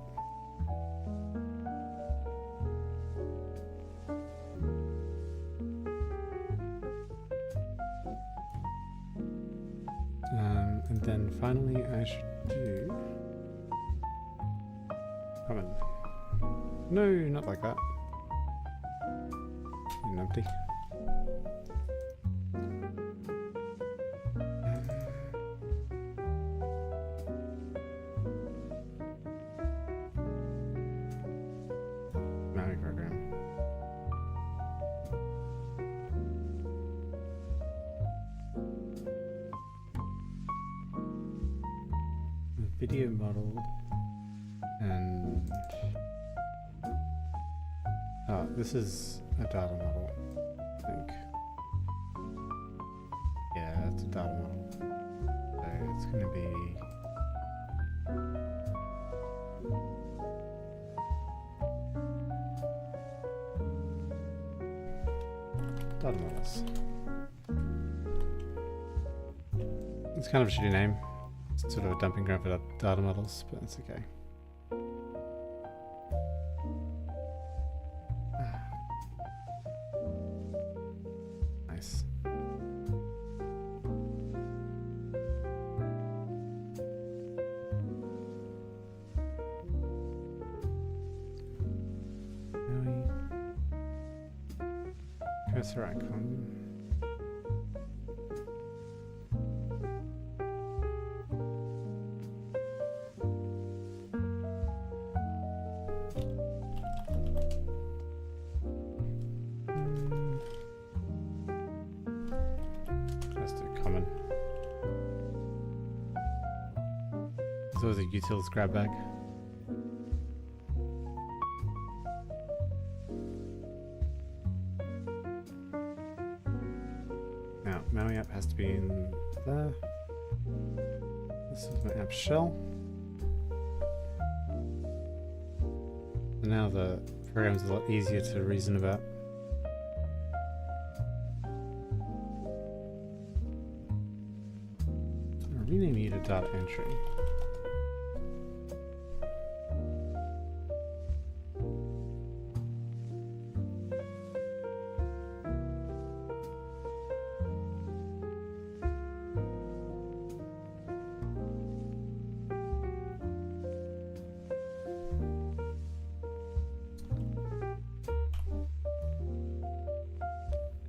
And then finally I should do come on. No, not like that. And empty. Memory program. video model and oh, this is a data model, I think. Yeah, that's a data model. So it's going to be data models. It's kind of a shitty name. It's sort of a dumping ground for data models, but it's okay. Nice. Cursor icon. Let's do common. There's always a utils grab bag. Now, Maui app has to be in there. This is my app shell. And now the program's a lot easier to reason about. I'll rename you to data entry.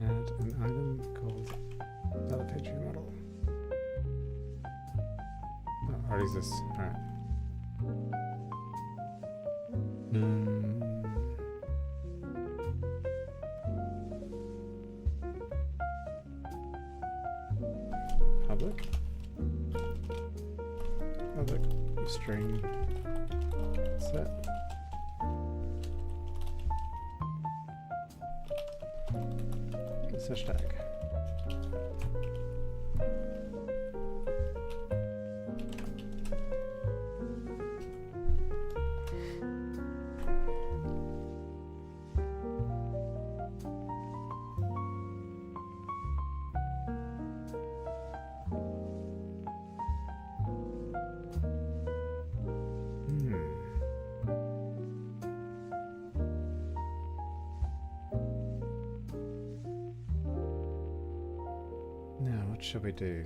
Add an item called data page model. Oh, already exists. Alright. Public. Public string set. Hashtag. What should we do?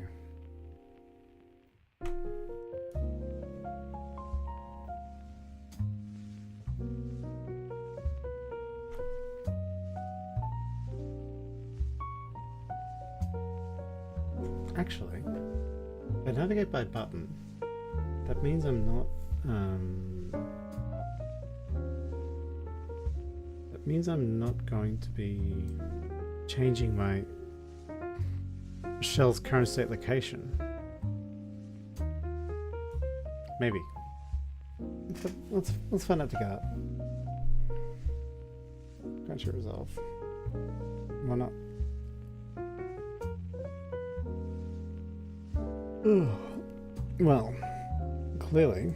Actually, if I navigate by button, that means I'm not that means I'm not going to be changing my shell's current state location. Maybe. Let's find out together. Can't you resolve? Why not? Well, clearly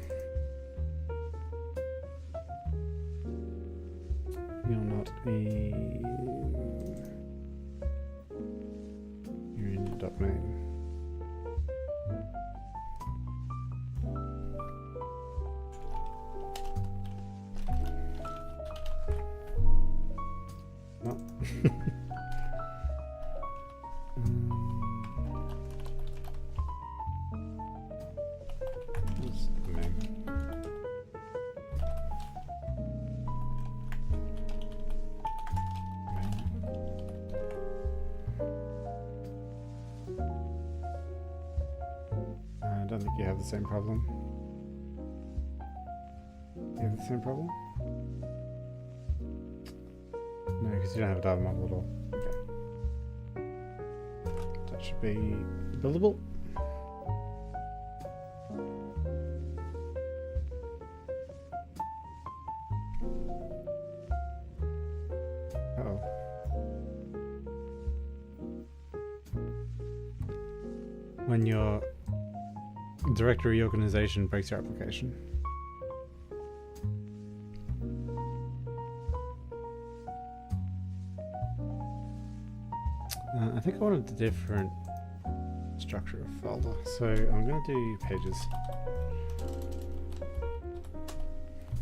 you're not you're in the .main. No. What's the main? I don't think you have the same problem. You have the same problem? No, because you don't have a data model at all. Okay. That should be buildable. when your directory organization breaks your application. I think I wanted a different structure of folder, so I'm going to do pages.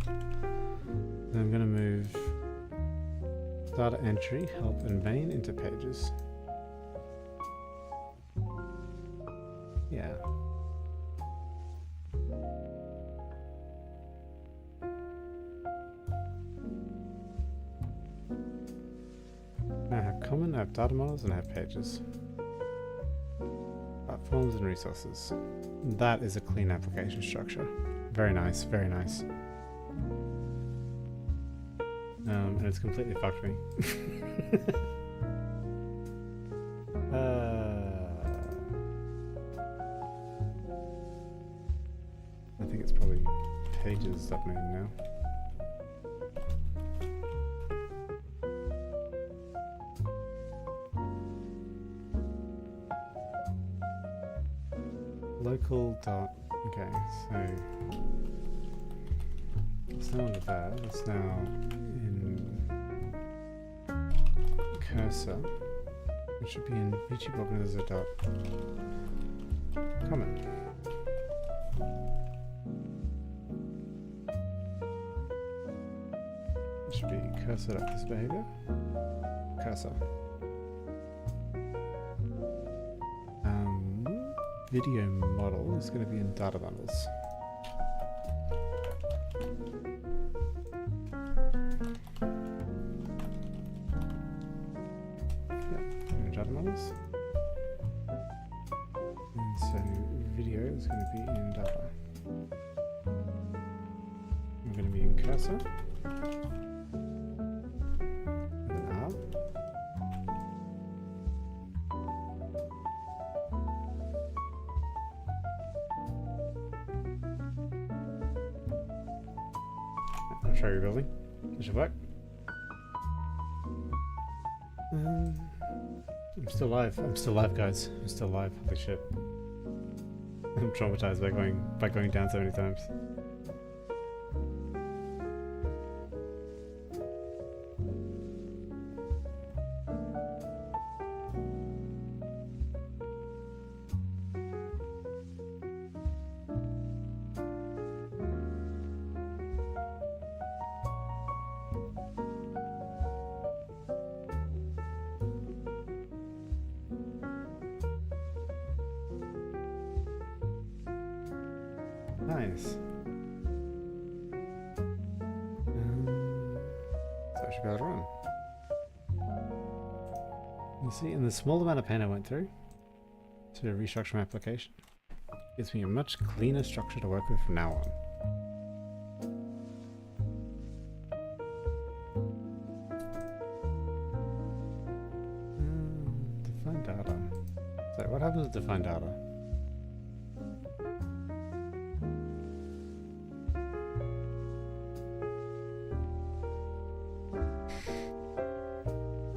Then I'm going to move data entry, help and main into pages. Yeah. I have common, I have data models, and I have pages. Platforms and resources. That is a clean application structure. Very nice, very nice. And it's completely fucked me. I think it's probably pages.main now. Local dot. Okay, so it's now under that. It's now in cursor. It should be in VTuber Organiser dot comment. It should be cursor.thisBehavior. Cursor. Video model is going to be in data bundles. Yep, in data models. And so video is going to be in data. We're going to be in cursor. With an R. Try rebuilding. This should work. I'm still live. I'm still live, guys. I'm still live. Holy shit. I'm traumatized by going down so many times. Nice. So I should be able to run. You see, in the small amount of pain I went through to restructure my application, gives me a much cleaner structure to work with from now on. Define data. So what happens with define data?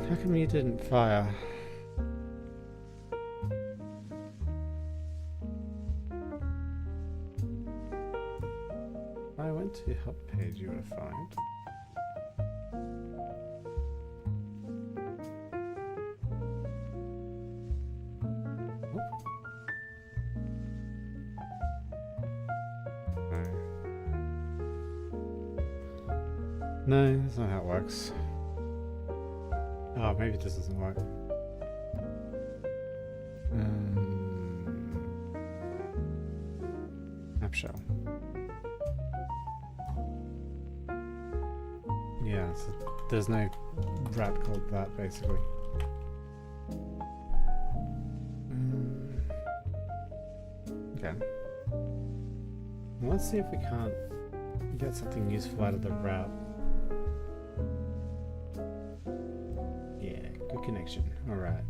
How come you didn't fire? If I went to help page, you would have found. No, that's not how it works. Oh, maybe this doesn't work. App shell. Yeah, so there's no rat called that, basically. Okay. Well, let's see if we can't get something useful out of the route. Good connection. All right.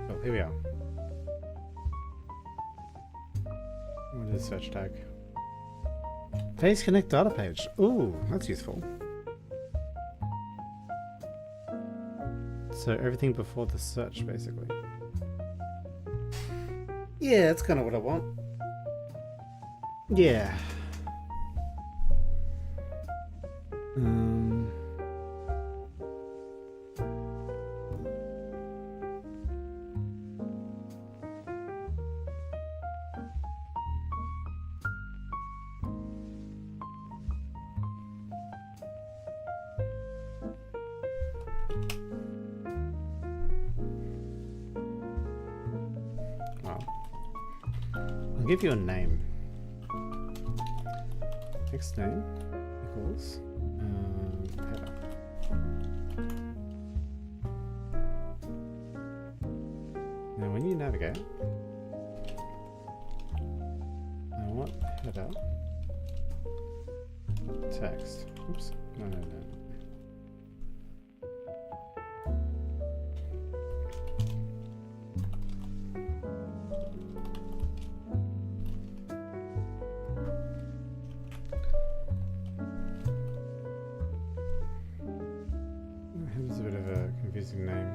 Oh, here we are. What is search tag? Face connect data page. Ooh, that's useful. So everything before the search, basically. Yeah, that's kind of what I want. Yeah. I'll give you a name. Next name equals header. Now when you navigate, I want header text. Oops. No. Header's a bit of a confusing name.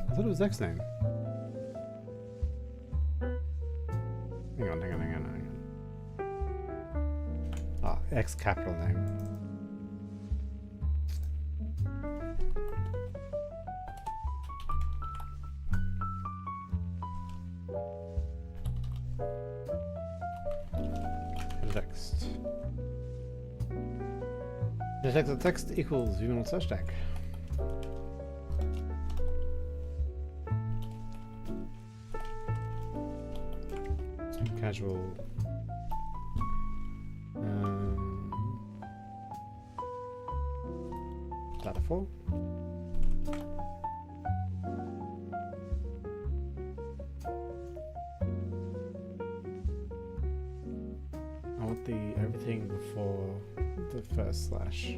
I thought it was X name. Hang on. Ah, X capital name. Text. The text equals VTuber search tag. Casual. Data 4. I want the everything before the first slash.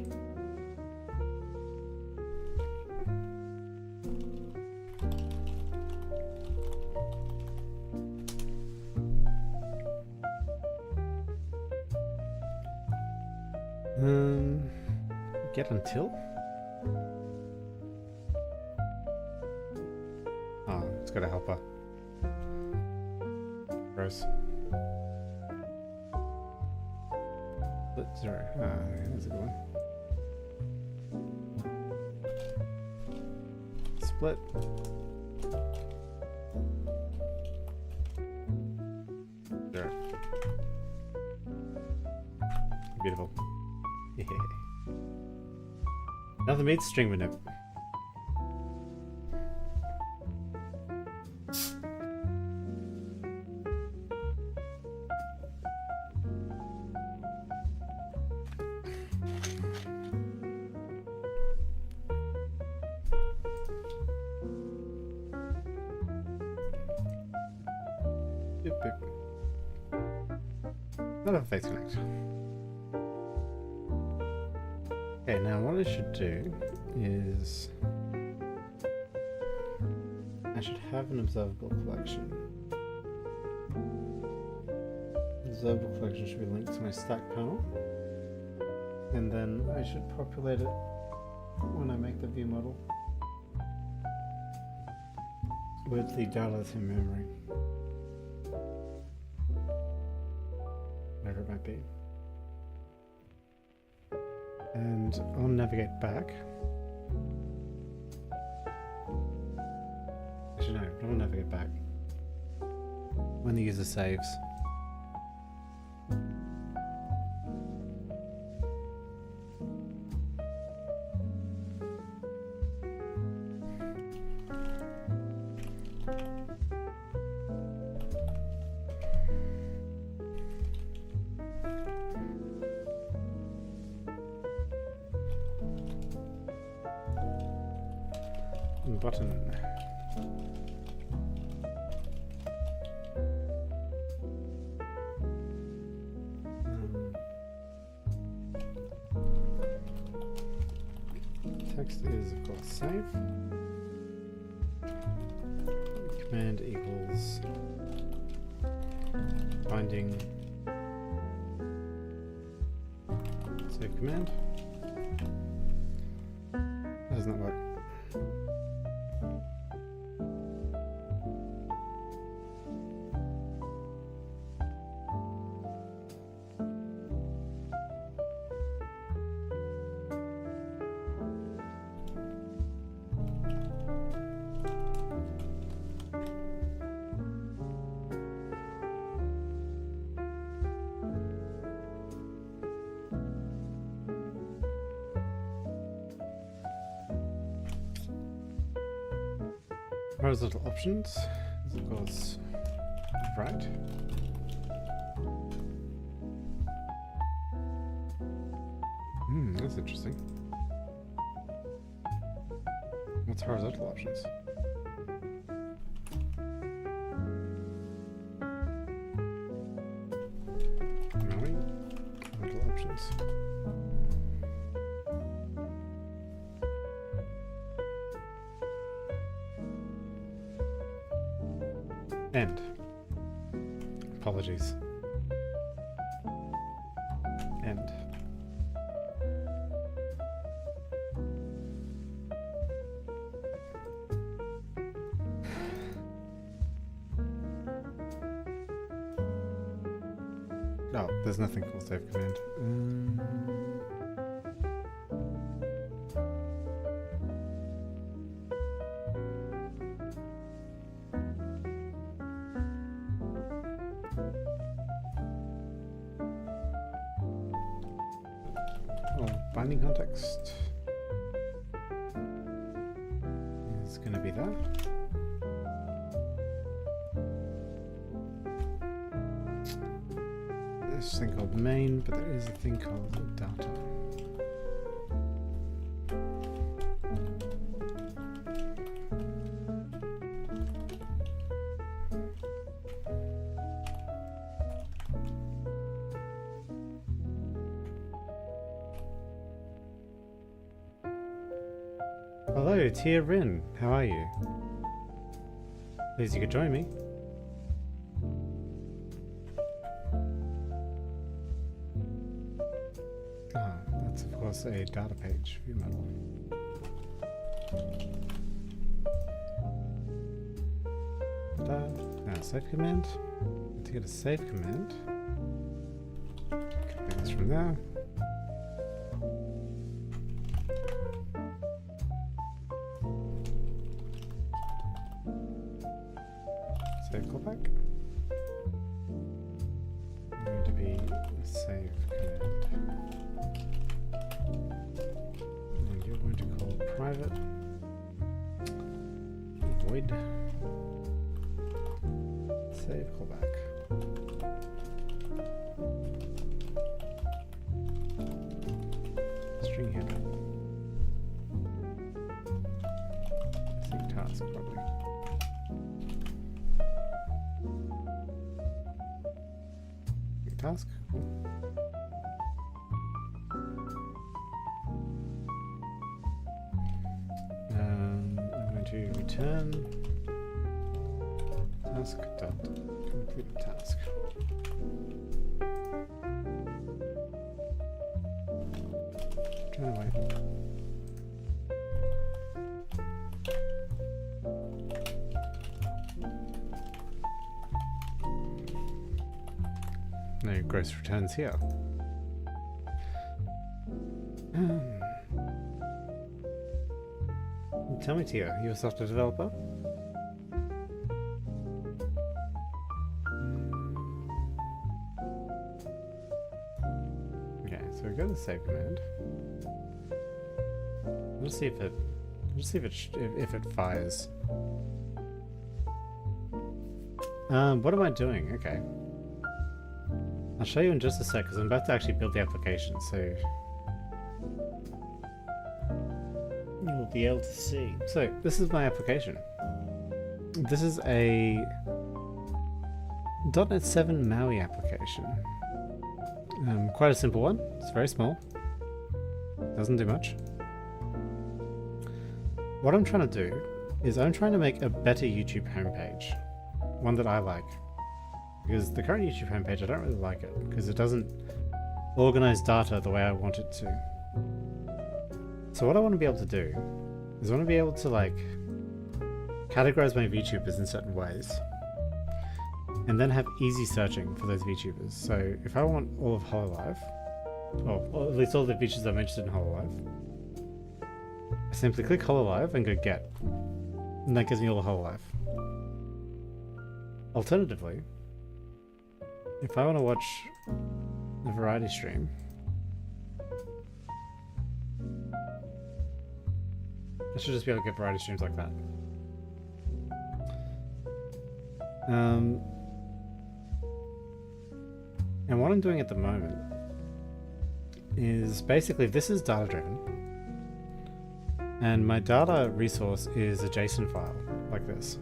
Get until? Oh, it's got a helper. Gross. Split 0. That's a good one. Split. There. Beautiful. Yeah. Nothing beats string manip. Not a face connect. Okay, now what I should do is I should have an observable collection. The observable collection should be linked to my stack panel, and then I should populate it when I make the view model with the data in memory. Whatever it might be. And I'll navigate back. Actually, no, don't navigate back. When the user saves. Button. Text is of course save. Command equals Binding. Save command. That does not work. Horizontal options is of course right. That's interesting. What's horizontal options? Horizontal options. End. Apologies. End. Oh, there's nothing called save command. Binding context is going to be that. There's a thing called main, but there is a thing called data. Hello, Tia Rin. How are you? Please, you could join me. Oh, that's of course a data page. View model. Now save command. To get a save command, copy this from there. Save callback. Going to be save command. And you're going to call private void save callback. String header. Sync task probably. Task. I'm going to return task dot complete task. Trying to wait. No gross returns here. Tell me, Tia, you're a software developer? Okay, so we go to the save command. Let's see if it fires. What am I doing? Okay. I'll show you in just a sec because I'm about to actually build the application, so you will be able to see. So this is my application. This is a .NET 7 MAUI application. Quite a simple one. It's very small. Doesn't do much. What I'm trying to do is I'm trying to make a better YouTube homepage. One that I like. because the current YouTube homepage, I don't really like it because it doesn't organize data the way I want it to. So what I want to be able to do is I want to be able to like categorize my VTubers in certain ways and then have easy searching for those VTubers. So if I want all of HoloLive, or at least all the features I'm interested in HoloLive, I simply click HoloLive and go get, and that gives me all the HoloLive. Alternatively, if I want to watch a variety stream, I should just be able to get variety streams like that. And what I'm doing at the moment is basically, this is data driven, and my data resource is a JSON file like this.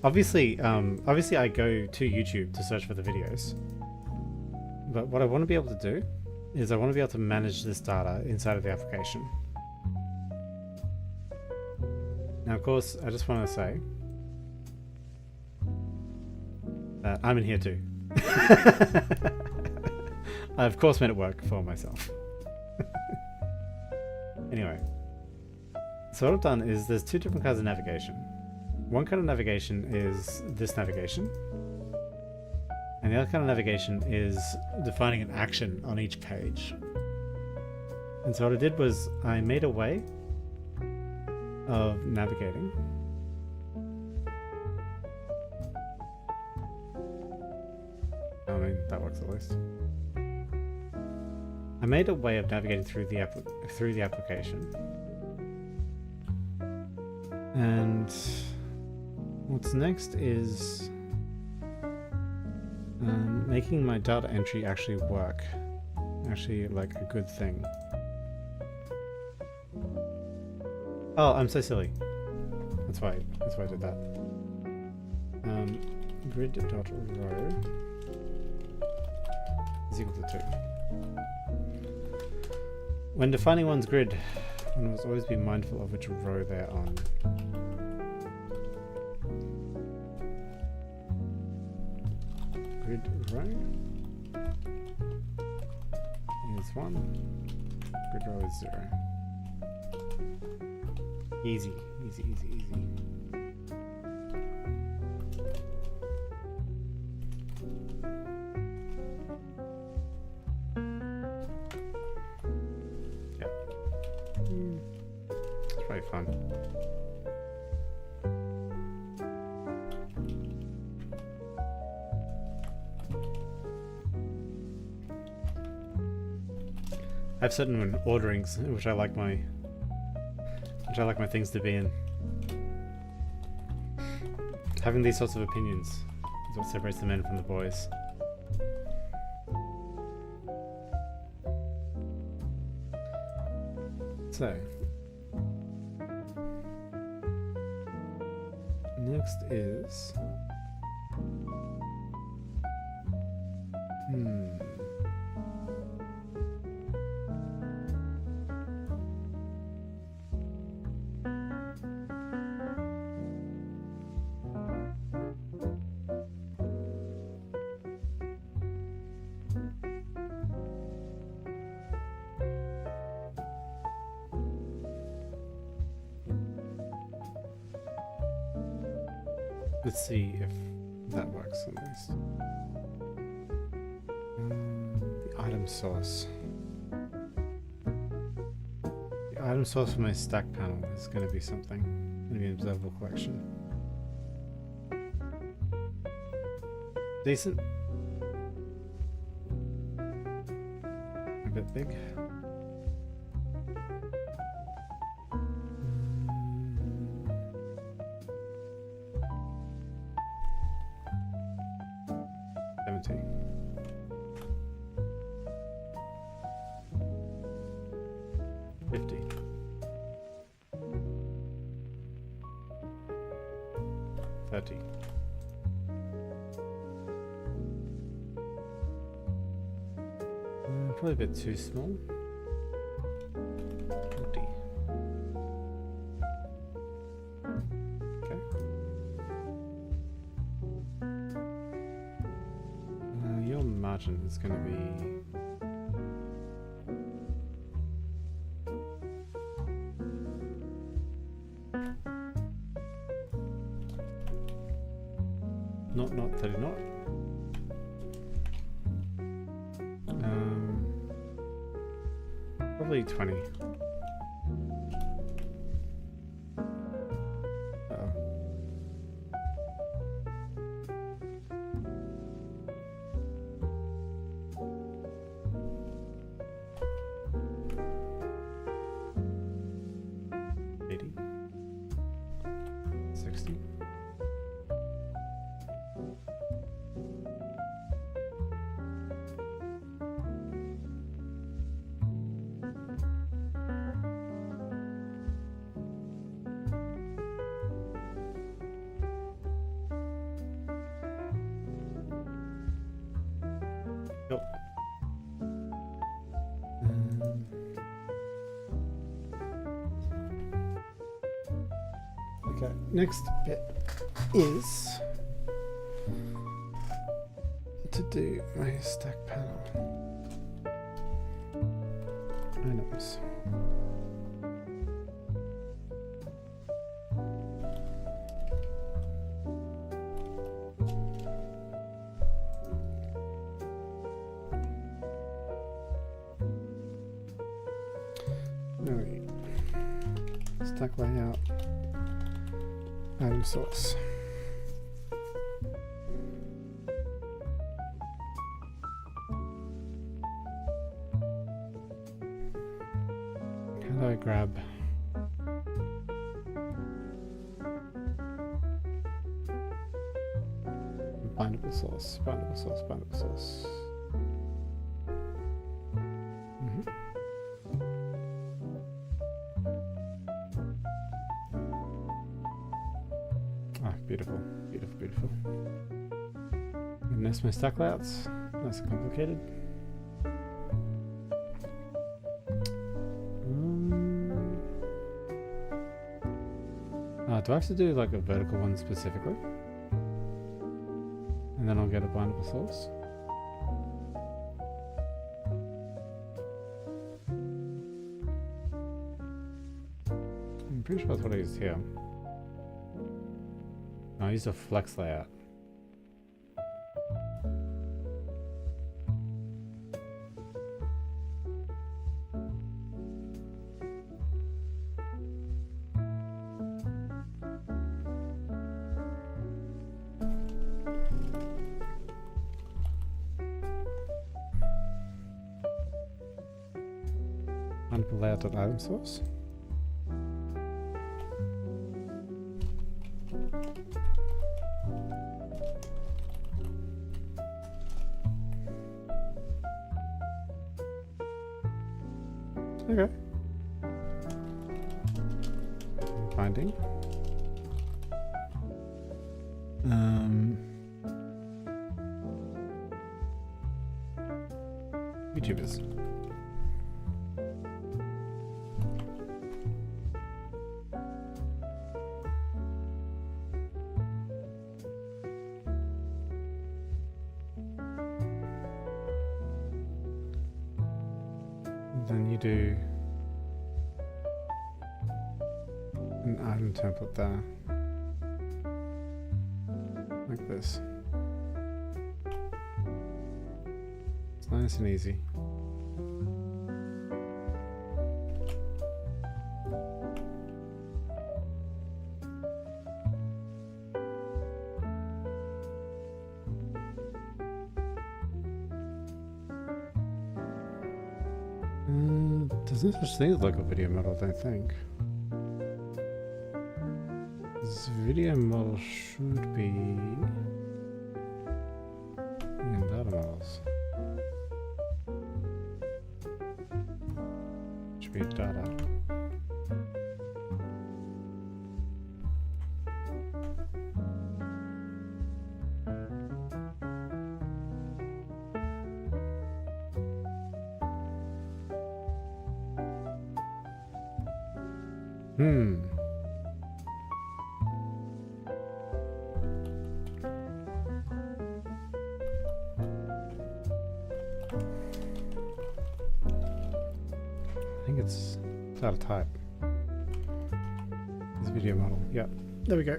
Obviously I go to YouTube to search for the videos, but what I want to be able to do is I want to be able to manage this data inside of the application. Now, of course, I just want to say that I'm in here too. I of course made it work for myself. Anyway, so what I've done is there's two different kinds of navigation. One kind of navigation is this navigation, and the other kind of navigation is defining an action on each page. And so what I did was I made a way of navigating. I mean, that works at least. I made a way of navigating through the application, and what's next is making my data entry actually work, actually like a good thing. Oh, I'm so silly. That's why I did that. Grid.row is equal to 2. When defining one's grid, one must always be mindful of which row they're on. Grid row is 1. Grid row is 0. Easy, easy, easy, easy. Yeah. It's probably fun. I have certain orderings which I like my things to be in. Having these sorts of opinions is what separates the men from the boys. So, next is let's see if that works at least. The item source. The item source for my stack panel is going to be something. It's going to be an observable collection. Decent. A bit big. Probably a bit too small. 40. Okay. imagine it's going to be... Not 30 knot. Probably 20. Uh-oh. $80. $60. Yep. Okay, next bit is to do my stack panel items. Alright, stack layout, item source. How do I grab? Bindable source, bindable source, bindable source. Ah, beautiful, beautiful, beautiful. And that's my stack layouts. Nice and complicated. Do I have to do like a vertical one specifically? And then I'll get a bindable source? I'm pretty sure that's what I used here. No, I used a flex layout. Bindable layout.item source. Okay. Binding. VTubers. Then you do an item template there, like this. It's nice and easy. There's no such thing as like a video model, I don't think. This video model should be in data models. Should be data. think it's data type. This video model. Yep. There we go.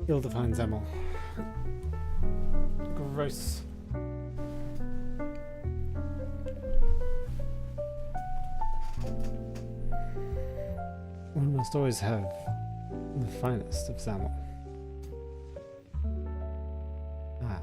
Ill-defined XAML. Gross. One must always have the finest of XAML. Ah.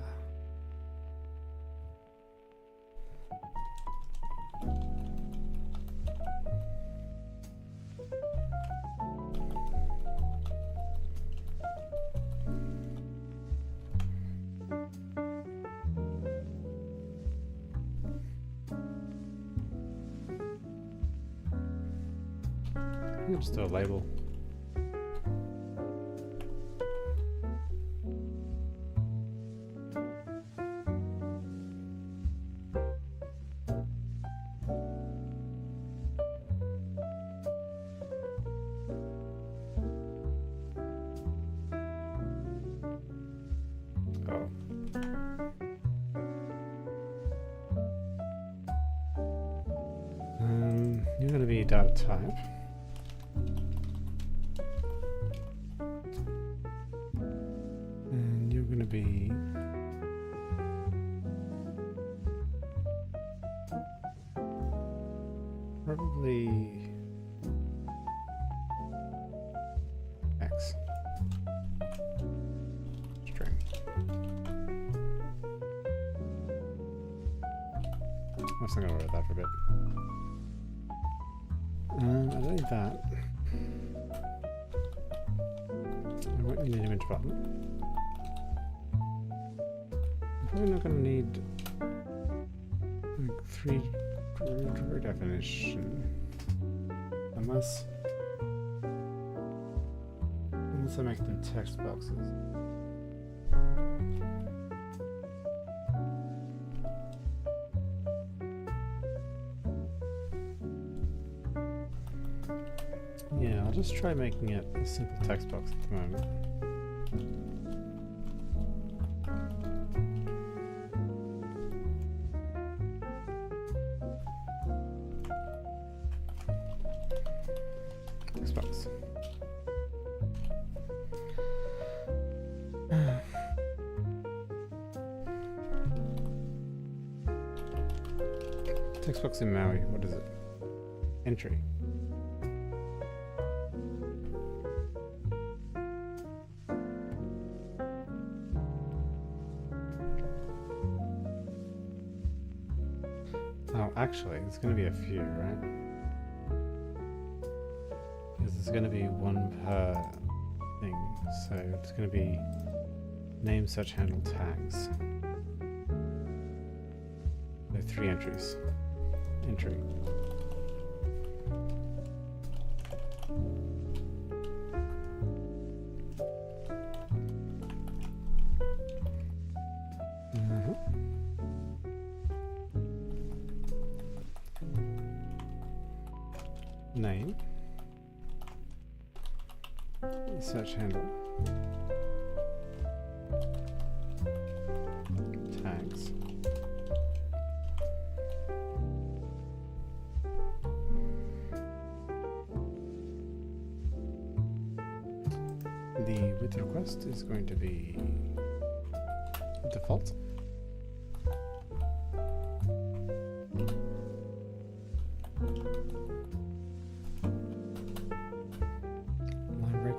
I'll just do a label. Oh. You're going to be data type. And you're going to be probably X string. I'm still going to write that for a bit. I don't need that. I won't need an image button. I'm probably not going to need like 3 true definition unless I make them text boxes. Yeah, I'll just try making it a simple text box at the moment. Text box. Text box in Maui, what is it? Entry. Oh, actually, it's going to be a few, right? Because there's going to be one per thing, so it's going to be name, search handle, tags. So 3 entries. Entry. Name, search handle, tags, the width request is going to be default.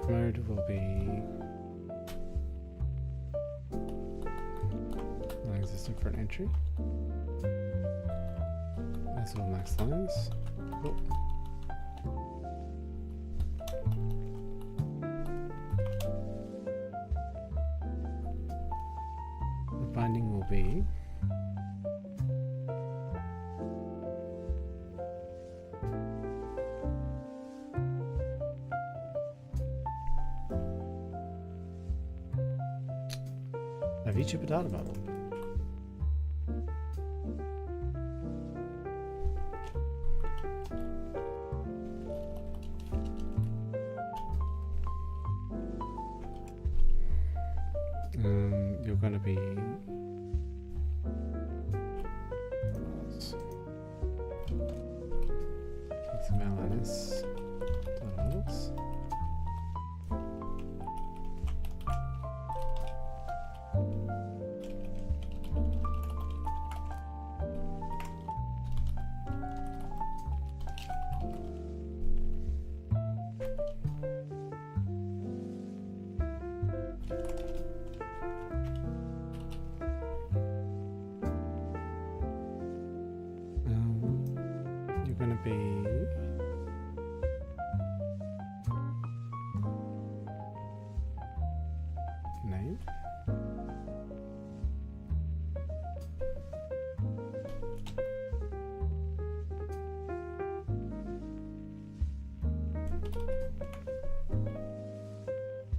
Mode will be non-existent for an entry. As well, max lines. Cool. The binding will be a VTuber data model. You're going to be this does. You're going to be name.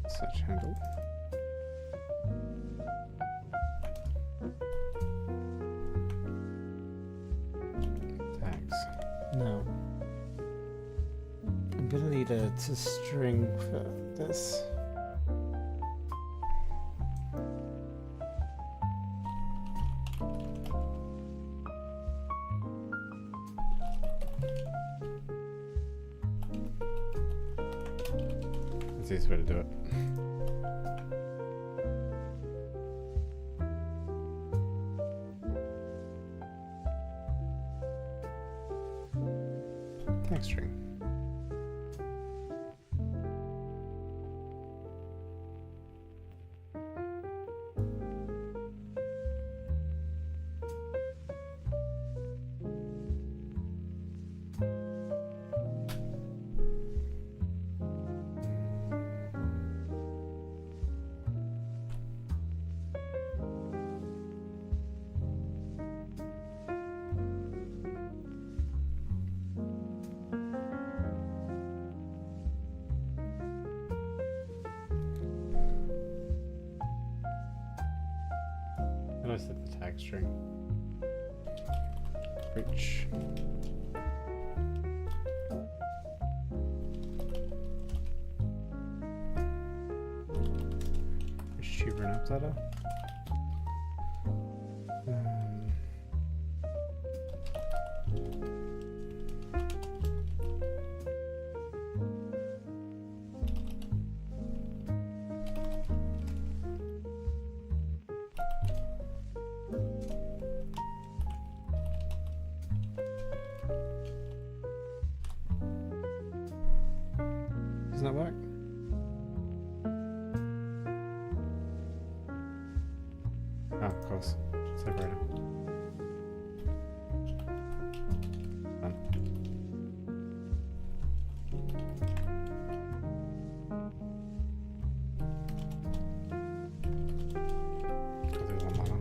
Search handle. Tags. No. I'm gonna need a string for this. That's the easiest way to do it. Tag string. And I set the tag string. Reach. VTuber and app data. Doesn't that work? Oh, of course. Separator. Done. I'll do one more.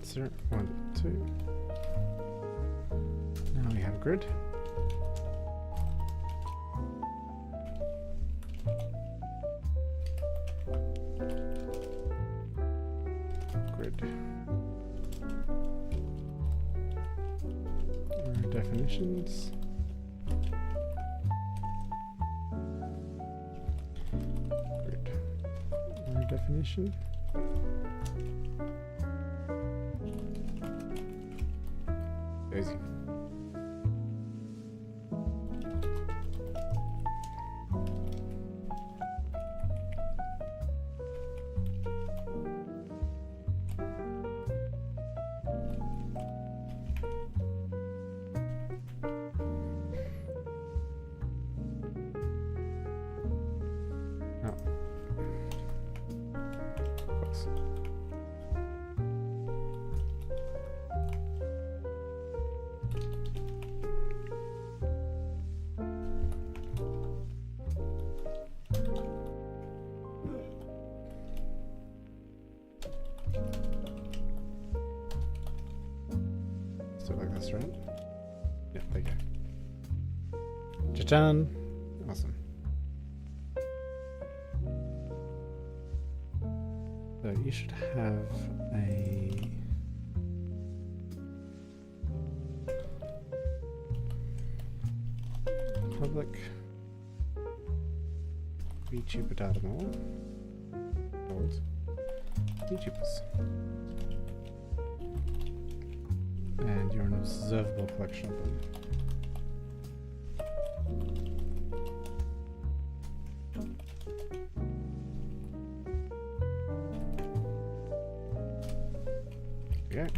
Zero, 1, 2. Now we have a grid. Grid. Definitions. Grid. Definition. Easy. Oh. Close. Still like this, right? Yeah, there you go. Cha-chan! Awesome. So you should have a public VTuber data model called VTubers. And you're an observable collection of them. Okay.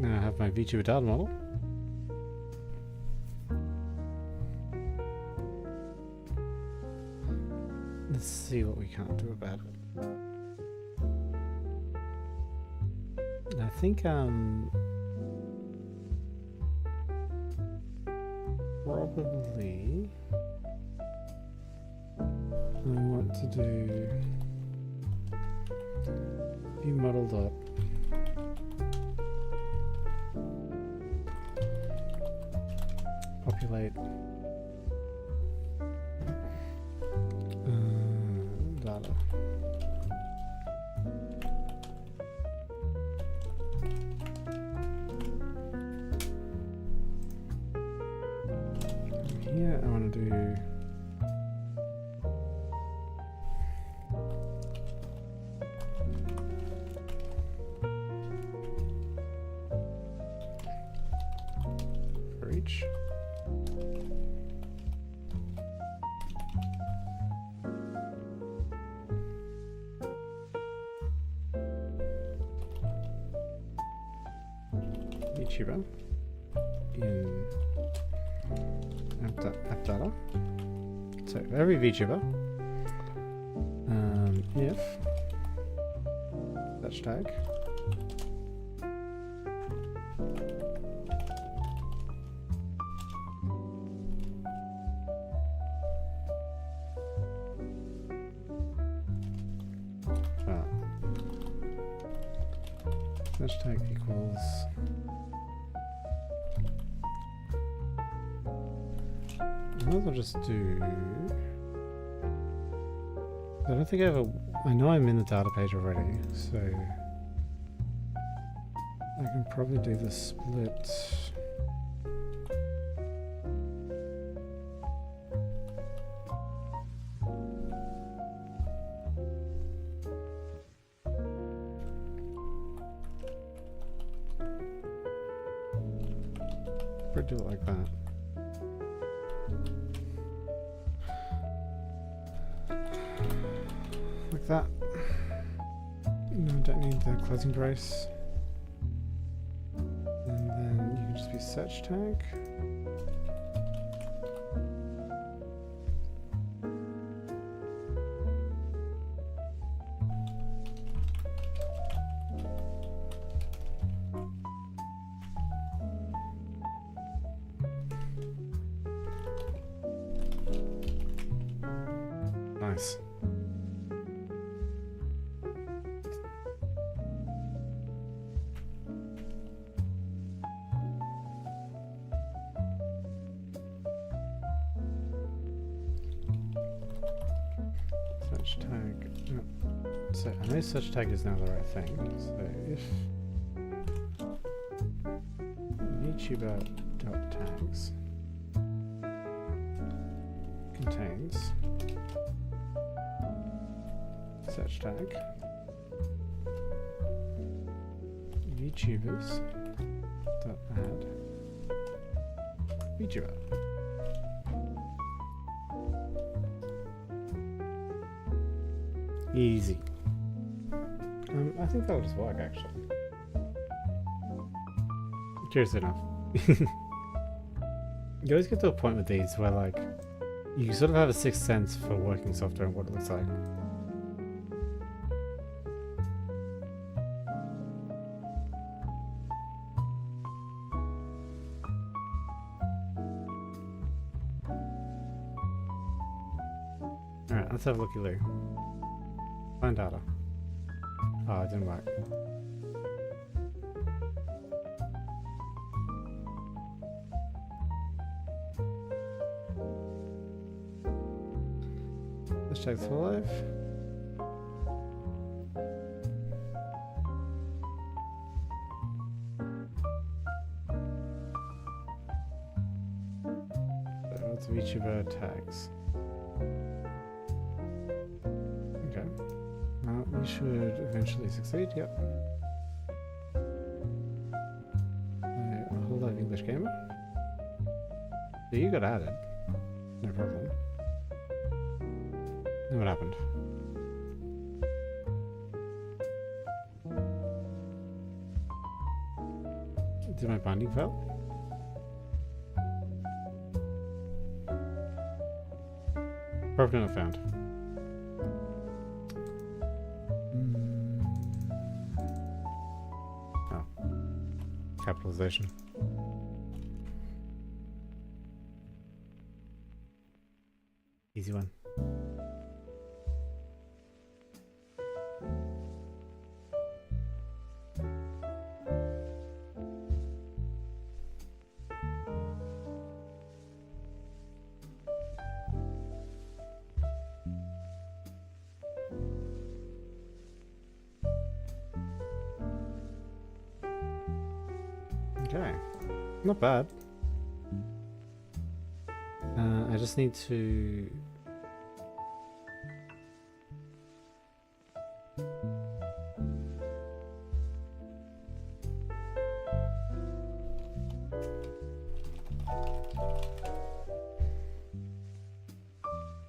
Now I have my VTuber data model. Let's see what we can't do about it. I think probably I want to do view model dot populate data. Here I want to do for each. VTuber in app data. So every VTuber, if such tag such tag equals I might as well just do. I don't think I ever. I know I'm in the data page already, so I can probably do the split. Probably do it like that. Like that. No, I don't need the closing brace. And then you can just be search tag. Nice. Search tag. No. So I know search tag is now the right thing. So if VTuber.tags contains search tag VTubers.add VTuber. Easy. I think that'll just work actually. Curious enough. You always get to a point with these where like you sort of have a sixth sense for working software and what it looks like. Alright, let's have a looky-loo. Find data. Oh, it didn't work. Let's check for live. tags. Okay. Well, we should eventually succeed, yep. A whole lot of English gamer. So you got added. No problem. Then what happened? Did my binding fail? Probably not found. Oh. Capitalization. Easy one. Okay, not bad. I just need to...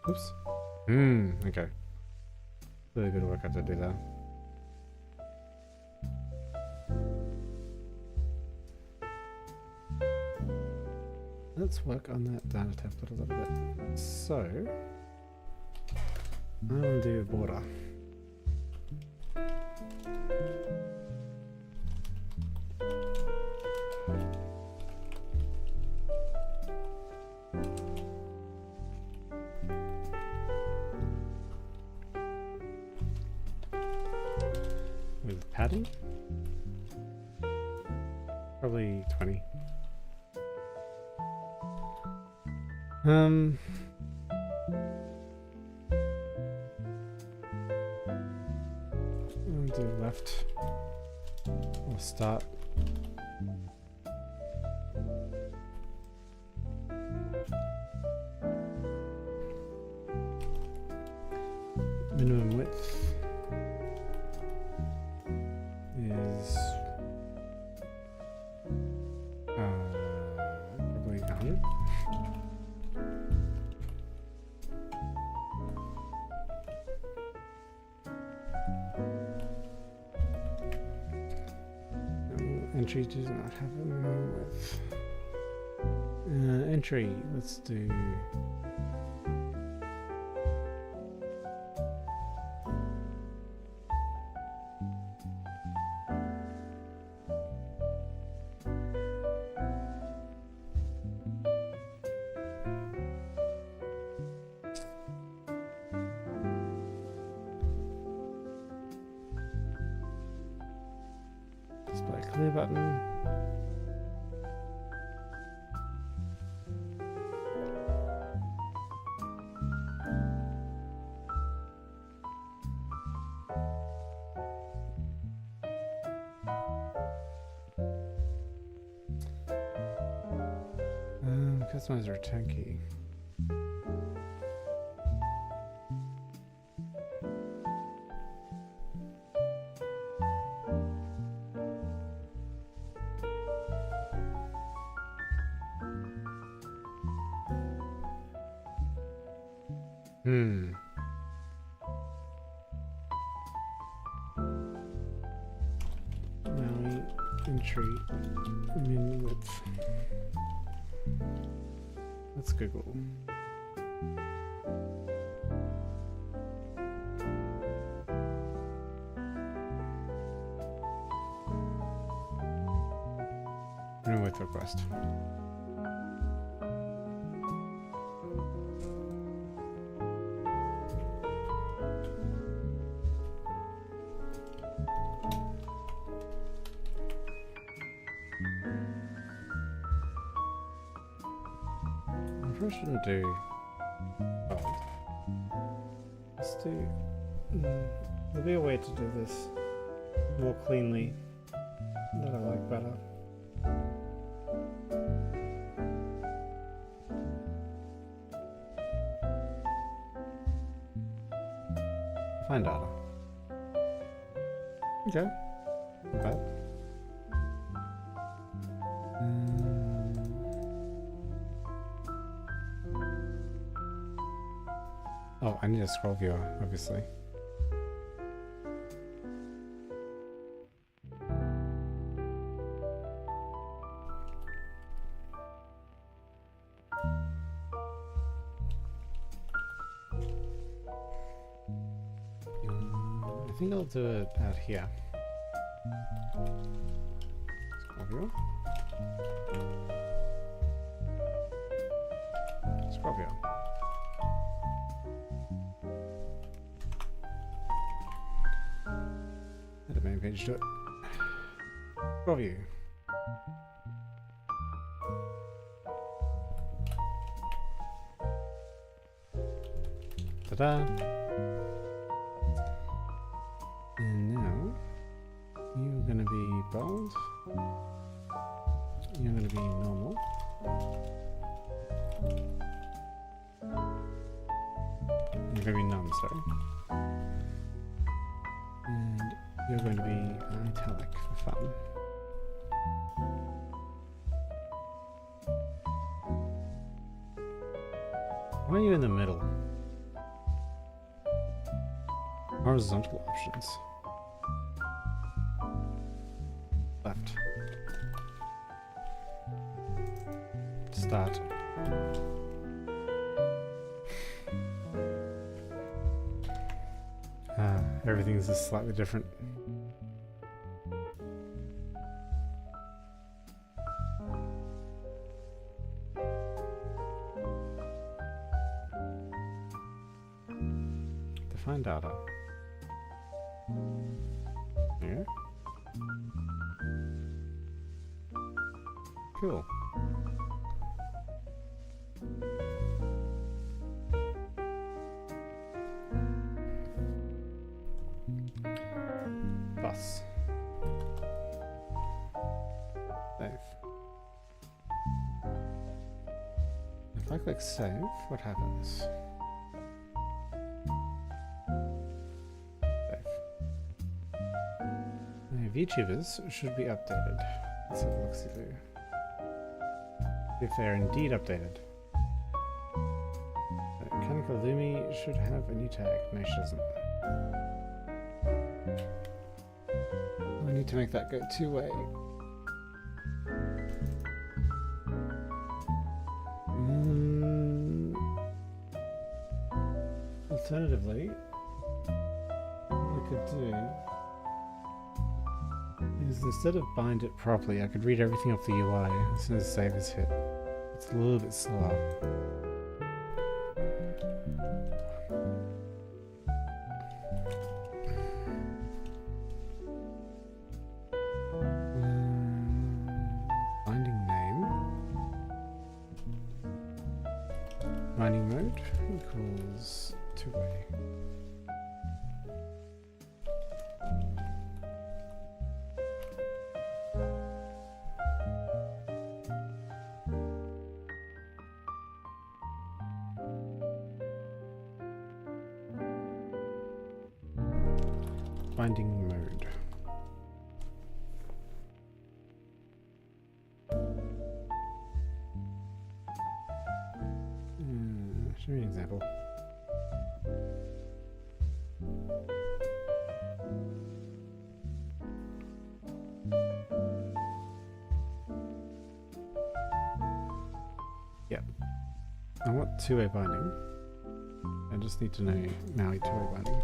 Oops. Okay. Really good work I had to do that. Let's work on that data template a little bit. So, I want to do a border. With padding? Probably 20. I'll do left. I'll start. Minimum width is probably 100. Entry does not have a minimum width. Entry, let's do. Display clear button. Customize return key. Now entry min width. Let's Google. Min width request. I shouldn't do bold. Let's do. There'll be a way to do this more cleanly that I like better. Define data. Okay. Not bad. Oh, I need a scroll viewer, obviously. I think I'll do it out here. Scroll viewer. Scroll viewer. Add a main page to it. Scroll view. Ta-da! And now you're going to be bold. You're going to be normal. You're going to be none, sorry. And you're going to be italic for fun. Why are you in the middle? Horizontal options. Left. Start. Everything is just slightly different. Define data. Yeah. Cool. Bus. Save. If I click save, what happens? VTubers should be updated. Let's have a look, see if they're indeed updated. 𝐒𝐤𝐚𝐥 should have a new tag. No, she doesn't. I need to make that go two-way. Alternatively, what I could do is instead of bind it properly, I could read everything off the UI as soon as save is hit. It's a little bit slower. Binding name. Binding mode equals two-way. Binding mode. Show me an example. Yep. I want two-way binding. I just need to know Maui two-way binding.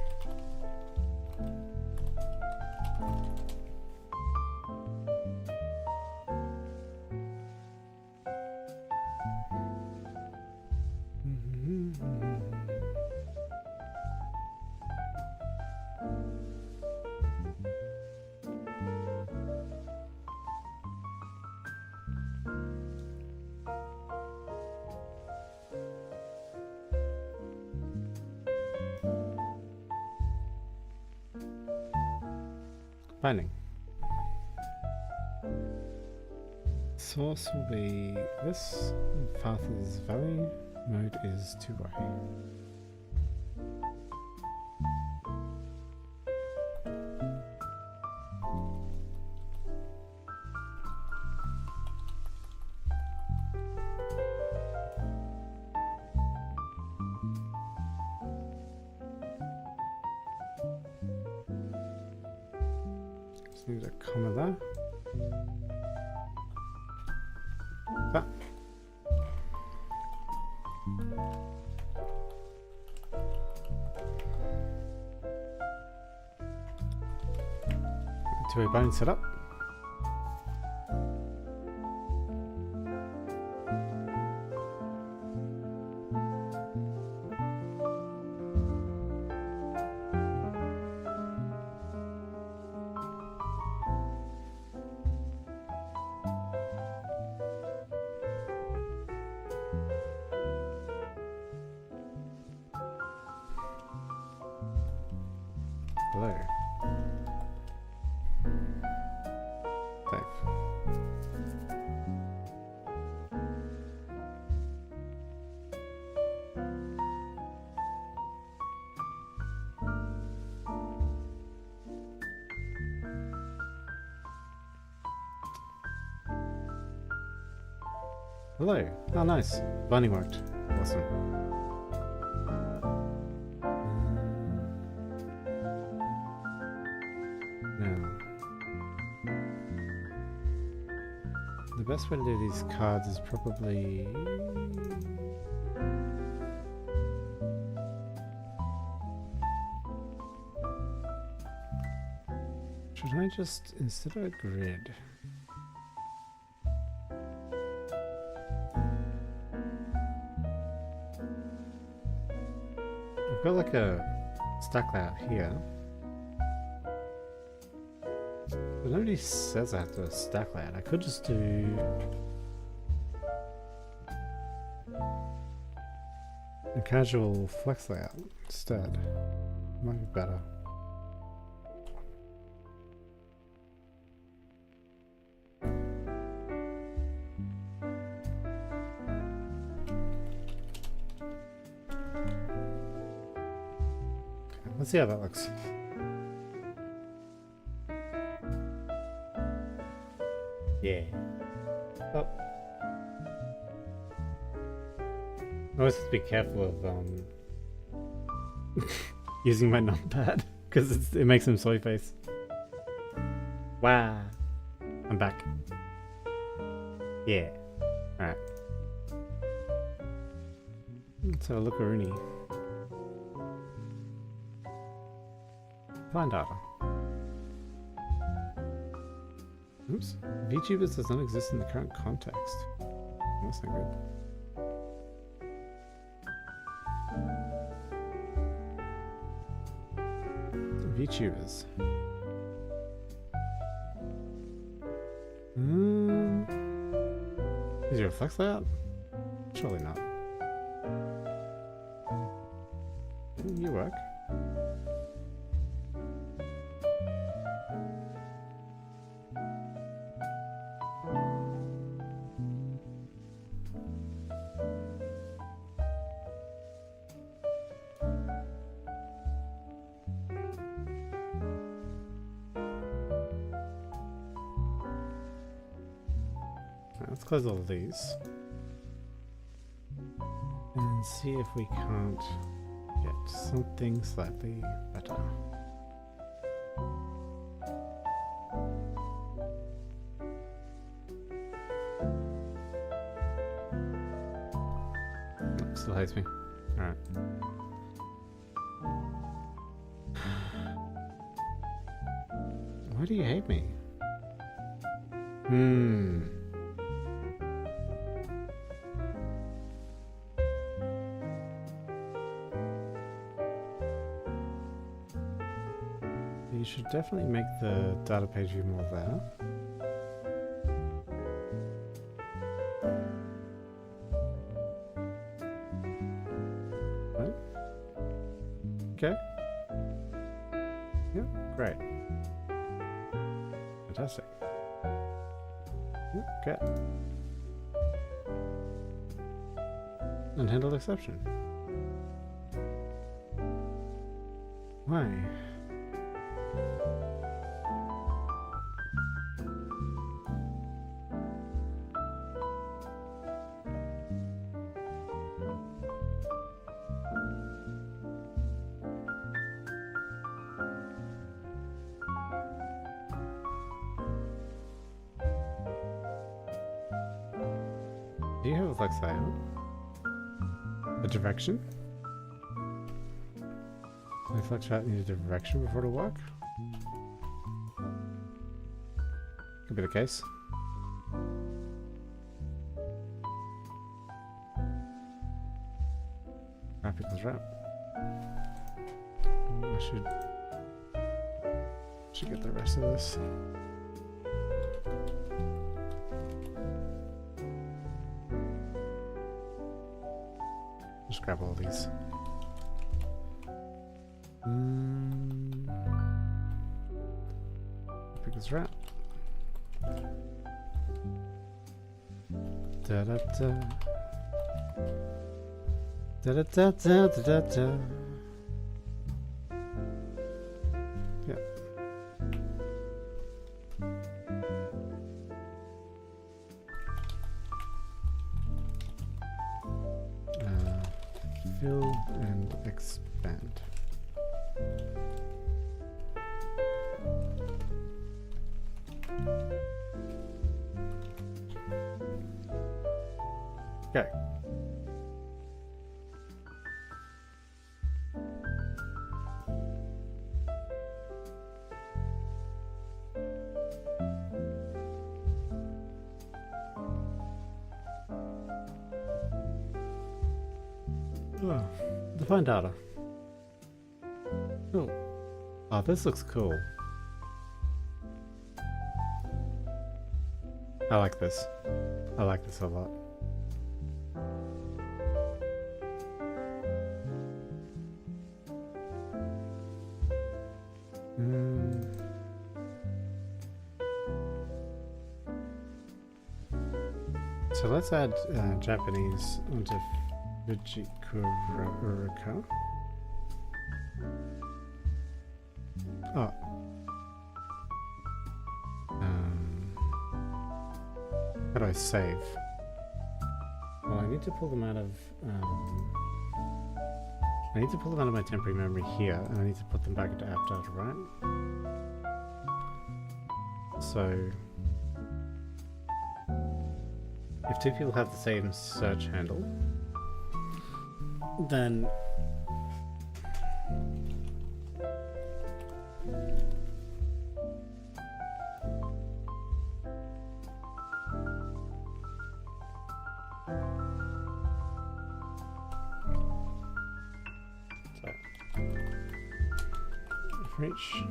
Binding. Source will be this, path is value, mode is two-way. Just need a comma there. That. Two-way binding set up. Hello. Save. Hello. Oh, nice. Binding worked. Awesome. Now, the best way to do these cards is probably... Should I just, instead of a grid... I've got like a stack layout here. But nobody says I have to stack layout. I could just do... a casual flex layout instead. Might be better. Let's see how that looks. Yeah. Oh. I always have to be careful of using my numpad because it makes him soy face. Wow. I'm back. Yeah. Alright. Let's have a look at Rooney. Find data. Oops. VTubers does not exist in the current context. That's not good. VTubers. Is there a flex layout? Surely not. You work. Let's close all of these and see if we can't get something slightly better. Nope, still hates me. Alright. Why do you hate me? You should definitely make the data page view more there. Right. Okay. Yep, great. Fantastic. Yep, okay. Unhandled exception. Why? do you have like say a direction? I flex out need a direction before it'll work. Could be the case. Wrap equals wrap. I should get the rest of this. Just grab all these. Pick this wrap. Da da da. Da da da da da da da. Yeah. Fill and expand. Go. Oh, define data. Cool. Oh, this looks cool. I like this. I like this a lot. So let's add Japanese onto VTuber. Oh. How do I save? Well, I need to pull them out of my temporary memory here, and I need to put them back into app data, right? So if two people have the same search handle, then for each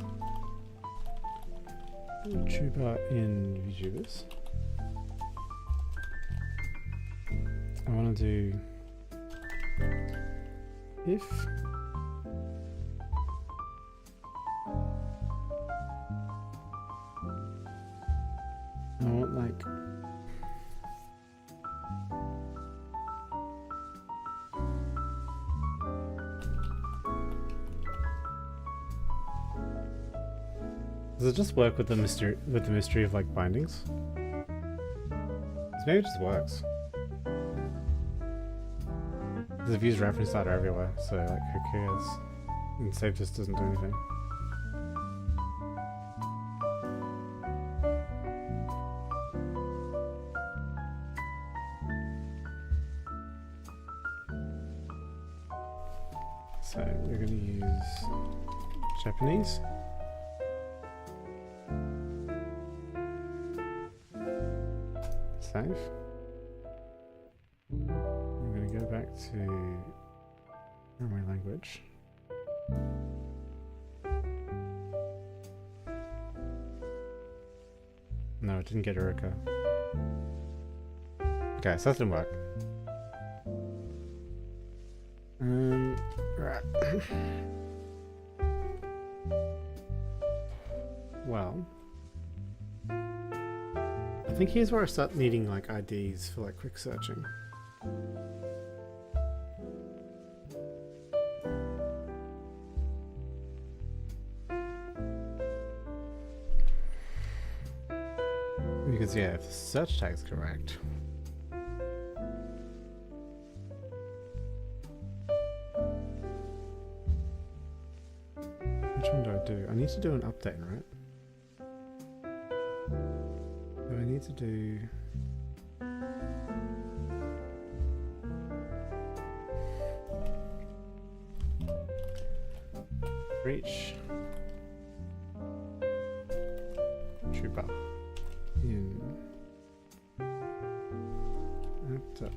VTuber in VTubers, I want to do if I want like does it just work with the mystery of like bindings? So maybe it just works. The views reference data everywhere, so like who cares? And save just doesn't do anything. So we're going to use Japanese. Save. I'm going to go back to primary language. No, it didn't get Eureka. Okay, so that didn't work. Right. Well, I think here's where I start needing like IDs for like quick searching. Because yeah, if the search tag's correct. Which one do I do? I need to do an update, right? Do I need to do... for each. Trooper. In. Data.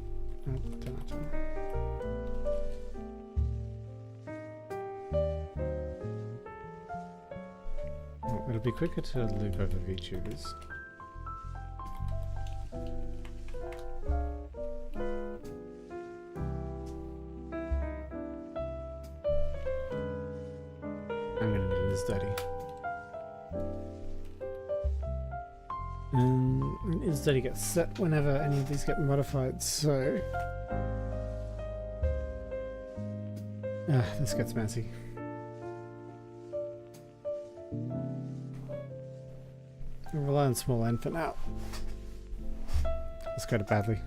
Oh, it'll be quicker to loop over VTubers. I'm gonna need this dirty. And is dirty gets set whenever any of these get modified, so this gets messy. I'll rely on small n for now. Let's go to badly.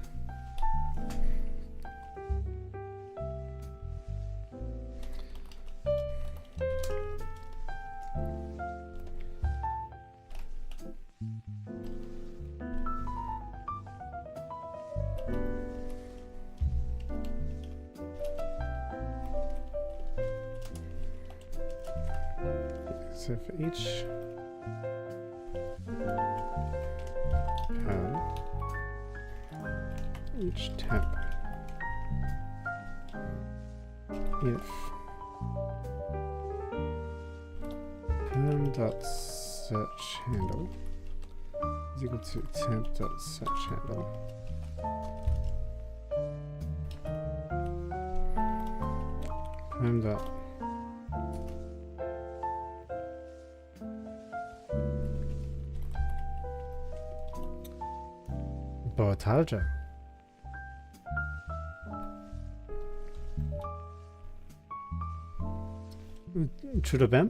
So for each each temp, if perm.search handle is equal to temp.search handle, perm. Boatalja. Chudobem?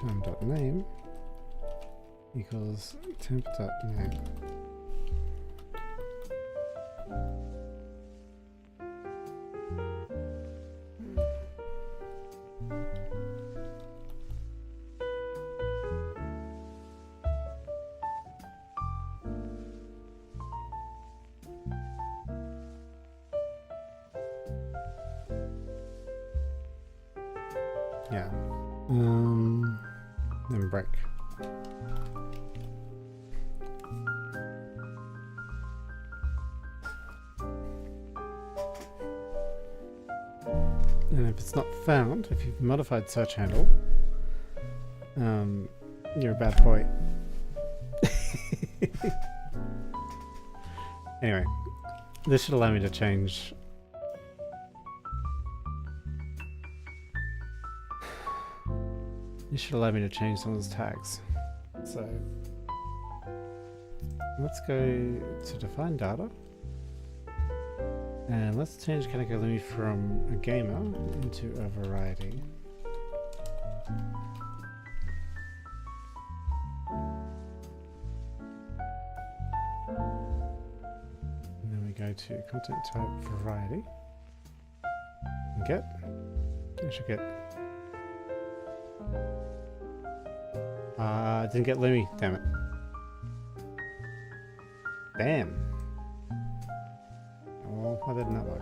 Temp.name equals temp.name. Yeah. Then break. And if it's not found, if you've modified search handle, you're a bad boy. Anyway, this should allow me to change. This should allow me to change some of those tags. So let's go to define data. And let's change 𝐒𝐤𝐢𝐚𝐥 from a gamer into a variety. And then we go to content type variety. And get. I should get. Didn't get Lumi, damn it. Damn. Oh, why didn't that work?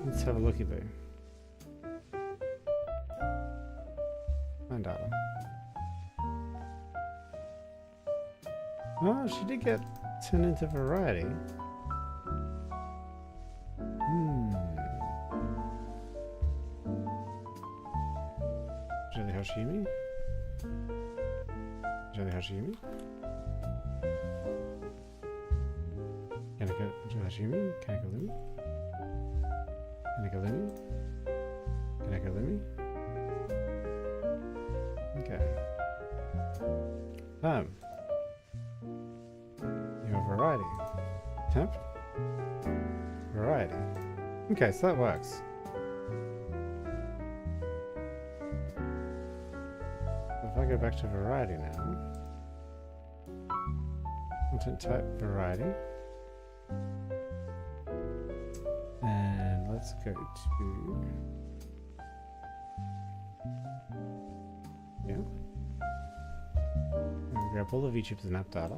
Let's have a looky there. Find data. Oh, she did get turned into variety. 𝐒𝐤𝐢𝐚𝐥? 𝐒𝐤𝐢𝐚𝐥? 𝐒𝐤𝐢𝐚𝐥? 𝐒𝐤𝐢𝐚𝐥? Okay. Your variety. Temp? Variety. Okay, so that works. If I go back to variety now, content type variety, and let's go to Yeah. And grab all the VTubers and app data.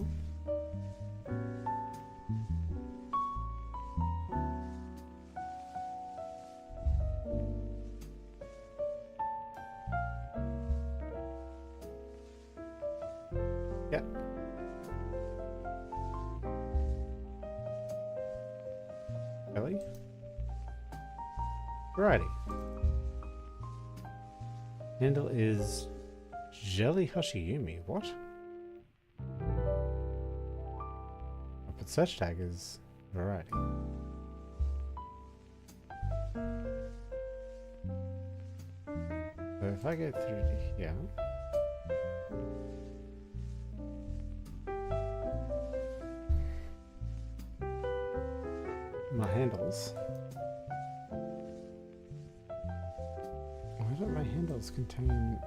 Yep. Really? Variety. Handle is 𝐒𝐤𝐢𝐚𝐥. What? But search tag is variety. So if I go through to here, my handles. Why don't my handles contain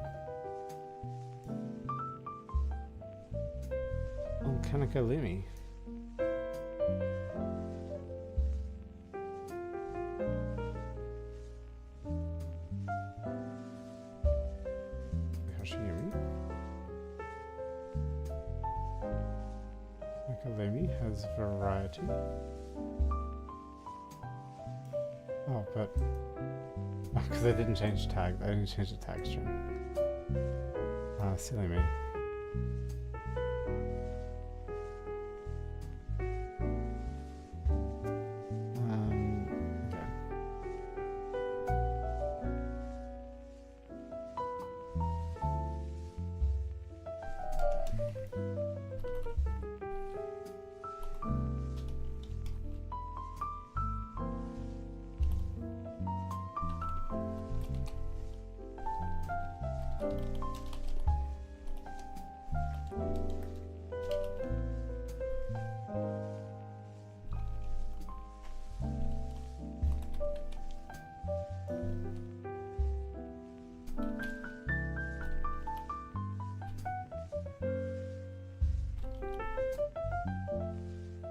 𝐒𝐤𝐢𝐚𝐥? 𝐒𝐤𝐢𝐚𝐥 has variety. Oh, but because they didn't change the tag, they didn't change the tag string. Ah, silly me. Okay.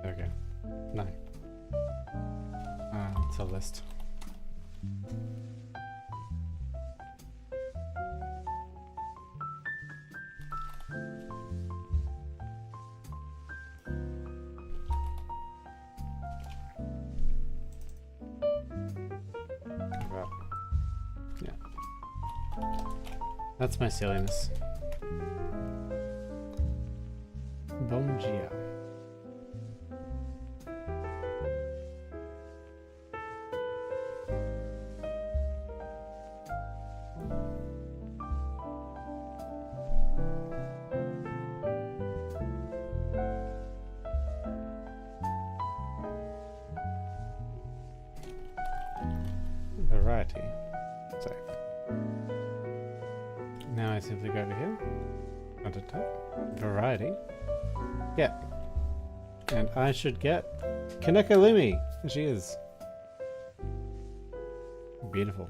Okay. No. It's a list. About, yeah. That's my silliness. Bongia. Variety. Save. Now I simply go over here. Under tab. Variety. Get. And I should get 𝐒𝐤𝐢𝐚𝐥. There she is. Beautiful.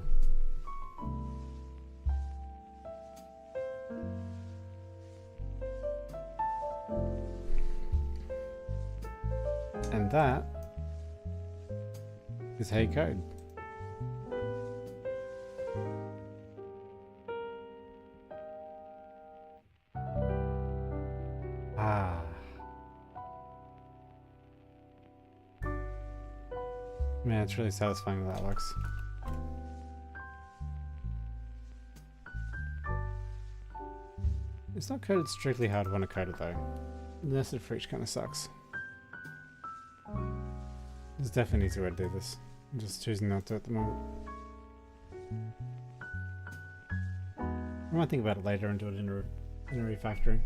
And that is how you code. Ah. Man, it's really satisfying when that works. It's not coded strictly how I'd want to code it though. The nested for each kind of sucks. There's definitely an easier way to do this. I'm just choosing not to at the moment. I might think about it later and do it in a refactoring.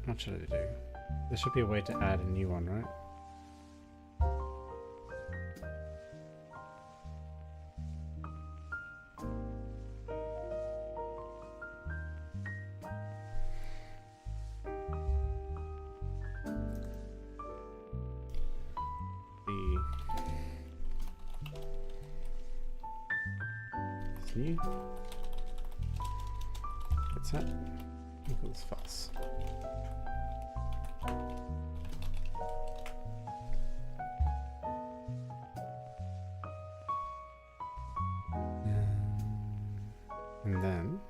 What should I do? There should be a way to add a new one, right? New. set equals false. And then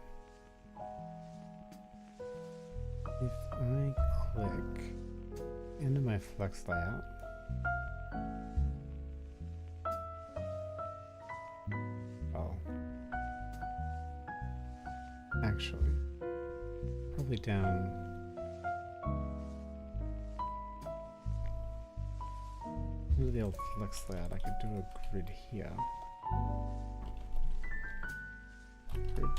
if I click into my flex layout, oh, actually, probably down under the old flex layout, I could do a grid here. Grid.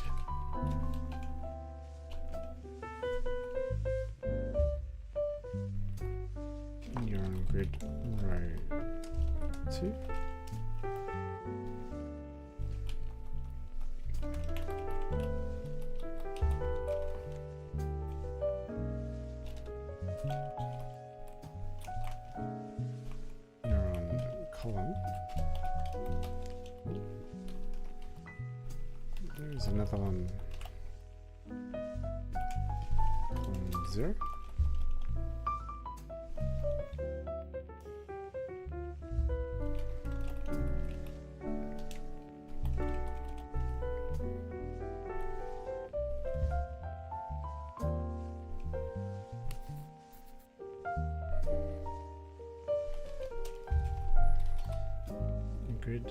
And you're on grid row 2. You're on column. There's another one. Column 0. Grid.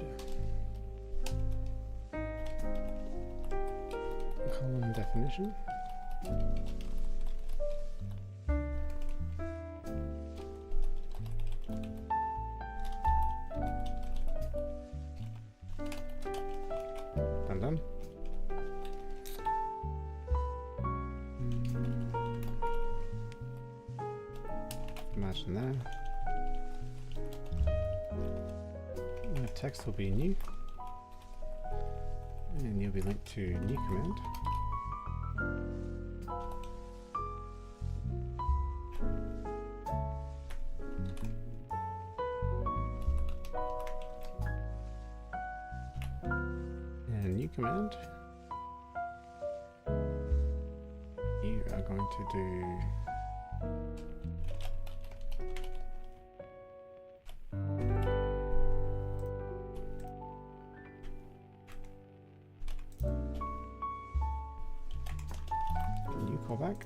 Column definition. Done. Imagine that. Text will be new, and you'll be linked to new command. And new command, you are going to do callback.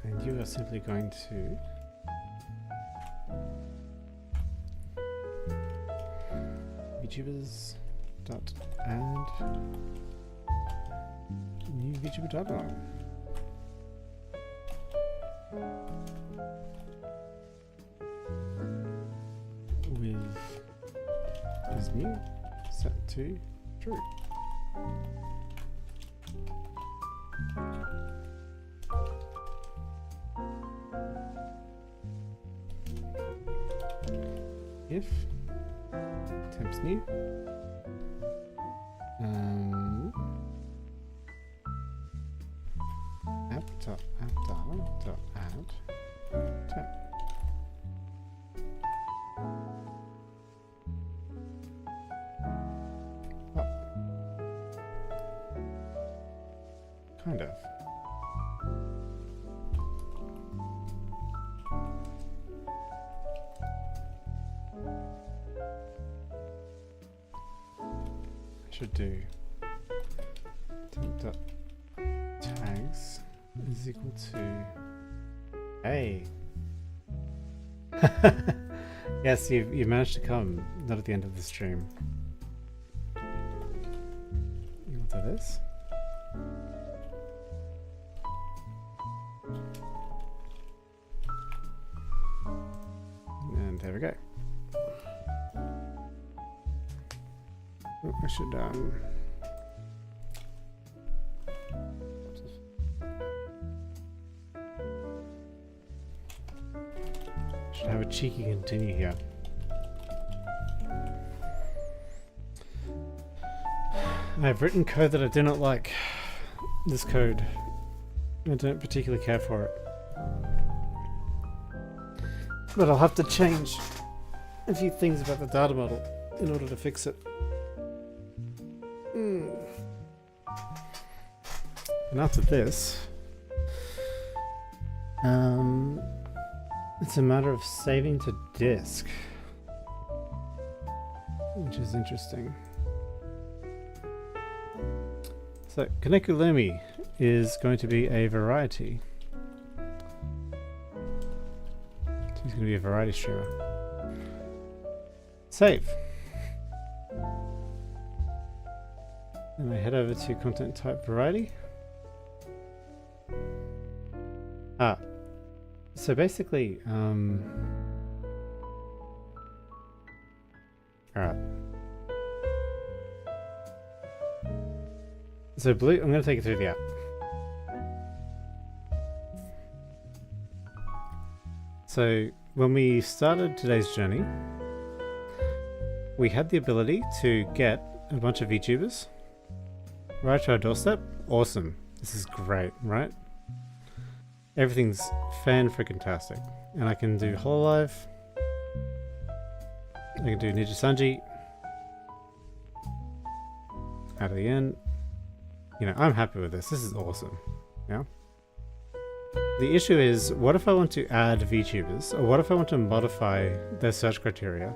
And you are simply going to VTubers dot add new VTuber dialog. With is new set to true. If temp's new. App.add temp. Oh. Kind of. Should do temp.tags is equal to hey. Yes, you've managed to come, not at the end of the stream. Equal to this. And there we go. Oh, I should have a cheeky continue here. I've written code that I do not like. This code. I don't particularly care for it. But I'll have to change a few things about the data model in order to fix it. And after this, it's a matter of saving to disk, which is interesting. So 𝐒𝐤𝐢𝐚𝐥 is going to be a variety. So he's going to be a variety streamer. Save. And I head over to content type variety. So basically, alright. So blue, I'm going to take it through the app. So when we started today's journey, we had the ability to get a bunch of VTubers right to our doorstep. Awesome. This is great, right? Everything's fan-freaking-tastic. And I can do Hololive. I can do 𝐒𝐤𝐢𝐚𝐥. Out of the end. You know, I'm happy with this. This is awesome. Yeah. The issue is, what if I want to add VTubers? Or what if I want to modify their search criteria?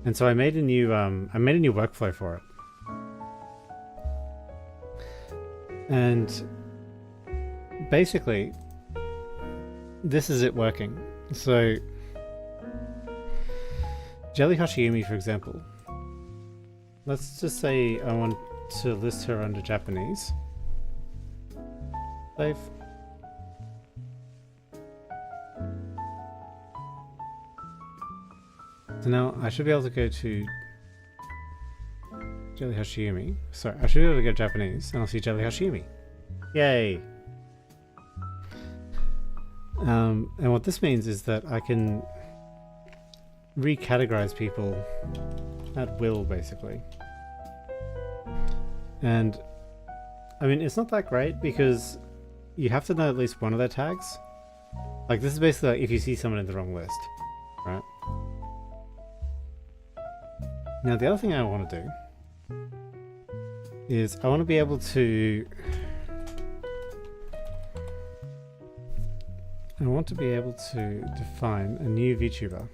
And so I made a new workflow for it. And basically, this is it working. So 𝐒𝐤𝐢𝐚𝐥, for example. Let's just say I want to list her under Japanese. Save. So now I should be able to go to 𝐒𝐤𝐢𝐚𝐥. Sorry, I should be able to go to Japanese and I'll see 𝐒𝐤𝐢𝐚𝐥. Yay! And what this means is that I can recategorize people at will, basically. And I mean, it's not that great because you have to know at least one of their tags. Like, this is basically like if you see someone in the wrong list, right? Now, the other thing I want to do is I want to be able to define a new VTuber.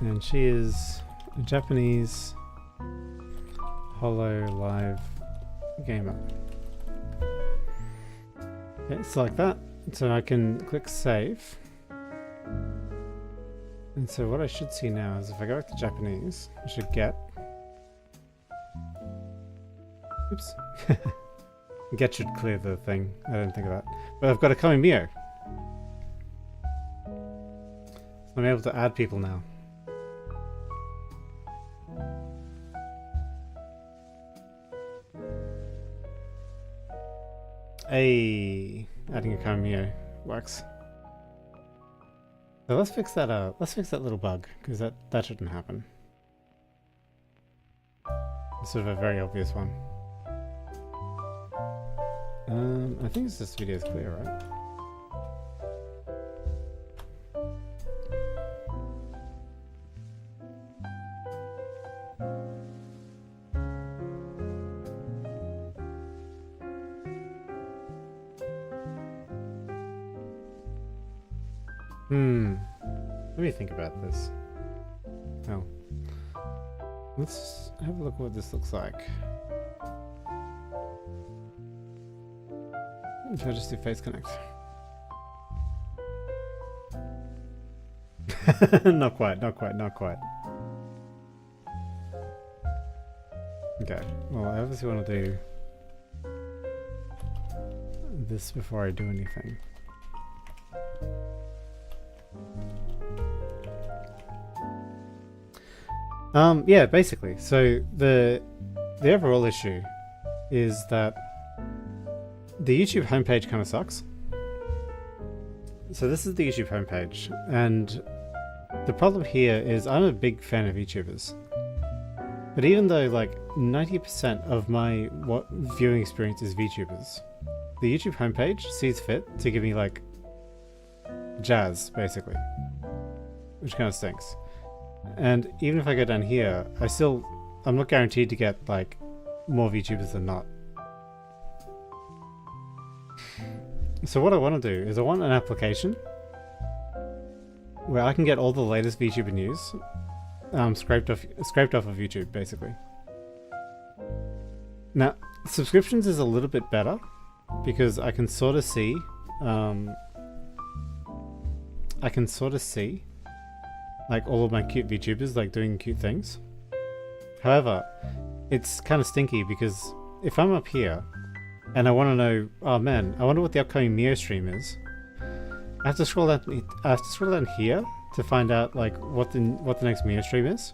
And she is a Japanese Hololive gamer. Okay, so like that. So I can click save. And so what I should see now is if I go back to Japanese, I should get... Oops. Get should clear the thing. I didn't think of that. But I've got a 𝐒𝐤𝐚𝐥. So I'm able to add people now. Hey, adding a 𝐒𝐤𝐚𝐥 works. So let's fix that little bug, because that shouldn't happen. It's sort of a very obvious one. I think this video is clear, right? Let me think about this. Oh. Let's have a look at what this looks like. If I just do face connect. Not quite. Okay, well I obviously want to do this before I do anything. Yeah, basically. So the overall issue is that the YouTube homepage kind of sucks. So this is the YouTube homepage, and the problem here is I'm a big fan of YouTubers. But even though like 90% of my viewing experience is VTubers, the YouTube homepage sees fit to give me like jazz, basically. Which kind of stinks. And even if I go down here, I'm not guaranteed to get like more VTubers than not. So what I want to do is I want an application where I can get all the latest VTuber news scraped off of YouTube, basically. Now, subscriptions is a little bit better because I can sort of see like all of my cute VTubers like doing cute things. However, it's kind of stinky because if I'm up here and I want to know, oh man, I wonder what the upcoming Mio stream is, I have to scroll down here to find out like what the next Mio stream is.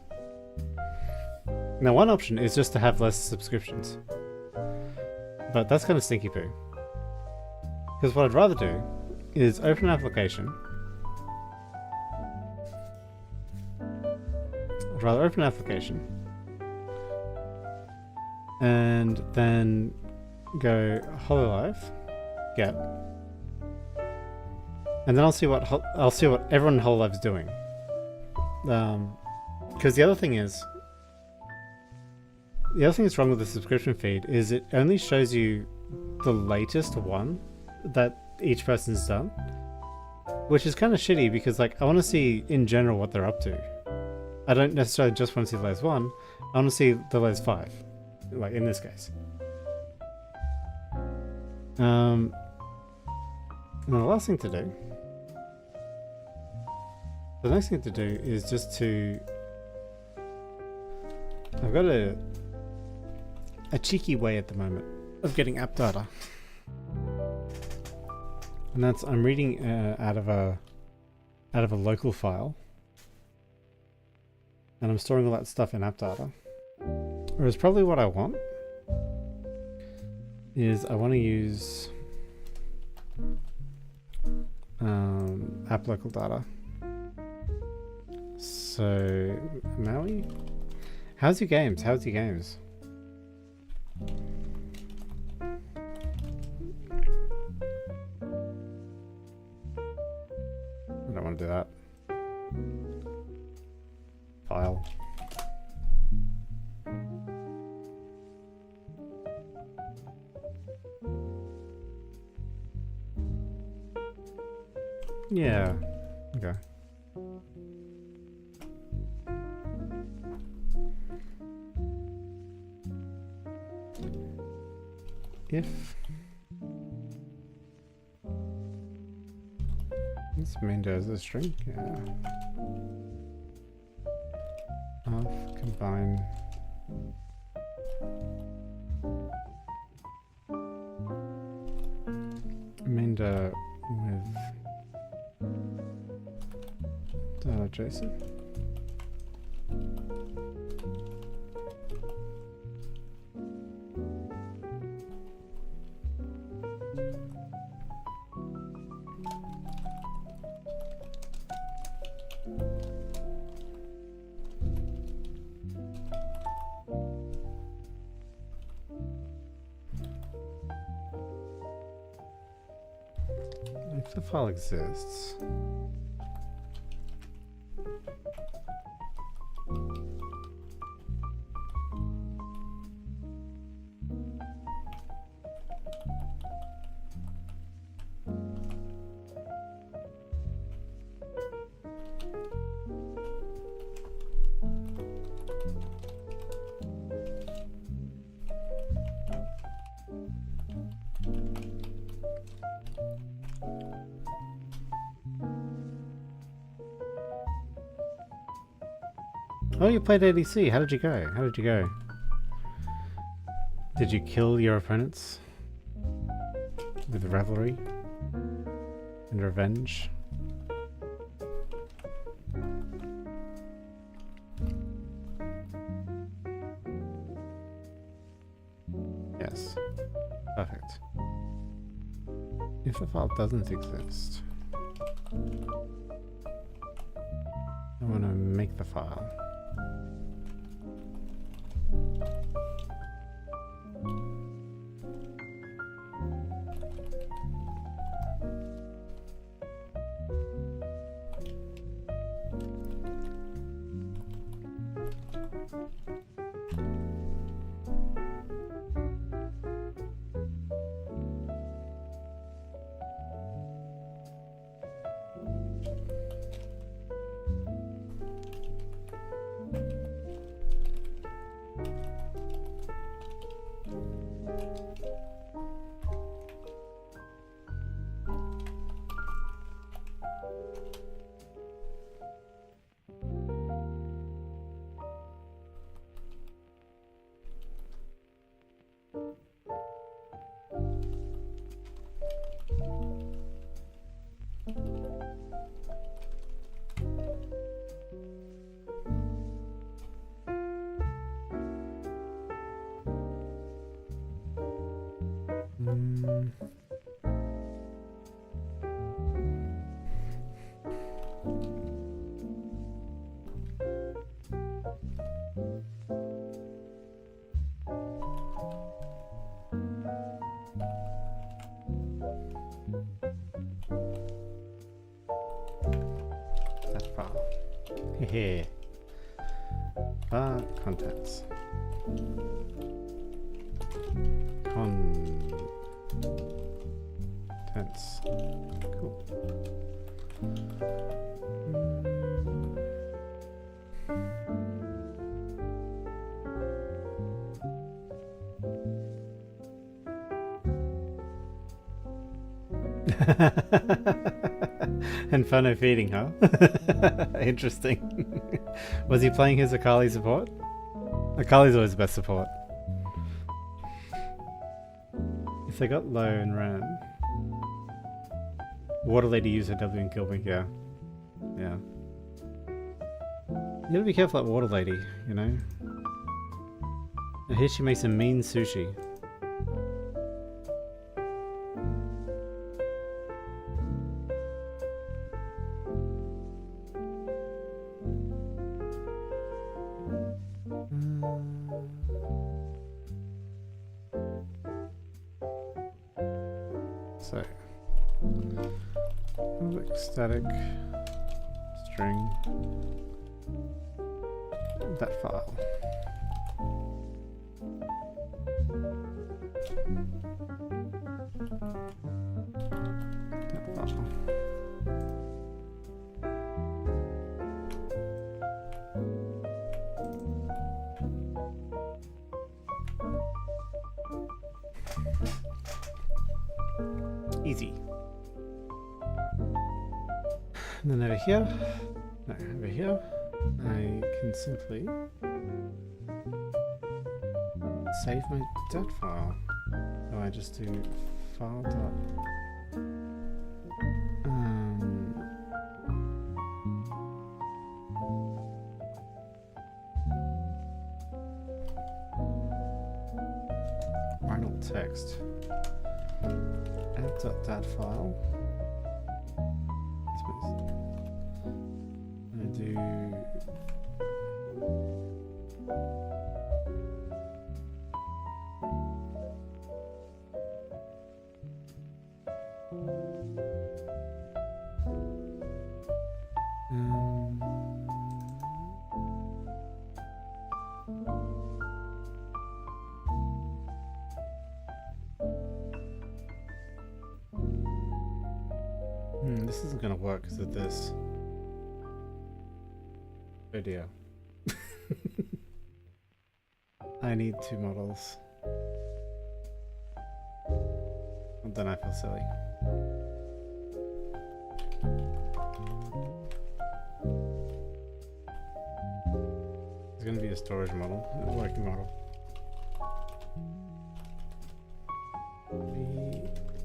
Now, one option is just to have less subscriptions, but that's kind of stinky poo. Because what I'd rather do is open an application. I'd rather open an application and then go HoloLive, get, and then I'll see what everyone in HoloLive's doing. Because the other thing that's wrong with the subscription feed is it only shows you the latest one that each person's done, which is kind of shitty because like I want to see in general what they're up to. I don't necessarily just want to see the latest one. I want to see the latest 5, like in this case. And the last thing to do, the next thing to do is just to, I've got a cheeky way at the moment of getting app data, and that's I'm reading out of a local file, and I'm storing all that stuff in app data. Whereas probably what I want is I want to use app local data. So Maui, how's your games? I don't want to do that. File. Yeah. Okay. If this window is a string, yeah. Of combine Minder with data.json. If the file exists, oh, you played ADC. How did you go? Did you kill your opponents with revelry and revenge? Perfect. If a file doesn't exist, I want to make the file. That file. Hehe. Contents. Contents. Cool. And Funno feeding, huh? Interesting. Was he playing his 𝐒𝐤𝐢 support? 𝐒𝐤𝐤𝐢's always the best support. If they got low and ran. Water Lady used her W and killed me, yeah. Yeah. You gotta be careful at Water Lady, you know? I hear she makes some mean sushi. So, public static string that file. That file. Easy. And then over here, no, over here, I can simply save my .dat file. So I just do file dot. Final text. Add .dat file. I'm gonna do this isn't gonna work because of this. Oh dear. I need two models. And then I feel silly. There's gonna be a storage model, a working model.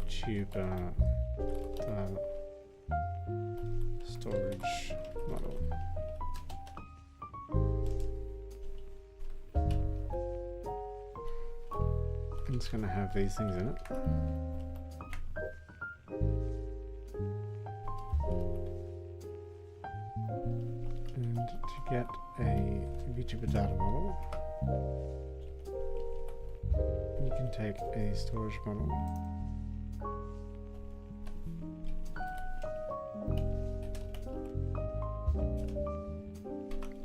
VTuber storage model. I'm just gonna have these things in it. And to get a VTuber data model, you can take a storage model.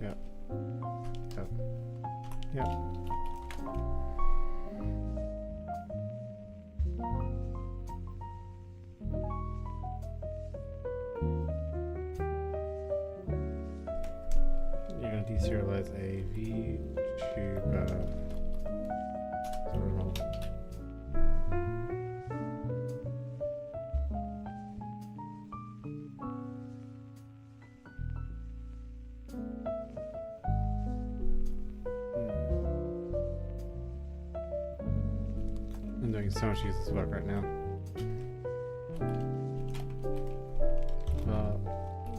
Yep. Yep. Yep. You're going to deserialize a VTuber storage model. I'm doing so much useless work right now.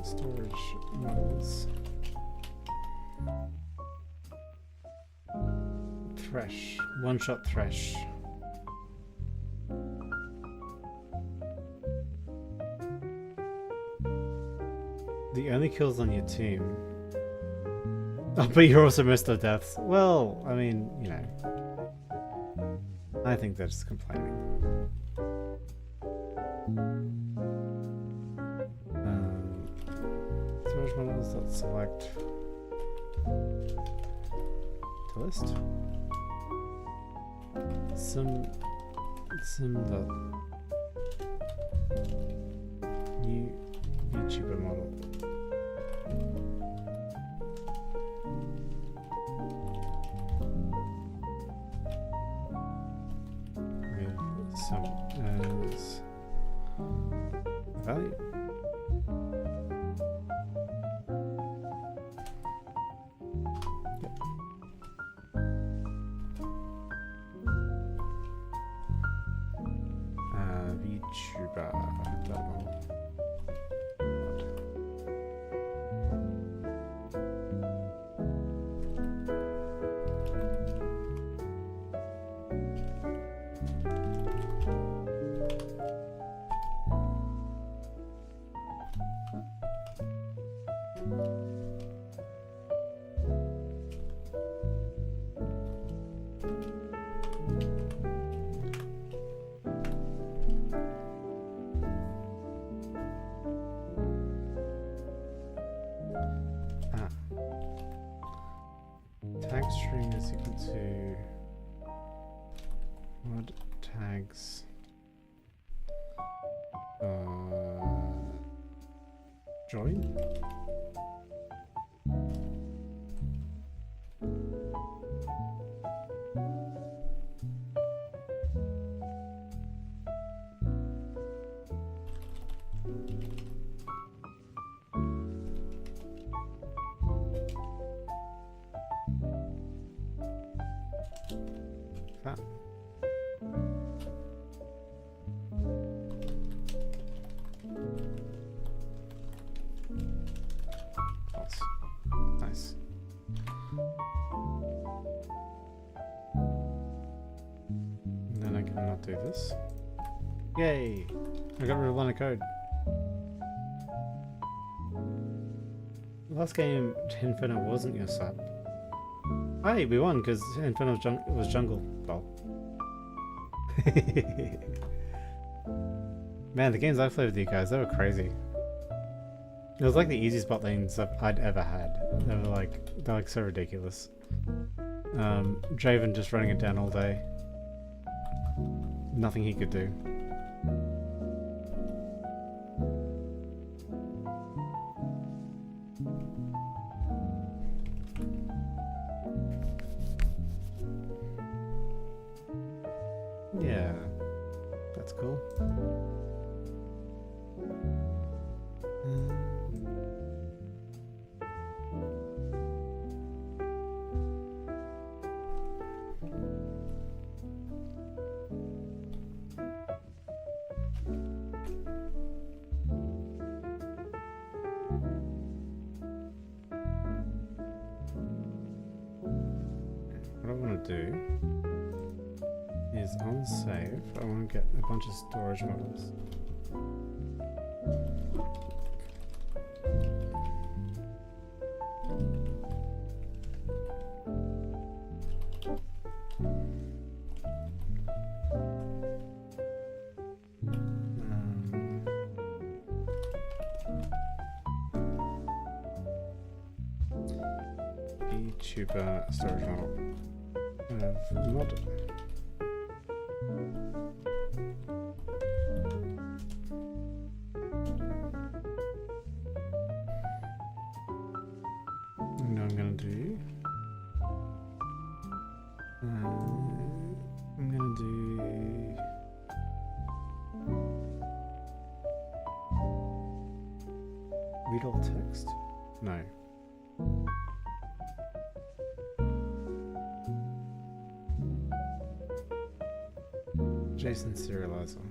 Storage models. Thresh. One-shot Thresh. The only kills on your team. Oh, but you're also most of the deaths. Well, I mean, you know. I think they're just complaining. Storage models, let's select to list. Some new VTuber model. With some as value. VTuber demo. Tag string is equal to mod tags join. That. False. Nice. And then I cannot do this. Yay! I got rid of line of code. Last game, Inferno wasn't your sub. Hey, we won because Inferno was jungle. Well. Man, the games I played with you guys, they were crazy. It was like the easiest bot lanes I'd ever had. They're like so ridiculous. Draven just running it down all day. Nothing he could do. Yeah, that's cool. What I want to do is is on save. I want to get a bunch of storage models. VTuber storage model. Mod. What I'm gonna do. I'm gonna do. Read all text? No. JSON serializer.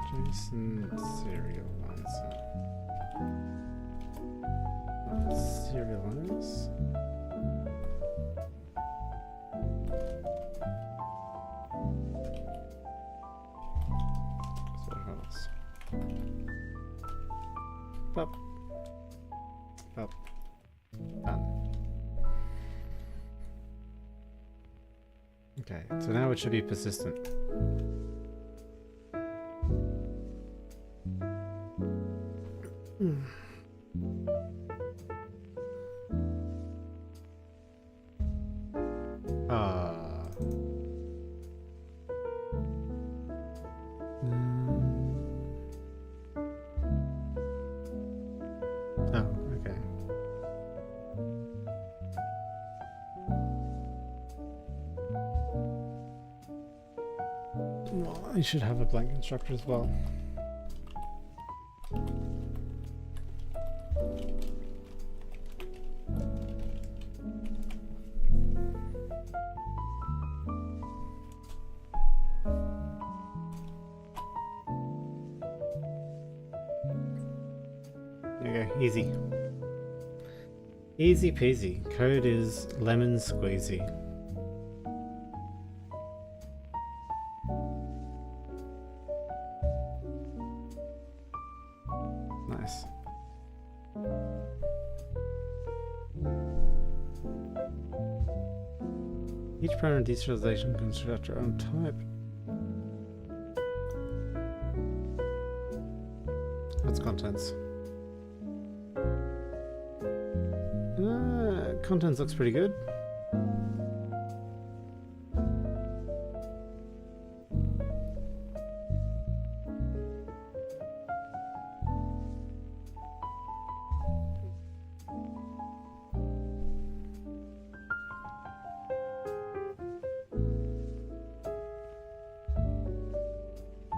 JSON serializer. Serialize. Up. Up. Done. Okay, so now it should be persistent. Oh, okay. Well, I should have a blank constructor as well. There you go, easy. Easy peasy. Code is lemon squeezy. Nice. Each parent deserialization constructor on type. What's contents? Contents looks pretty good.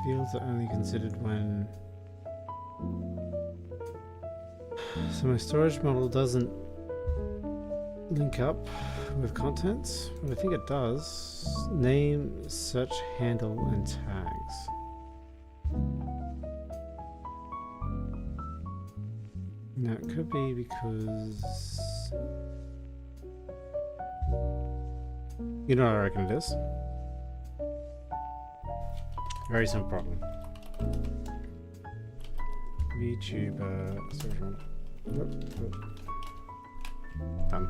Fields are only considered when... So my storage model doesn't link up with contents, but I think it does. Name, search handle, and tags. Now it could be because... You know what I reckon it is? Very simple problem. VTuber storage model. Done.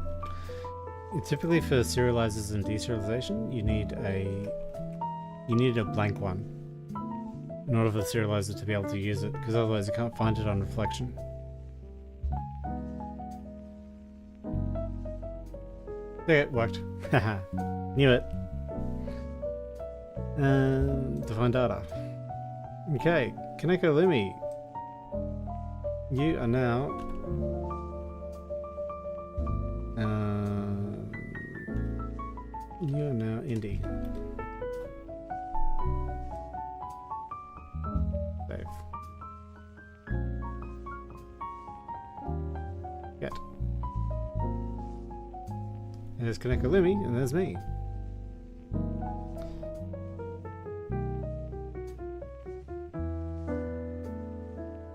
Typically for serializers and deserialization, you need a blank one in order for the serializer to be able to use it, because otherwise you can't find it on reflection. There, it worked. Haha. Knew it. Define data. Okay, 𝐒𝐤𝐢𝐚𝐥. You are now indie. Save. Get. There's 𝐒𝐤𝐢𝐚𝐥 and there's me.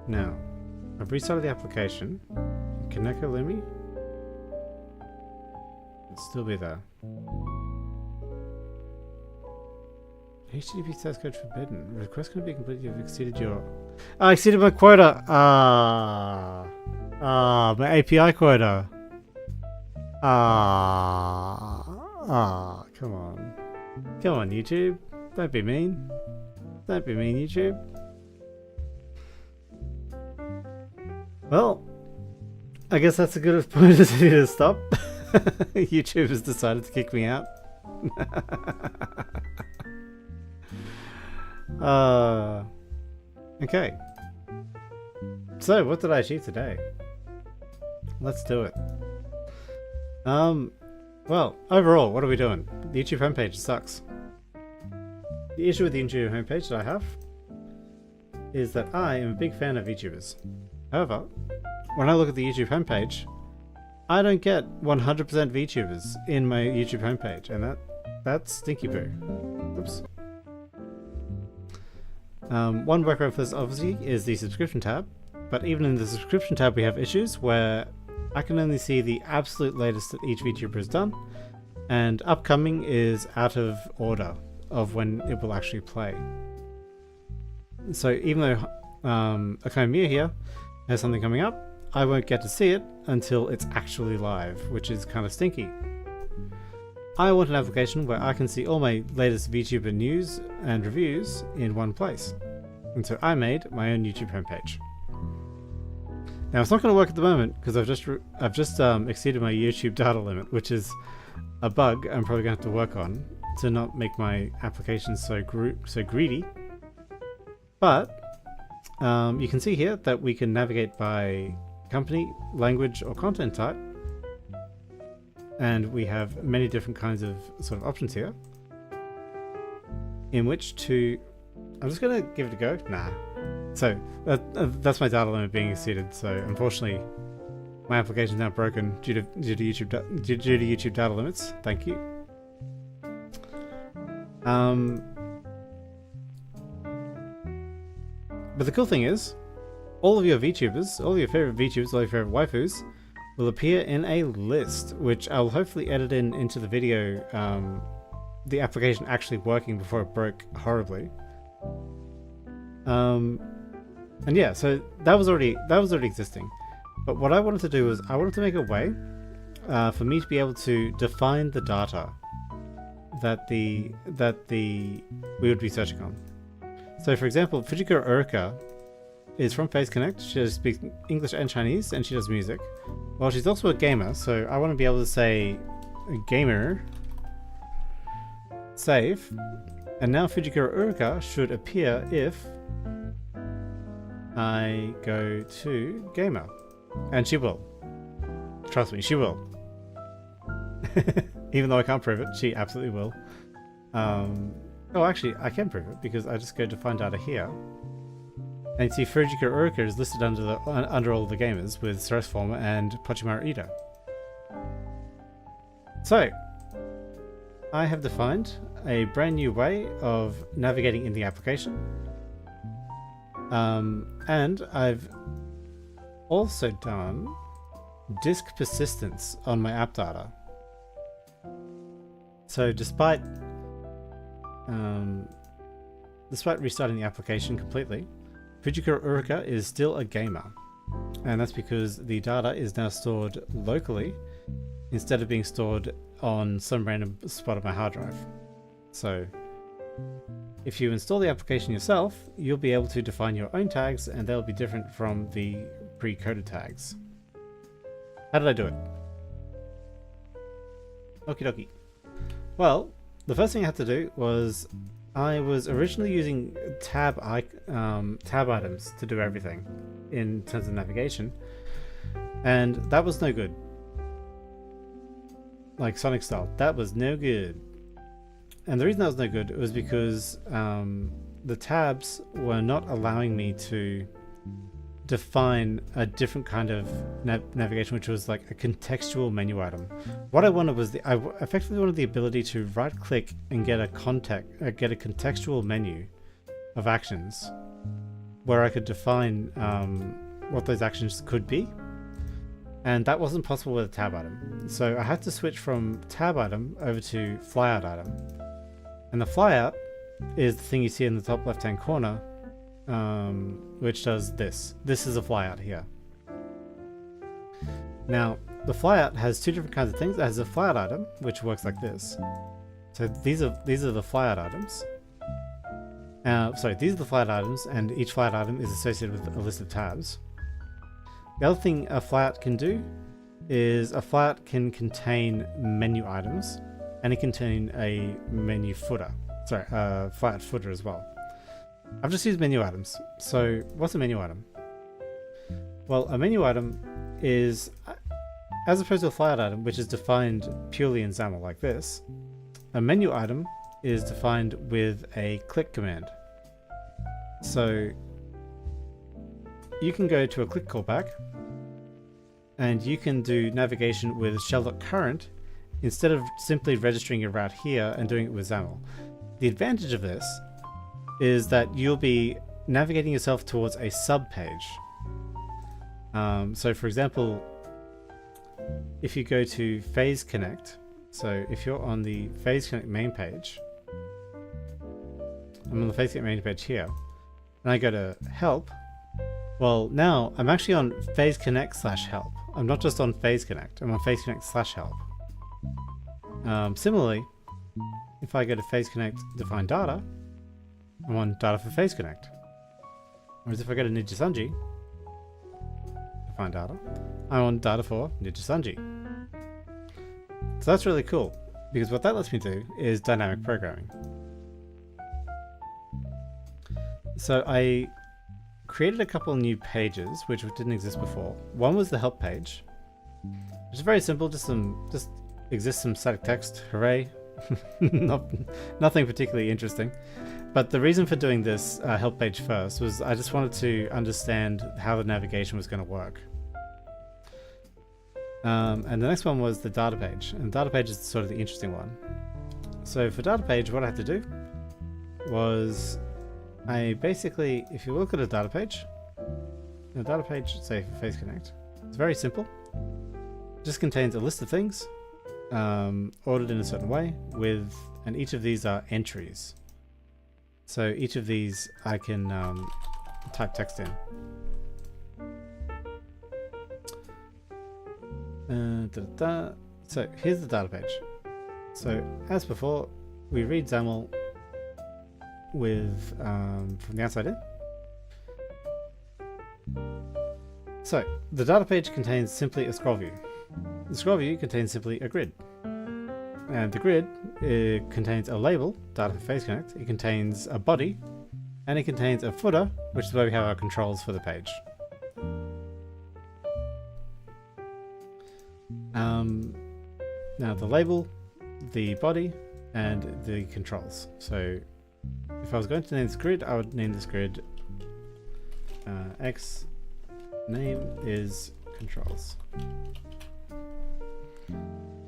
Now, I've restarted the application. Kaneko Lumi? It'll still be there. HTTP status code forbidden. Request can be completed. You've exceeded your. I exceeded my quota. My API quota. Come on. Come on, YouTube. Don't be mean. Don't be mean, YouTube. Well, I guess that's a good point to stop. YouTube has decided to kick me out. Okay. So, what did I achieve today? Let's do it. Well, overall, what are we doing? The YouTube homepage sucks. The issue with the YouTube homepage that I have is that I am a big fan of VTubers. However, when I look at the YouTube homepage, I don't get 100% VTubers in my YouTube homepage, and that's stinky poo. Oops. One workaround for this obviously is the subscription tab, but even in the subscription tab we have issues where I can only see the absolute latest that each VTuber has done, and upcoming is out of order of when it will actually play. So even though 𝐒𝐲𝐚𝐥 here has something coming up, I won't get to see it until it's actually live, which is kind of stinky. I want an application where I can see all my latest VTuber news and reviews in one place. And so I made my own YouTube homepage. Now it's not going to work at the moment because I've just exceeded my YouTube data limit, which is a bug I'm probably going to have to work on to not make my application so greedy. But you can see here that we can navigate by company, language, or content type. And we have many different kinds of sort of options here in which to... I'm just going to give it a go. Nah. So that's my data limit being exceeded. So unfortunately, my application is now broken due to YouTube data limits. Thank you. But the cool thing is, all of your VTubers, all your favorite VTubers, all your favorite waifus will appear in a list, which I'll hopefully edit into the video, the application actually working before it broke horribly. And yeah, so that was already existing. But what I wanted to do was I wanted to make a way for me to be able to define the data that we would be searching on. So for example, Fujiko Uruka is from Face Connect. She speaks English and Chinese, and she does music. Well, she's also a gamer, so I want to be able to say gamer save, and now Fujiko Uruka should appear if I go to gamer, and she will. Trust me, she will. Even though I can't prove it, she absolutely will. Oh, actually, I can prove it because I just go to find data here, and you see Fujiko Uruka is listed under all of the gamers with Ceresformer and Pochimaru Ito. So, I have defined a brand new way of navigating in the application, and I've also done disk persistence on my app data. So despite restarting the application completely, Fujiko Uruka is still a gamer, and that's because the data is now stored locally instead of being stored on some random spot of my hard drive. So if you install the application yourself, you'll be able to define your own tags, and they'll be different from the pre-coded tags. How did I do it? Okie dokie. Well, the first thing I had to do was I was originally using tab items to do everything in terms of navigation, and that was no good. Like Sonic style, that was no good. And the reason that was no good was because the tabs were not allowing me to define a different kind of navigation, which was like a contextual menu item. What I wanted was I effectively wanted the ability to right click and get a contextual menu of actions where I could define what those actions could be. And that wasn't possible with a tab item. So I had to switch from tab item over to flyout item. And the flyout is the thing you see in the top left hand corner, which does this. This is a flyout here. Now, the flyout has two different kinds of things. It has a flyout item, which works like this. So these are the flyout items. These are the flyout items, and each flyout item is associated with a list of tabs. The other thing a flyout can do is a flyout can contain menu items, and it can contain a menu footer. Sorry, flyout footer as well. I've just used menu items. So what's a menu item? Well, a menu item is, as opposed to a flyout item, which is defined purely in XAML like this, a menu item is defined with a click command. So you can go to a click callback, and you can do navigation with shell.current instead of simply registering your route here and doing it with XAML. The advantage of this is that you'll be navigating yourself towards a sub page. So for example, if you go to Phase Connect, so if you're on the Phase Connect main page, I'm on the Phase Connect main page here, and I go to Help, well now I'm actually on Phase Connect /help. I'm not just on Phase Connect, I'm on Phase Connect /help. Similarly, if I go to Phase Connect Define Data, I'm on Data for Phase Connect. Whereas if I go to 𝐒𝐥_𝐚𝐥 Define Data, I'm on Data for 𝐒𝐥_𝐚𝐥. So that's really cool, because what that lets me do is dynamic programming. So I created a couple new pages which didn't exist before. One was the help page, which is very simple, just exists some static text, hooray. Nothing particularly interesting. But the reason for doing this help page first was I just wanted to understand how the navigation was going to work. And the next one was the data page, and the data page is sort of the interesting one. So for data page, what I had to do was I basically, if you look at a data page, say for Phase Connect, it's very simple. It just contains a list of things ordered in a certain way and each of these are entries. So each of these I can type text in. So here's the data page. So as before, we read XAML with from the outside in. So the data page contains simply a scroll view. The scroll view contains simply a grid. And the grid contains a label, data for Phase Connect, it contains a body, and it contains a footer, which is where we have our controls for the page. Now the label, the body, and the controls. So if I was going to name this grid, I would name this grid X name is controls.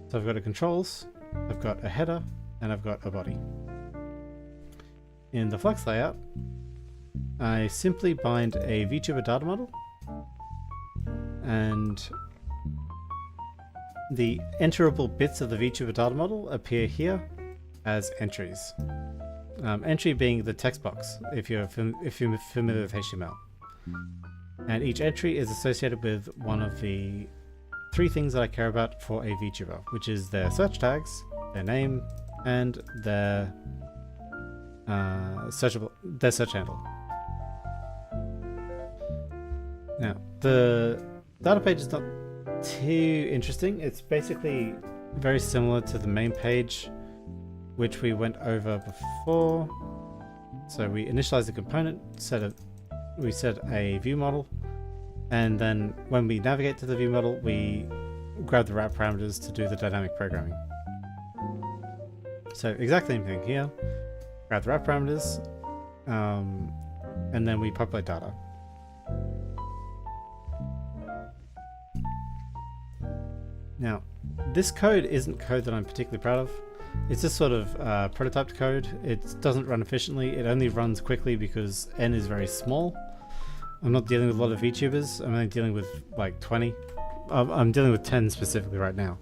So I've got a controls, I've got a header, and I've got a body. In the Flux layout, I simply bind a VTuber data model, and the enterable bits of the VTuber data model appear here as entries. Entry being the text box, if you're familiar with HTML. And each entry is associated with one of the three things that I care about for a VTuber, which is their search tags, their name, and their search handle. Now, the data page is not too interesting. It's basically very similar to the main page, which we went over before. So we initialize the component, we set a view model, and then when we navigate to the view model, we grab the route parameters to do the dynamic programming. So exactly the same thing here. Grab the route parameters, and then we populate data. Now, this code isn't code that I'm particularly proud of. It's just sort of prototyped code. It doesn't run efficiently. It only runs quickly because N is very small. I'm not dealing with a lot of VTubers. I'm only dealing with like 20 I'm dealing with 10 specifically right now.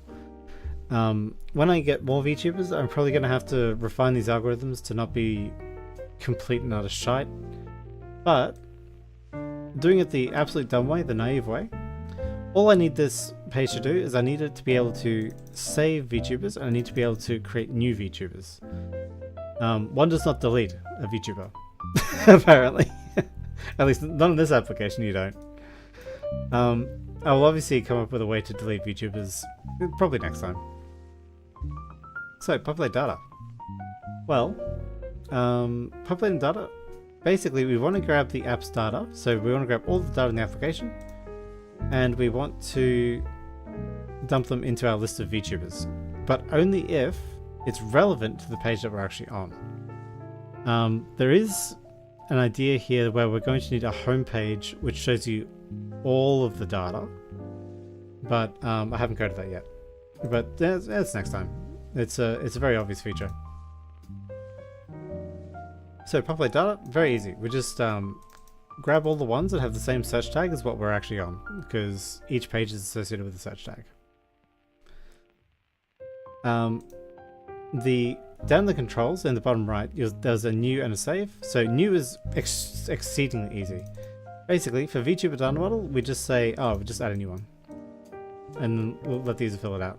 When I get more VTubers, I'm probably going to have to refine these algorithms to not be complete and utter shite. But doing it the absolute dumb way, the naive way, all I need this page to do is I need it to be able to save VTubers, and I need to be able to create new VTubers. One does not delete a VTuber, apparently. At least not in this application, you don't. I will obviously come up with a way to delete VTubers, probably next time. So, populate data. Well, populating data, basically we want to grab the app's data, so we want to grab all the data in the application, and we want to dump them into our list of VTubers, but only if it's relevant to the page that we're actually on. There is an idea here where we're going to need a home page which shows you all of the data, but I haven't coded that yet. But that's next time. It's a very obvious feature. So populate data, very easy. We just grab all the ones that have the same search tag as what we're actually on, because each page is associated with a search tag. Down the controls in the bottom right, there's a new and a save. So new is exceedingly easy. Basically, for VTuber data model, we just say, oh, we just add a new one, and we'll let the user fill it out.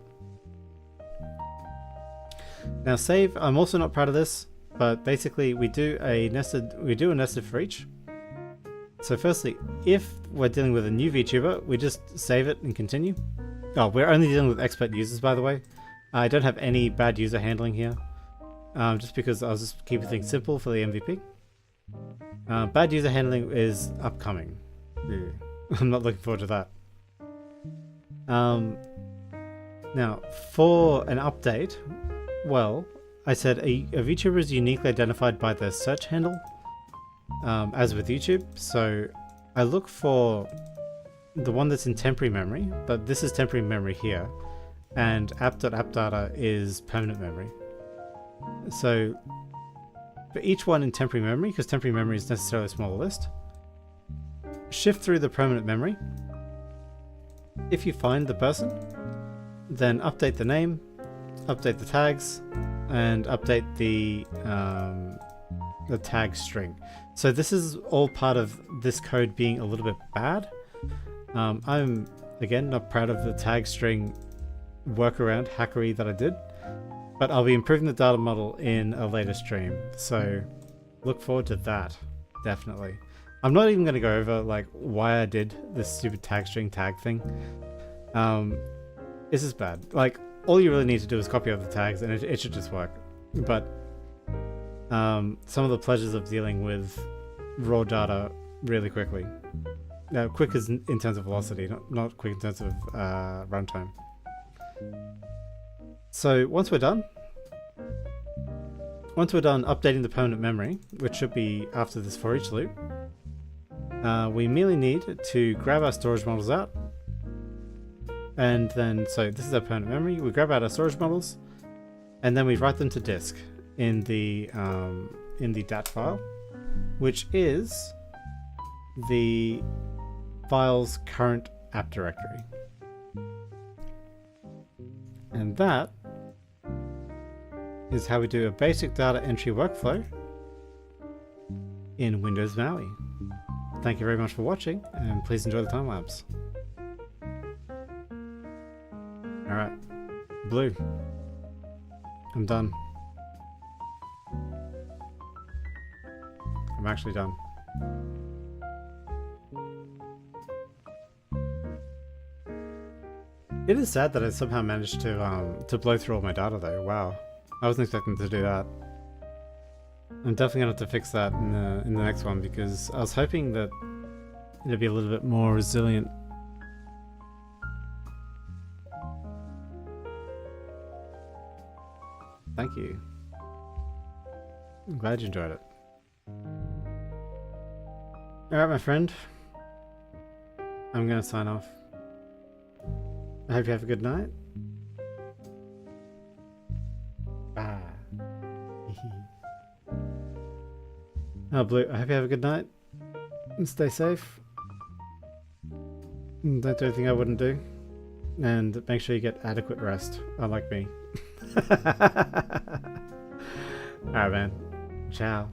Now save, I'm also not proud of this, but basically we do a nested for each. So firstly, if we're dealing with a new VTuber, we just save it and continue. Oh, we're only dealing with expert users, by the way. I don't have any bad user handling here, just because I was just keeping things simple for the MVP. Bad user handling is upcoming. I'm not looking forward to that. Now, for an update, well, I said a VTuber is uniquely identified by their search handle, as with YouTube. So I look for the one that's in temporary memory, but this is temporary memory here, and app.appdata is permanent memory. So for each one in temporary memory, because temporary memory is necessarily a smaller list, shift through the permanent memory. If you find the person, then update the name, update the tags, and update the tag string. So this is all part of this code being a little bit bad. I'm, again, not proud of the tag string workaround hackery that I did, but I'll be improving the data model in a later stream, so look forward to that, definitely. I'm not even going to go over like why I did this stupid tag string tag thing. This is bad. Like, all you really need to do is copy over the tags and it should just work. But some of the pleasures of dealing with raw data really quickly. Now, quick is in terms of velocity, not quick in terms of runtime. So once we're done updating the permanent memory, which should be after this for each loop, we merely need to grab our storage models out, and then, so this is our permanent memory, we grab out our storage models, and then we write them to disk in the dat file, which is the file's current app directory. And that is how we do a basic data entry workflow in Windows MAUI. Thank you very much for watching, and please enjoy the time lapse. Alright, blue. I'm done. I'm actually done. It is sad that I somehow managed to blow through all my data though. Wow, I wasn't expecting to do that. I'm definitely gonna have to fix that in the next one, because I was hoping that it'd be a little bit more resilient. Thank you. I'm glad you enjoyed it. Alright, my friend. I'm gonna sign off. I hope you have a good night. Bye. Oh, Blue, I hope you have a good night. And stay safe. And don't do anything I wouldn't do. and make sure you get adequate rest, unlike me. Alright, man. Ciao.